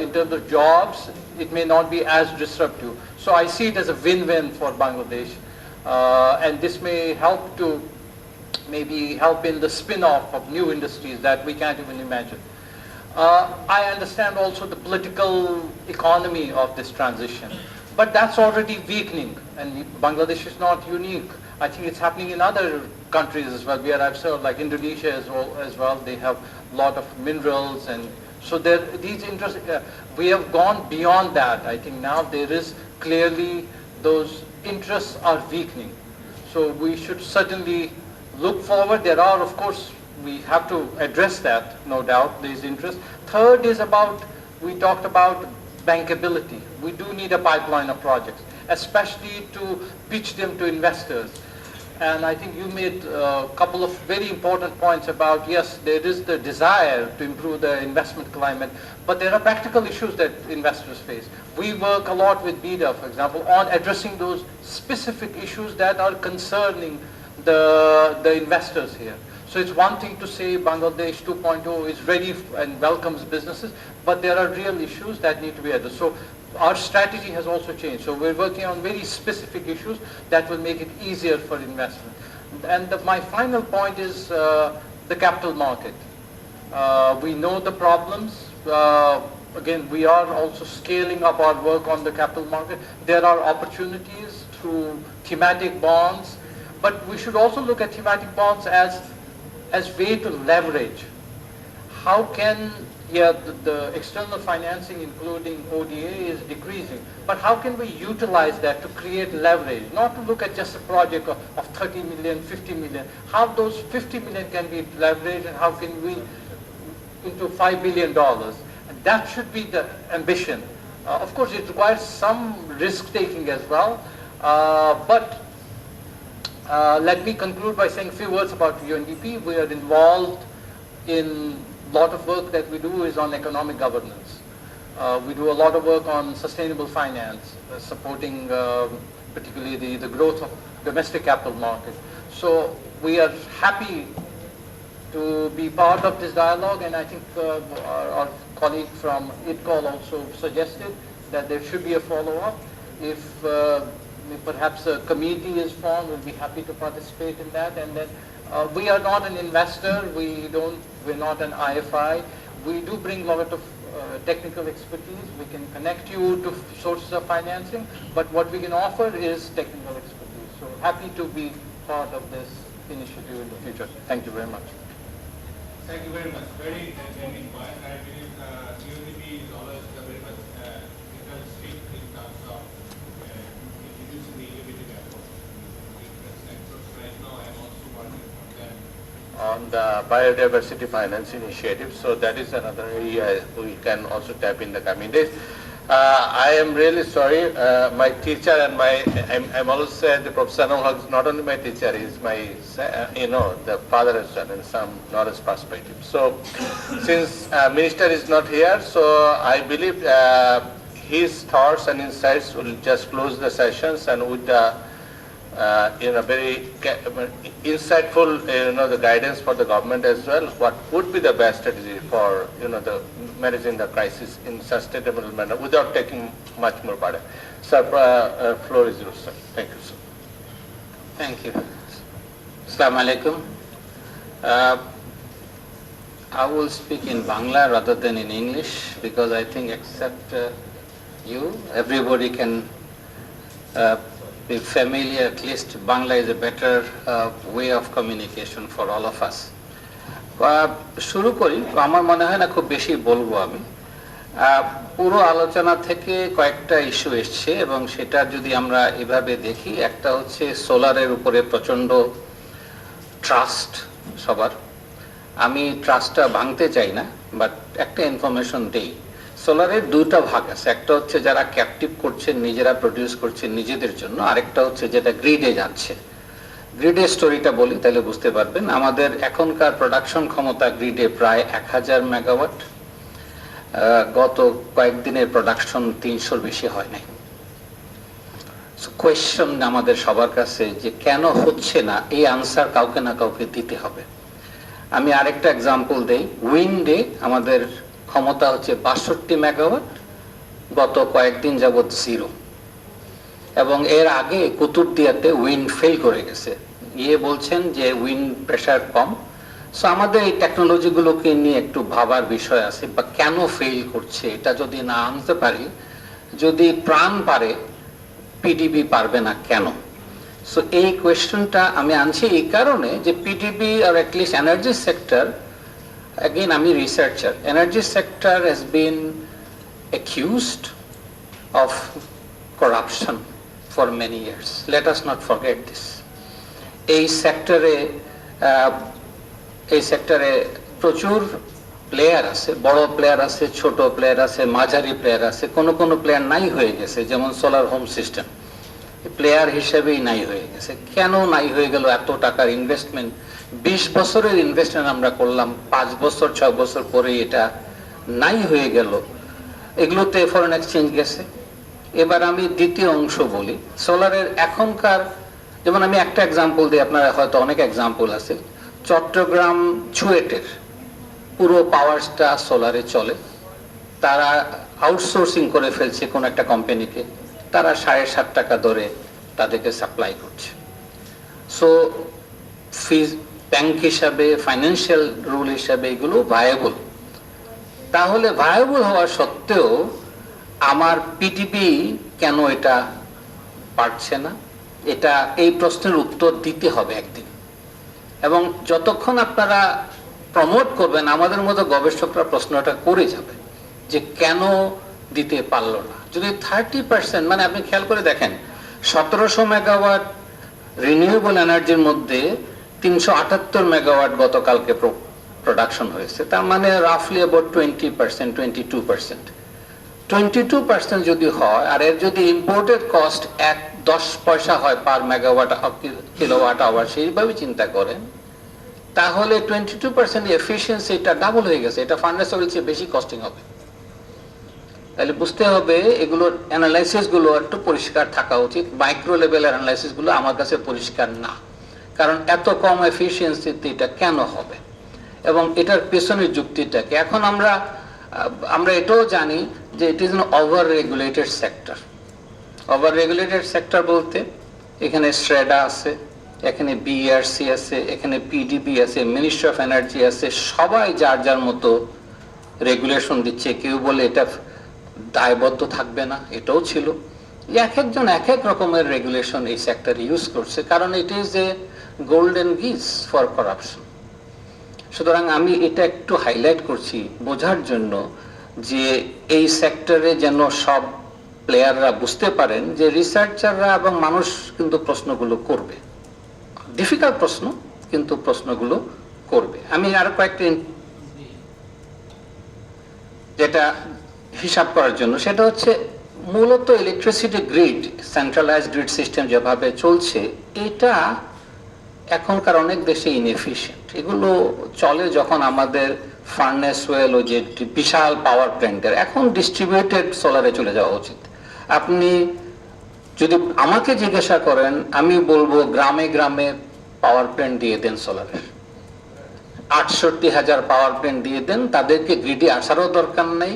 in terms of jobs, it may not be as disruptive. So I see it as a win-win for Bangladesh, and this may help to maybe help in the spin-off of new industries that we can't even imagine. I understand also the political economy of this transition, but that's already weakening, and Bangladesh is not unique. I think it's happening in other countries as well, where I've served, like Indonesia as well. They have a lot of minerals, and so these interests, we have gone beyond that. I think now there is clearly those interests are weakening. So we should certainly look forward. There are, of course, we have to address that, no doubt, these interests. Third is we talked about bankability. We do need a pipeline of projects, especially to pitch them to investors. And I think you made a couple of very important points about, yes, there is the desire to improve the investment climate, but there are practical issues that investors face. We work a lot with BIDA, for example, on addressing those specific issues that are concerning the investors here. So it's one thing to say Bangladesh 2.0 is ready and welcomes businesses, but there are real issues that need to be addressed. So our strategy has also changed. So we're working on very specific issues that will make it easier for investment. And my final point is the capital market. We know the problems. Again, we are also scaling up our work on the capital market. There are opportunities through thematic bonds, but we should also look at thematic bonds as way to leverage. How can, the external financing, including ODA, is decreasing, but how can we utilize that to create leverage? Not to look at just a project of 30 million, 50 million. How those 50 million can be leveraged, and how can we into $5 billion? And that should be the ambition. Of course, it requires some risk-taking as well, but let me conclude by saying a few words about UNDP. We are involved in a lot of work that we do is on economic governance. We do a lot of work on sustainable finance, supporting particularly the growth of domestic capital market. So we are happy to be part of this dialogue, and I think our colleague from ITCOL also suggested that there should be a follow-up. If perhaps a committee is formed, we'll be happy to participate in that. And then we are not an investor, we're not an IFI. We do bring a lot of technical expertise. We can connect you to sources of financing, but what we can offer is technical expertise. So happy to be part of this initiative in the future. Thank you very much. Thank you very much. Very interesting point. I believe UNDP is always very much interested in terms of introducing the innovative approach. Right now I am also working on them. On the biodiversity finance initiative, so that is another area we can also tap in the coming days. I am really sorry, my teacher and I'm always saying the Professor is not only my teacher, he's my, the father as well, in some knowledge perspective. So, since Minister is not here, so I believe his thoughts and insights will just close the sessions, and with very insightful, the guidance for the government as well. What would be the best strategy for, the managing the crisis in sustainable manner without taking much more burden? Sir, floor is yours, sir. Thank you, sir. Thank you. Assalamu alaikum. I will speak in Bangla rather than in English, because I think except you, everybody can be familiar. At least Bangla is a better way of communication for all of us. শুরু করি, আমার মনে হয় না খুব বেশি বলবো আমি। পুরো আলোচনা থেকে কয়েকটা ইস্যু এসছে, এবং সেটা যদি আমরা এভাবে দেখি, একটা হচ্ছে সোলারের উপরে প্রচণ্ড ট্রাস্ট সবার। আমি ট্রাস্টটা ভাঙতে চাই না, বাট একটা ইনফরমেশন দেই। সোলারের দুটো ভাগ আছে, একটা হচ্ছে যারা ক্যাপটিভ করছেন, নিজেরা প্রডিউস করছেন নিজেদের জন্য, আরেকটা হচ্ছে যেটা গ্রিডে যাচ্ছে। গ্রিডের স্টোরিটা বলি তাহলে বুঝতে পারবেন। আমাদের এখনকার প্রোডাকশন ক্ষমতা গ্রিডে প্রায় 1000 মেগাওয়াট। গত কয়েকদিনের প্রোডাকশন 300-র বেশি হয় নাই। কোয়েশ্চন আমাদের সবার কাছে যে কেন হচ্ছে না, এই আনসার কাউকে না কাউকে দিতে হবে। আমি আরেকটা এক্সাম্পল দেই। উইন্ডে আমাদের ক্ষমতা হচ্ছে 62 মেগাওয়াট, গত কয়েকদিন যাবৎ 0। এবং এর আগে কুতুবদিয়াতে উইন্ড ফেল করে গেছে, বলছেন যে উইন্ড প্রেসার কম। সো আমাদের এই টেকনোলজিগুলোকে নিয়ে একটু ভাবার বিষয় আছে, বা কেন ফেল করছে এটা যদি না আনতে পারি, যদি প্রাণ পারে পিডিবি পারবে না কেন? সো এই কোয়েশ্চনটা আমি আনছি এই কারণে যে পিডিবি আর অ্যাটলিস্ট এনার্জি সেক্টর, again আমি researcher, energy sector has been accused of corruption for many years. Let us not forget this. এই সেক্টরে প্রচুর প্লেয়ার আছে, বড় প্লেয়ার আছে, ছোট প্লেয়ার আছে, মাঝারি প্লেয়ার আছে, কোন প্লেয়ার নাই হয়ে গেছে, যেমন সোলার হোম সিস্টেম প্লেয়ার হিসেবেই নাই হয়ে গেছে। কেন নাই হয়ে গেল? এত টাকার ইনভেস্টমেন্ট, 20 বছরের ইনভেস্টমেন্ট আমরা করলাম, 5 বছর 6 বছর পরে এটা নাই হয়ে গেল। এগুলোতে ফরেন এক্সচেঞ্জ গেছে। এবার আমি দ্বিতীয় অংশ বলি সোলারের এখনকার। যেমন আমি একটা এক্সাম্পল দিই, আপনারা হয়তো অনেক এক্সাম্পল আছে। চট্টগ্রাম চুয়েটের পুরো পাওয়ারটা সোলারে চলে। তারা আউটসোর্সিং করে ফেলছে কোন একটা কোম্পানিকে, তারা 7.5 টাকা দরে তাদেরকে সাপ্লাই করছে। সো ফিজ ব্যাংক হিসাবে, ফাইন্যান্সিয়াল রুল হিসাবে এগুলো ভায়াবল। তাহলে ভায়াবল হওয়া সত্ত্বেও আমার পিডিবি কেন এটা পারছে না? এটা এই প্রশ্নের উত্তর দিতে হবে একদিন। এবং যতক্ষণ আপনারা প্রমোট করবেন, আমাদের মতো গবেষকরা প্রশ্নটা করে যাবে যে কেন দিতে পারলো না। যদি 30%, মানে আপনি খেয়াল করে দেখেন, 1700 মেগাওয়াট রিনিউয়েবল এনার্জির মধ্যে 378 মেগাওয়াট গতকালকে প্রোডাকশন হয়েছে। তার মানে রাফলি অ্যাবাউট 20%, 22% যদি হয়, আর এর যদি ইম্পোর্টেড কস্ট 10 পয়সা হয় পার মেগাওয়াট কিলোওয়াট আওয়ার, সেইভাবে চিন্তা করেন, তাহলে 22% এফিসিয়েন্সি এটা ডাবল হয়ে গেছে। এটা ফার্নেস অয়েল চেয়ে বেশি কস্টিং হবে। তাহলে বুঝতে হবে এগুলোর অ্যানালাইসিস গুলো একটু পরিষ্কার থাকা উচিত। মাইক্রো লেভেলের অ্যানালাইসিস গুলো আমার কাছে পরিষ্কার না, কারণ এত কম এফিসিয়েন্সিতে এটা কেন হবে এবং এটার পেছনের যুক্তিটা কি। এখন আমরা এটাও জানি যে it is an over regulated sector. Over regulated sector বলতে এখানে স্ট্রেডা আছে, এখানে বিআরসি আছে, এখানে পিডিবি আছে, মিনিস্ট্রি অফ এনার্জি আছে, সবাই যার যার মতো রেগুলেশন দিচ্ছে। কেউ বলে এটা দায়বদ্ধ থাকবে না, এটাও ছিল। এক একজন এক এক রকমের রেগুলেশন এই সেক্টর ইউজ করছে, কারণ ইট ইজ এ গোল্ডেন গিজ ফর করাপশন। সুতরাং আমি এটা একটু হাইলাইট করছি বোঝার জন্য যে এই সেক্টরে যেন সব প্লেয়াররা বুঝতে পারেন যে রিসার্চাররা এবং মানুষ কিন্তু প্রশ্নগুলো করবে, ডিফিকাল্ট প্রশ্ন, কিন্তু প্রশ্নগুলো করবে। আমি আরো কয়েকটা যেটা হিসাব করার জন্য, সেটা হচ্ছে মূলত electricity grid, centralised grid system যেভাবে চলছে, এটা এখনকার অনেক দেশে ইনএফিশিয়েন্ট। এগুলো চলে যখন আমাদের ফার্নেস ওয়েল ও যে বিশাল পাওয়ার প্ল্যান্টের, এখন ডিস্ট্রিবিউটেড সোলারে চলে যাওয়া উচিত। আপনি যদি আমাকে জিজ্ঞাসা করেন, আমি বলবো গ্রামে গ্রামে পাওয়ার প্ল্যান্ট দিয়ে দেন সোলারের, 68,000 পাওয়ার প্ল্যান্ট দিয়ে দেন, তাদেরকে গ্রিডে আসারও দরকার নেই,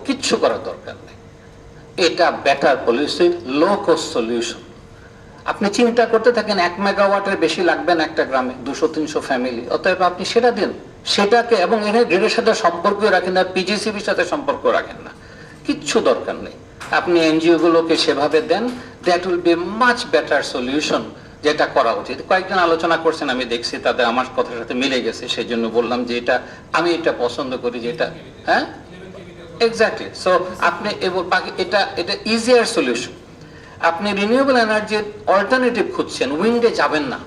কিচ্ছু করার দরকার নেই। এটা better policy, low cost solution. আপনি চিন্তা করতে থাকেন 1 মেগাওয়াটের বেশি লাগবে না একটা গ্রামে, 200-300 ফ্যামিলি, অতএব আপনি সেটা দিন, সেটাকে, এবং এখানে গ্রিডের সাথে সম্পর্ক রাখেন না, পিজিসিবির সাথে সম্পর্ক রাখেন না, কিচ্ছু দরকার নেই। আপনি এনজিও গুলোকে সেভাবে দেন, that will be much better solution, যেটা করা উচিত। কয়েকজন আলোচনা করছেন, আমি দেখছি তাদের আমার কথার সাথে মিলে গেছে, সেই জন্য বললাম যে এটা আমি এটা পছন্দ করি, যেটা হ্যাঁ এক্স্যাক্টলি। সো আপনি এটা ইজিয়ার সলিউশন। আপনি রিনিউয়েবল এনার্জির অল্টারনেটিভ খুঁজছেন, উইন্ডে যাবেন না,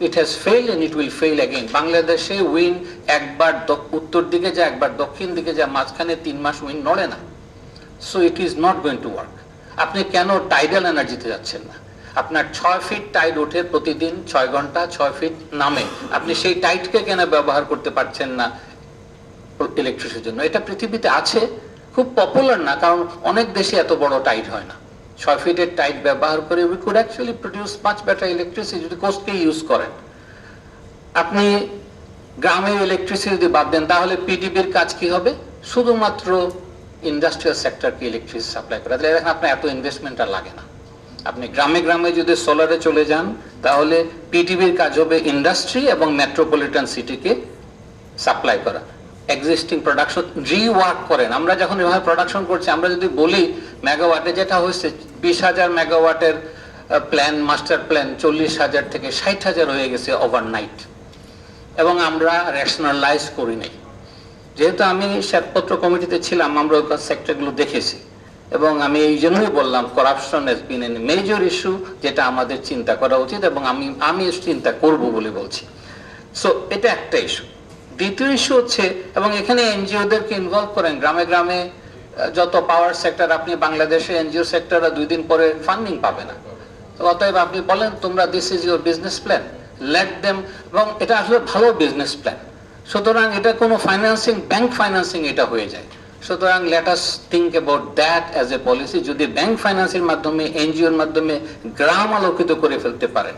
it has fail and it will fail again. বাংলাদেশে উইন্ড একবার উত্তর দিকে যায়, একবার দক্ষিণ দিকে যায়, মাঝখানে 3 মাস উইন্ড নড়ে না। So it is not going to work. আপনি কেন টাইডাল এনার্জিতে যাচ্ছেন না? আপনার 6 ফিট টাইড ওঠে প্রতিদিন, 6 ঘন্টা, 6 ফিট নামে, আপনি সেই টাইডকে কেন ব্যবহার করতে পারছেন না ইলেকট্রিসিটির জন্য? এটা পৃথিবীতে আছে, খুব পপুলার না, কারণ অনেক দেশে এত বড় টাইড হয় না। 6 ফিটের টাইড ব্যবহার করে we could actually produce much better electricity যদি কোস্টকে ইউজ করেন। আপনি গ্রামের ইলেকট্রিসিটি যদি বাদ দেন, তাহলে পিডিবির কাজ কি হবে? শুধুমাত্র ইন্ডাস্ট্রিয়াল সেক্টরকে ইলেকট্রিসিটি সাপ্লাই করে। তাহলে দেখেন আপনার এত ইনভেস্টমেন্ট আর লাগে না। আপনি গ্রামে গ্রামে যদি সোলারে চলে যান, তাহলে পিডিবির কাজ হবে ইন্ডাস্ট্রি এবং মেট্রোপলিটন সিটিকে সাপ্লাই করা। এক্সিস্টিং প্রোডাকশন রিওয়ার্ক করেন। আমরা যখন এভাবে প্রোডাকশন করছি, আমরা যদি বলি মেগাওয়াটে যেটা হয়েছে 20,000 মেগাওয়াটের প্ল্যান, মাস্টার প্ল্যান 40,000 থেকে 60,000 হয়ে গেছে ওভারনাইট, এবং আমরা রেশনালাইজ করি নাই। যেহেতু আমি শ্বেতপত্র কমিটিতে ছিলাম, আমরা ওই সেক্টরগুলো দেখেছি, এবং আমি এই জন্যই বললাম corruption has been a major issue, যেটা আমাদের চিন্তা করা উচিত, এবং আমি চিন্তা করব বলে বলছি। সো এটা একটা ইস্যু। দ্বিতীয় ইস্যু হচ্ছে, এবং এখানে এনজিওদেরকে ইনভলভ করেন। গ্রামে গ্রামে যত পাওয়ার সেক্টর, আপনি বাংলাদেশে এনজিও সেক্টররা 2 দিন পরে ফান্ডিং পাবে না। তো অতএব আপনি বলেন তোমরা this is your business plan, let them, এবং এটা আসলে ভালো বিজনেস প্ল্যান। সুতরাং এটা কোনো ফাইন্যান্সিং, ব্যাংক ফাইন্যান্সিং এটা হয়ে যায়। সুতরাং let us think about that as a policy. যদি ব্যাংক ফাইন্যান্সের মাধ্যমে, এনজিওর মাধ্যমে গ্রাম আলোকিত করে ফেলতে পারেন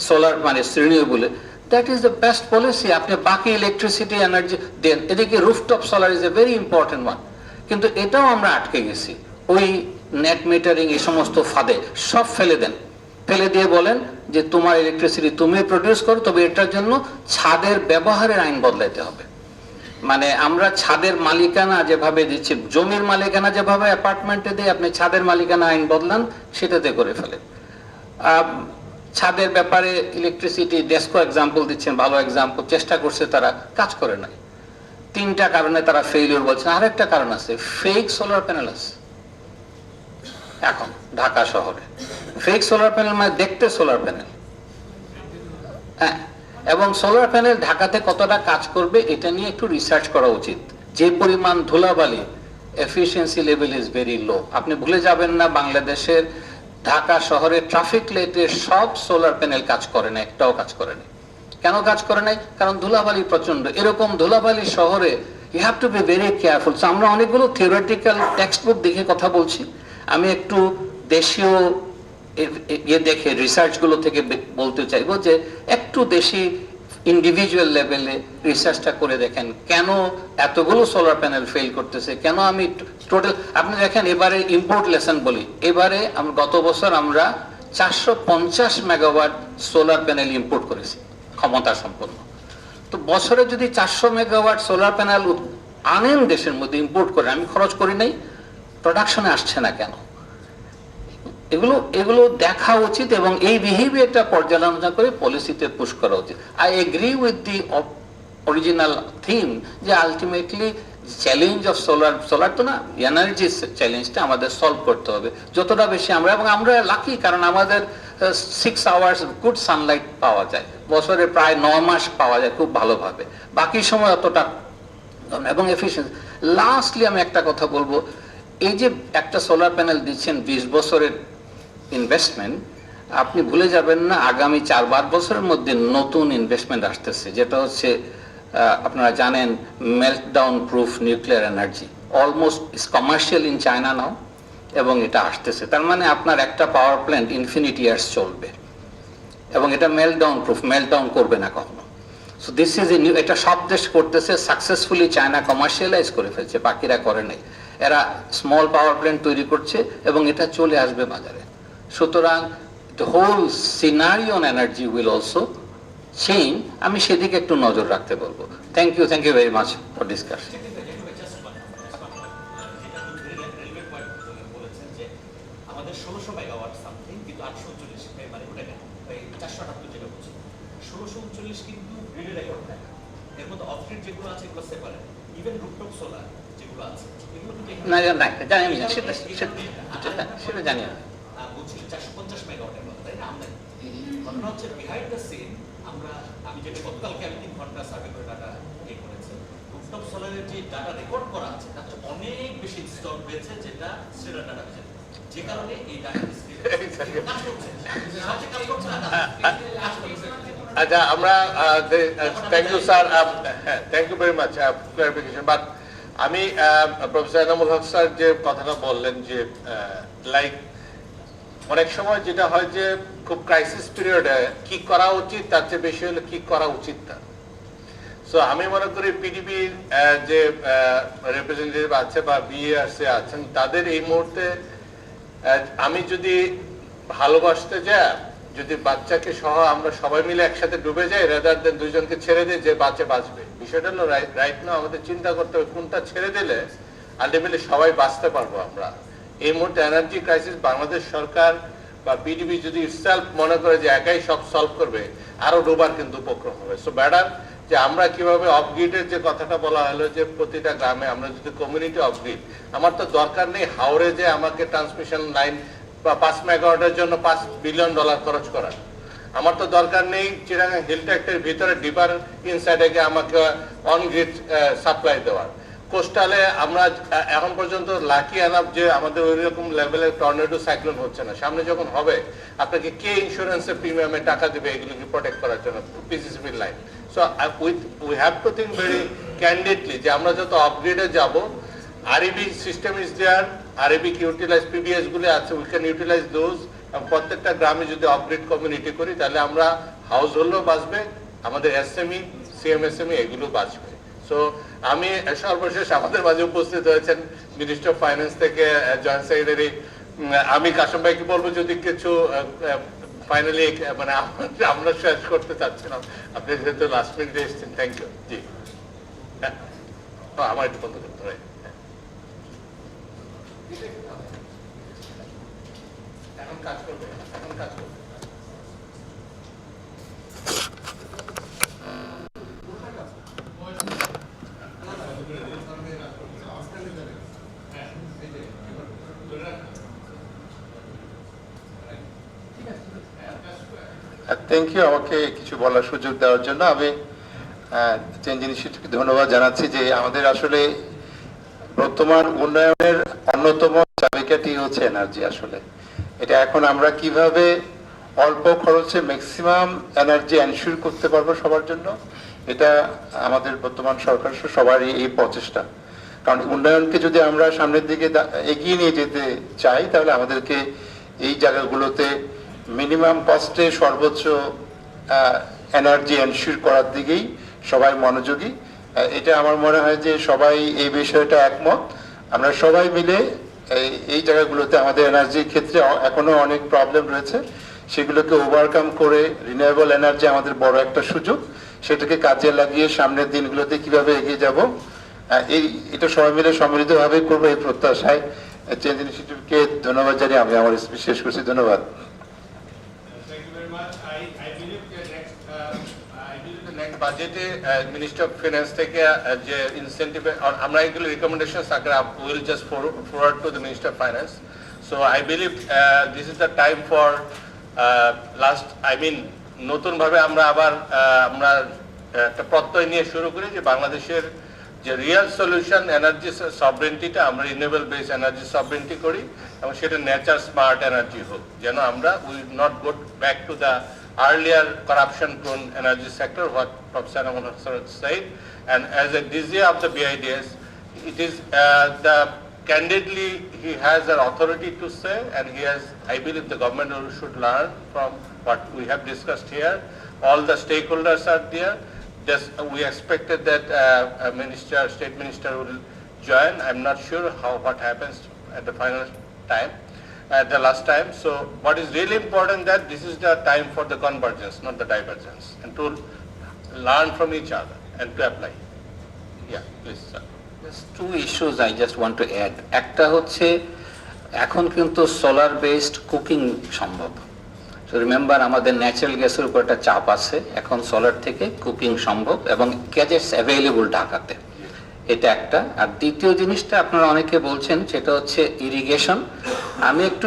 সোলার মানে renewable, that is the best policy. আপনি বাকি ইলেকট্রিসিটি এনার্জি দেন। এদিকে rooftop solar is a very important one, কিন্তু এটাও আমরা আটকে গেছি ওই নেট মিটারিং, এই সমস্ত ফাঁদে। সব ফেলে দেন, ফেলে দিয়ে বলেন যে তোমার ইলেকট্রিসিটি তুমি প্রডিউস করো, তবে এটার জন্য ছাদের ব্যবহারের আইন বদলাইতে হবে। মানে আমরা ছাদের মালিকানা যেভাবে দিচ্ছি, জমির মালিকানা যেভাবে অ্যাপার্টমেন্টে দিয়ে, আপনি ছাদের মালিকানা আইন বদলান, সেটাতে করে ফেলেন। ছাদের ব্যাপারে ইলেকট্রিসিটি ডেস্কো এক্সাম্পল দিচ্ছেন, ভালো এক্সাম্পল। চেষ্টা করছে, তারা কাজ করে নাই। 3টা কারণে তারা ফেইলিওর বলছেন। আরেকটা কারণ আছে, ফেক সোলার প্যানেল আছে এখন ঢাকা শহরে। ফেক সোলার প্যানেল মানে দেখতে সোলার প্যানেল, হ্যাঁ। এবং সোলার প্যানেল ঢাকাতে কতটা কাজ করবে এটা নিয়ে একটু রিসার্চ করা উচিত। যে পরিমাণ ধুলাবালি, efficiency level is very low. আপনি ভুলে যাবেন না, বাংলাদেশের ঢাকা শহরে ট্রাফিক লাইটে সব সোলার প্যানেল কাজ করে না, একটাও কাজ করে না। কেন কাজ করে নাই? কারণ ধুলাবালি প্রচন্ড। এরকম ধুলাবালি শহরে you have to be very careful. আমরা অনেকগুলো থিওরিটিক্যাল টেক্সট বুক দেখে কথা বলছি, আমি একটু দেশীয় দেখে রিসার্চগুলো থেকে বলতে চাইবো যে একটু দেশি ইন্ডিভিজুয়াল লেভেলে রিসার্চটা করে দেখেন কেন এতগুলো সোলার প্যানেল ফেল করতেছে, কেন আমি টোটাল। আপনি দেখেন এবারে ইম্পোর্ট লেসন বলি, এবারে গত বছর আমরা 450 মেগাওয়াট সোলার প্যানেল ইম্পোর্ট করেছি, ক্ষমতা সম্পন্ন। তো বছরে যদি 400 মেগাওয়াট সোলার প্যানেল আনেন দেশের মধ্যে, ইম্পোর্ট করে, আমি খরচ করি নাই, প্রোডাকশনে আসছে না কেন? এগুলো দেখা উচিত, এবং এই বিহেভিয়ারটা পর্যালোচনা করে পলিসিতে পুশ করা উচিত। I agree with the original theme যে আলটিমেটলি চ্যালেঞ্জ অফ সোলার তো না, এনার্জি চ্যালেঞ্জটা আমাদের সলভ করতে হবে যতটা বেশি আমরা। এবং আমরা লাকি, কারণ আমাদের 6 আওয়ার্স গুড সানলাইট পাওয়া যায়, বছরে প্রায় 9 মাস পাওয়া যায় খুব ভালোভাবে, বাকি সময় অতটা। এবং এফিসিয়েন্সি। লাস্টলি আমি একটা কথা বলবো, এই যে একটা সোলার প্যানেল দিচ্ছেন 20 বছরের ইনভেস্টমেন্ট, আপনি ভুলে যাবেন না আগামী 4-5 বছরের মধ্যে নতুন ইনভেস্টমেন্ট আসতেছে, যেটা হচ্ছে আপনারা জানেন meltdown proof nuclear energy. Almost is commercial in China now, এবং এটা আসতেছে। তার মানে আপনার একটা পাওয়ার প্ল্যান্ট ইনফিনিটি ইয়ার্স চলবে, এবং এটা মেল্টডাউন প্রুফ, মেল্টডাউন করবে না কখনো। So this is a new, এটা সব দেশ করতেছে সাকসেসফুলি। চায়না কমার্শিয়ালাইজ করে ফেলছে, বাকিরা করে নাই। এরা স্মল পাওয়ার প্ল্যান্ট তৈরি করছে, এবং এটা চলে আসবে বাজারে। সুতরাং the whole scenario on energy will also change. আমি সেদিকে একটু নজর রাখতে বলবো। Thank you very much for discussion. আমাদের 1600 মেগাওয়াট সামথিং, কিন্তু 839 মানে ওটা কেন 478 যেটা বলছি, 1639 কিন্তু গ্রিডে রেকর্ড হয় না। এর মধ্যে অফ গ্রিড যেগুলো আছে এগুলো সেপারেট। ইভেন রুফটপ সোলার যেগুলো আছে এগুলো কিন্তু না জানি আমি, সেটা জানি আমি। বলছি 450 মেগাওয়াটের কথা, তাই না? আমদানি ঘটনা হচ্ছে বিহাইন্ড দ্য সিন। আমি যেটা গতকালকে 3 ঘন্টা সার্ভে করে ডাটা করেছি, রুফটপ সোলারের যে যে ডাটা রেকর্ড করা আছে তার চেয়ে অনেক বেশি ইনস্টল হয়েছে যেটা স্ট্যান্ডার্ড ডাটা বেজে, যে কারণে এই ডাটা কাজ করছে, সবচেয়ে কাজ করছে না কাজ করছে। আচ্ছা, আমরা thank you sir, thank you very much clarification. But আমি প্রফেসর এনামুল হক স্যার যে কথাটা বললেন যে লাইক অনেক সময় যেটা হয় যে খুব ক্রাইসিস পিরিয়ডে কি করা উচিত তার চেয়ে বেশি হলে কি করা উচিত না। সো আমি মনে করি পিডিবির যে রিপ্রেজেন্টেটিভ আছে বা বিএআরসি আছেন তাদের এই মুহূর্তে আমি যদি ভালোবাসতে যাই, যদি বাচ্চাকে সহ আমরা সবাই মিলে একসাথে ডুবে যাই রাদার দেন দুইজনকে ছেড়ে দিই যে বাচ্চা বাঁচবে, বিষয়টা হলো রাইট না আমাদের চিন্তা করতে হবে কোনটা ছেড়ে দিলে আলটিমেটলি সবাই বাঁচতে পারবো আমরা। এই মুহূর্তে এনার্জি ক্রাইসিস বাংলাদেশ সরকার বা পিডিবি যদি সেলফ মনে করে যে একাই সব সলভ করবে, আরো ডোবার কিন্তু উপক্রম হবে। সো বেটার যে আমরা কিভাবে অফগ্রিডের যে কথাটা বলা হলো যে প্রতিটা গ্রামে আমরা যদি কমিউনিটি অফগ্রিড, আমার তো দরকার নেই হাওড়ে যে আমাকে ট্রান্সমিশন লাইন বা 5 মেগাওয়াটের জন্য $5 বিলিয়ন খরচ করার, আমার তো দরকার নেই চিরাঙ্গা হিলট্যাক্টের ভিতরে ডিপার ইনসাইডে গিয়ে আমাকে অন গ্রিড সাপ্লাই দেওয়ার। কোস্টালে আমরা এখন পর্যন্ত লাকি এনাফ যে আমাদের ওই রকম লেভেলের টর্নেডো সাইক্লোন হচ্ছে না, সামনে যখন হবে আপনাকে কে ইন্স্যুরেন্সের প্রিমিয়ামে টাকা দেবে এগুলোকে প্রোটেক্ট করার জন্য PCCB line. So we have to think very candidly যে আমরা যত আপগ্রেডে যাব, REB system is there, REB কে ইউটিলাইজ, পিবিএস গুলো আছে, উই ক্যান ইউটিলাইজ দোজ। প্রত্যেকটা গ্রামে যদি আপগ্রেড কমিউনিটি করি তাহলে আমরা হাউস হোল্ডও বাঁচবে, আমাদের এসএমই সিএমএসএমই এগুলো বাঁচবে। সো আমি সর্বশেষ আমাদের মাঝে উপস্থিত হয়েছেন মিনিস্টার অফ ফাইন্যান্স থেকে জয়েন্ট সেক্রেটারি, আমি কাশম ভাইকে বলবো যদি কিছু ফাইনালি মানে আমরা শেষ করতে চাচ্ছিলাম, আপনি যেহেতু লাস্ট মিনিটে এসেছেন। Thank you. জি আমার একটু বন্ধ করতে হয়, এখন কাজ করবে, এখন কাজ করবে। থ্যাংক ইউ আমাকে কিছু বলার সুযোগ দেওয়ার জন্য। আমি চেঞ্জ ইনিশিয়েটিভকে ধন্যবাদ জানাচ্ছি যে আমাদের আসলে বর্তমান উন্নয়নের অন্যতম চাবিকাঠি হচ্ছে এনার্জি। আসলে এটা এখন আমরা কিভাবে অল্প খরচে ম্যাক্সিমাম এনার্জি এনশিওর করতে পারবো সবার জন্য, এটা আমাদের বর্তমান সরকার সবারই এই প্রচেষ্টা। কারণ উন্নয়নকে যদি আমরা সামনের দিকে এগিয়ে নিয়ে যেতে চাই তাহলে আমাদেরকে এই জায়গাগুলোতে মিনিমাম কস্টে সর্বোচ্চ এনার্জি এনশিওর করার দিকেই সবাই মনোযোগী। এটা আমার মনে হয় যে সবাই এই বিষয়টা একমত। আমরা সবাই মিলে এই জায়গাগুলোতে আমাদের এনার্জির ক্ষেত্রে এখনো অনেক প্রবলেম রয়েছে, সেগুলোকে ওভারকাম করে রিনিউয়েবল এনার্জি আমাদের বড় একটা সুযোগ, সেটাকে কাজে লাগিয়ে সামনের দিনগুলোতে কিভাবে এগিয়ে যাব এটা সবাই মিলে সম্মিলিতভাবে করবো এই প্রত্যাশায় চেঞ্জ ইনিশিয়েটিভকে ধন্যবাদ জানিয়ে আমি আমার স্পিচ শেষ করছি। ধন্যবাদ। বাজেটে মিনিস্টার অফ ফিনান্স থেকে যে ইনসেন্টিভ আমরা এগুলো recommendation will just forward to the minister of finance. So I believe this is the time for নতুনভাবে আমরা আবার আমরা একটা প্রত্যয় নিয়ে শুরু করি যে বাংলাদেশের যে রিয়েল সলিউশন এনার্জি সভরেন্টিটা আমরা রিনিউয়েবল বেস এনার্জি সভরেন্টি করি এবং সেটা নেচার স্মার্ট এনার্জি হোক, যেন আমরা will not go back to the earlier corruption-prone energy sector, what Professor Aman said, and as a DG of the BIDS, it is candidly he has an authority to say, and he has, I believe, the government should learn from what we have discussed here. All the stakeholders are there. Just we expected that state minister will join. I'm not sure what happens at the final time. At the last time. So what is really important that this is the time for the convergence, not the divergence, and to learn from each other and to apply. Yeah, please, sir. There's two issues I just want to add. একটা হচ্ছে এখন কিন্তু solar based cooking সম্ভব। So remember আমাদের natural গ্যাসের উপর একটা চাপ আছে, এখন সোলার থেকে কুকিং সম্ভব এবং গ্যাজেটস অ্যাভেলেবল ঢাকাতে। এটা একটা। আর দ্বিতীয় জিনিসটা আপনারা অনেকে বলছেন সেটা হচ্ছে ইরিগেশন। আমি একটু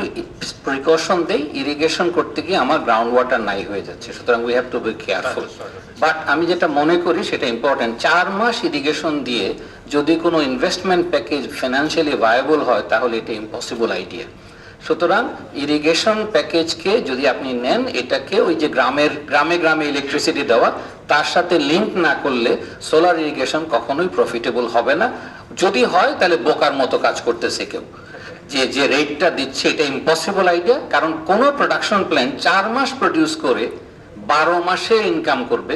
প্রিকশন দেই, ইরিগেশন করতে গিয়ে আমার গ্রাউন্ড ওয়াটার নাই হয়ে যাচ্ছে, সুতরাং we have to be careful. But আমি যেটা মনে করি সেটা ইম্পর্টেন্ট, 4 মাস ইরিগেশন দিয়ে যদি কোনো ইনভেস্টমেন্ট প্যাকেজ ফিনান্সিয়ালি ভায়াবল হয় তাহলে এটা ইম্পসিবল আইডিয়া। সুতরাং ইরিগেশন প্যাকেজকে যদি আপনি নেন, এটাকে ওই যে গ্রামে গ্রামে ইলেকট্রিসিটি দেওয়া তার সাথে লিঙ্ক না করলে সোলার ইরিগেশন কখনোই প্রফিটেবল হবে না। যদি হয় তাহলে বোকার মতো কাজ করতেছে কেউ, যে রেটটা দিচ্ছে এটা ইম্পসিবল আইডিয়া। কারণ কোনো প্রোডাকশন প্ল্যান্ট 4 মাস প্রডিউস করে 12 মাসে ইনকাম করবে,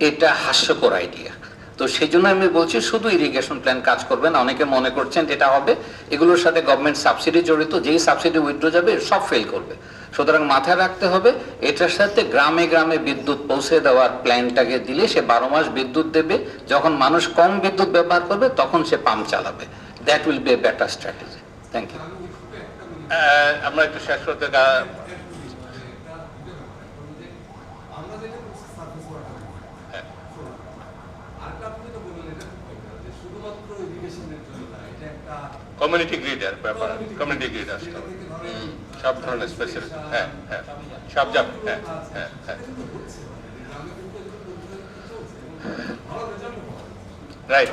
এটা হাস্যকর আইডিয়া। তো সেই জন্য আমি বলছি শুধু ইরিগেশন প্ল্যান কাজ করবে না। অনেকে মনে করছেন এটা হবে, এগুলোর সাথে গভর্নমেন্ট সাবসিডি জড়িত, যেই সাবসিডি উইথড্র যাবে সব ফেল করবে। সুতরাং মাথায় রাখতে হবে এটার সাথে গ্রামে গ্রামে বিদ্যুৎ পৌঁছে দেওয়ার প্ল্যানটাকে দিলে সে 12 মাস বিদ্যুৎ দেবে, যখন মানুষ কম বিদ্যুৎ ব্যবহার করবে তখন সে পাম্প চালাবে। That will be a better strategy. Thank you. আমরা একটু শেষ করতে কমিউনিটি গ্রিডের ব্যাপার, কমিউনিটি গ্রিড আসতে সব ধরনের স্পেশালিটি। হ্যাঁ হ্যাঁ সব যাব। হ্যাঁ হ্যাঁ হ্যাঁ রাইট।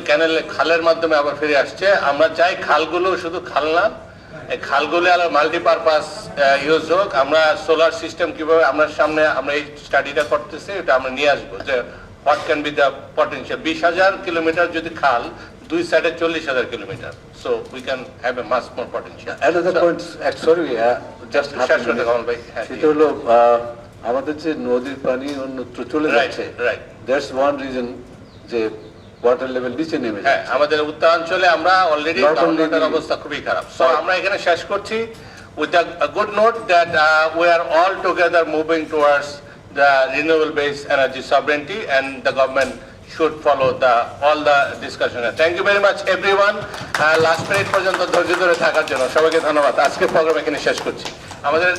ক্যানেল খালের মাধ্যমে আবার ফিরে আসছে। আমরা চাই খালগুলো শুধু খাল না, এই খালগুলো আরো মাল্টিপারপাস ইউজ হোক। আমরা সোলার সিস্টেম কিভাবে আমরা সামনে আমরা এই স্টাডিটা করতেছি, এটা আমরা নিয়ে আসবো যে what can be the potential. 20,000 kilometre যদি খাল, 2 সাইডে 40,000 kilometre, so we can have a mass more potential. Another point, sorry, just শেষ করতে কমল ভাই। সেটা হলো আমাদের যে নদীর পানি অন্যত্র চলে যাচ্ছে, দ্যাটস ওয়ান রিজন যে ওয়াটার লেভেল নিচে নেমে হ্যাঁ, আমাদের উত্তরাঞ্চলে আমরা অলরেডি গ্রাউন্ড অবস্থা খুবই খারাপ। সো আমরা এখানে শেষ করছি with a good note that we are all together moving towards the renewable based energy sovereignty, and the government should follow all the discussion. Thank you very much everyone. Last minute পর্যন্ত ধৈর্য ধরে থাকার জন্য সবাইকে ধন্যবাদ। আজকে programme এখানে শেষ করছি। আমাদের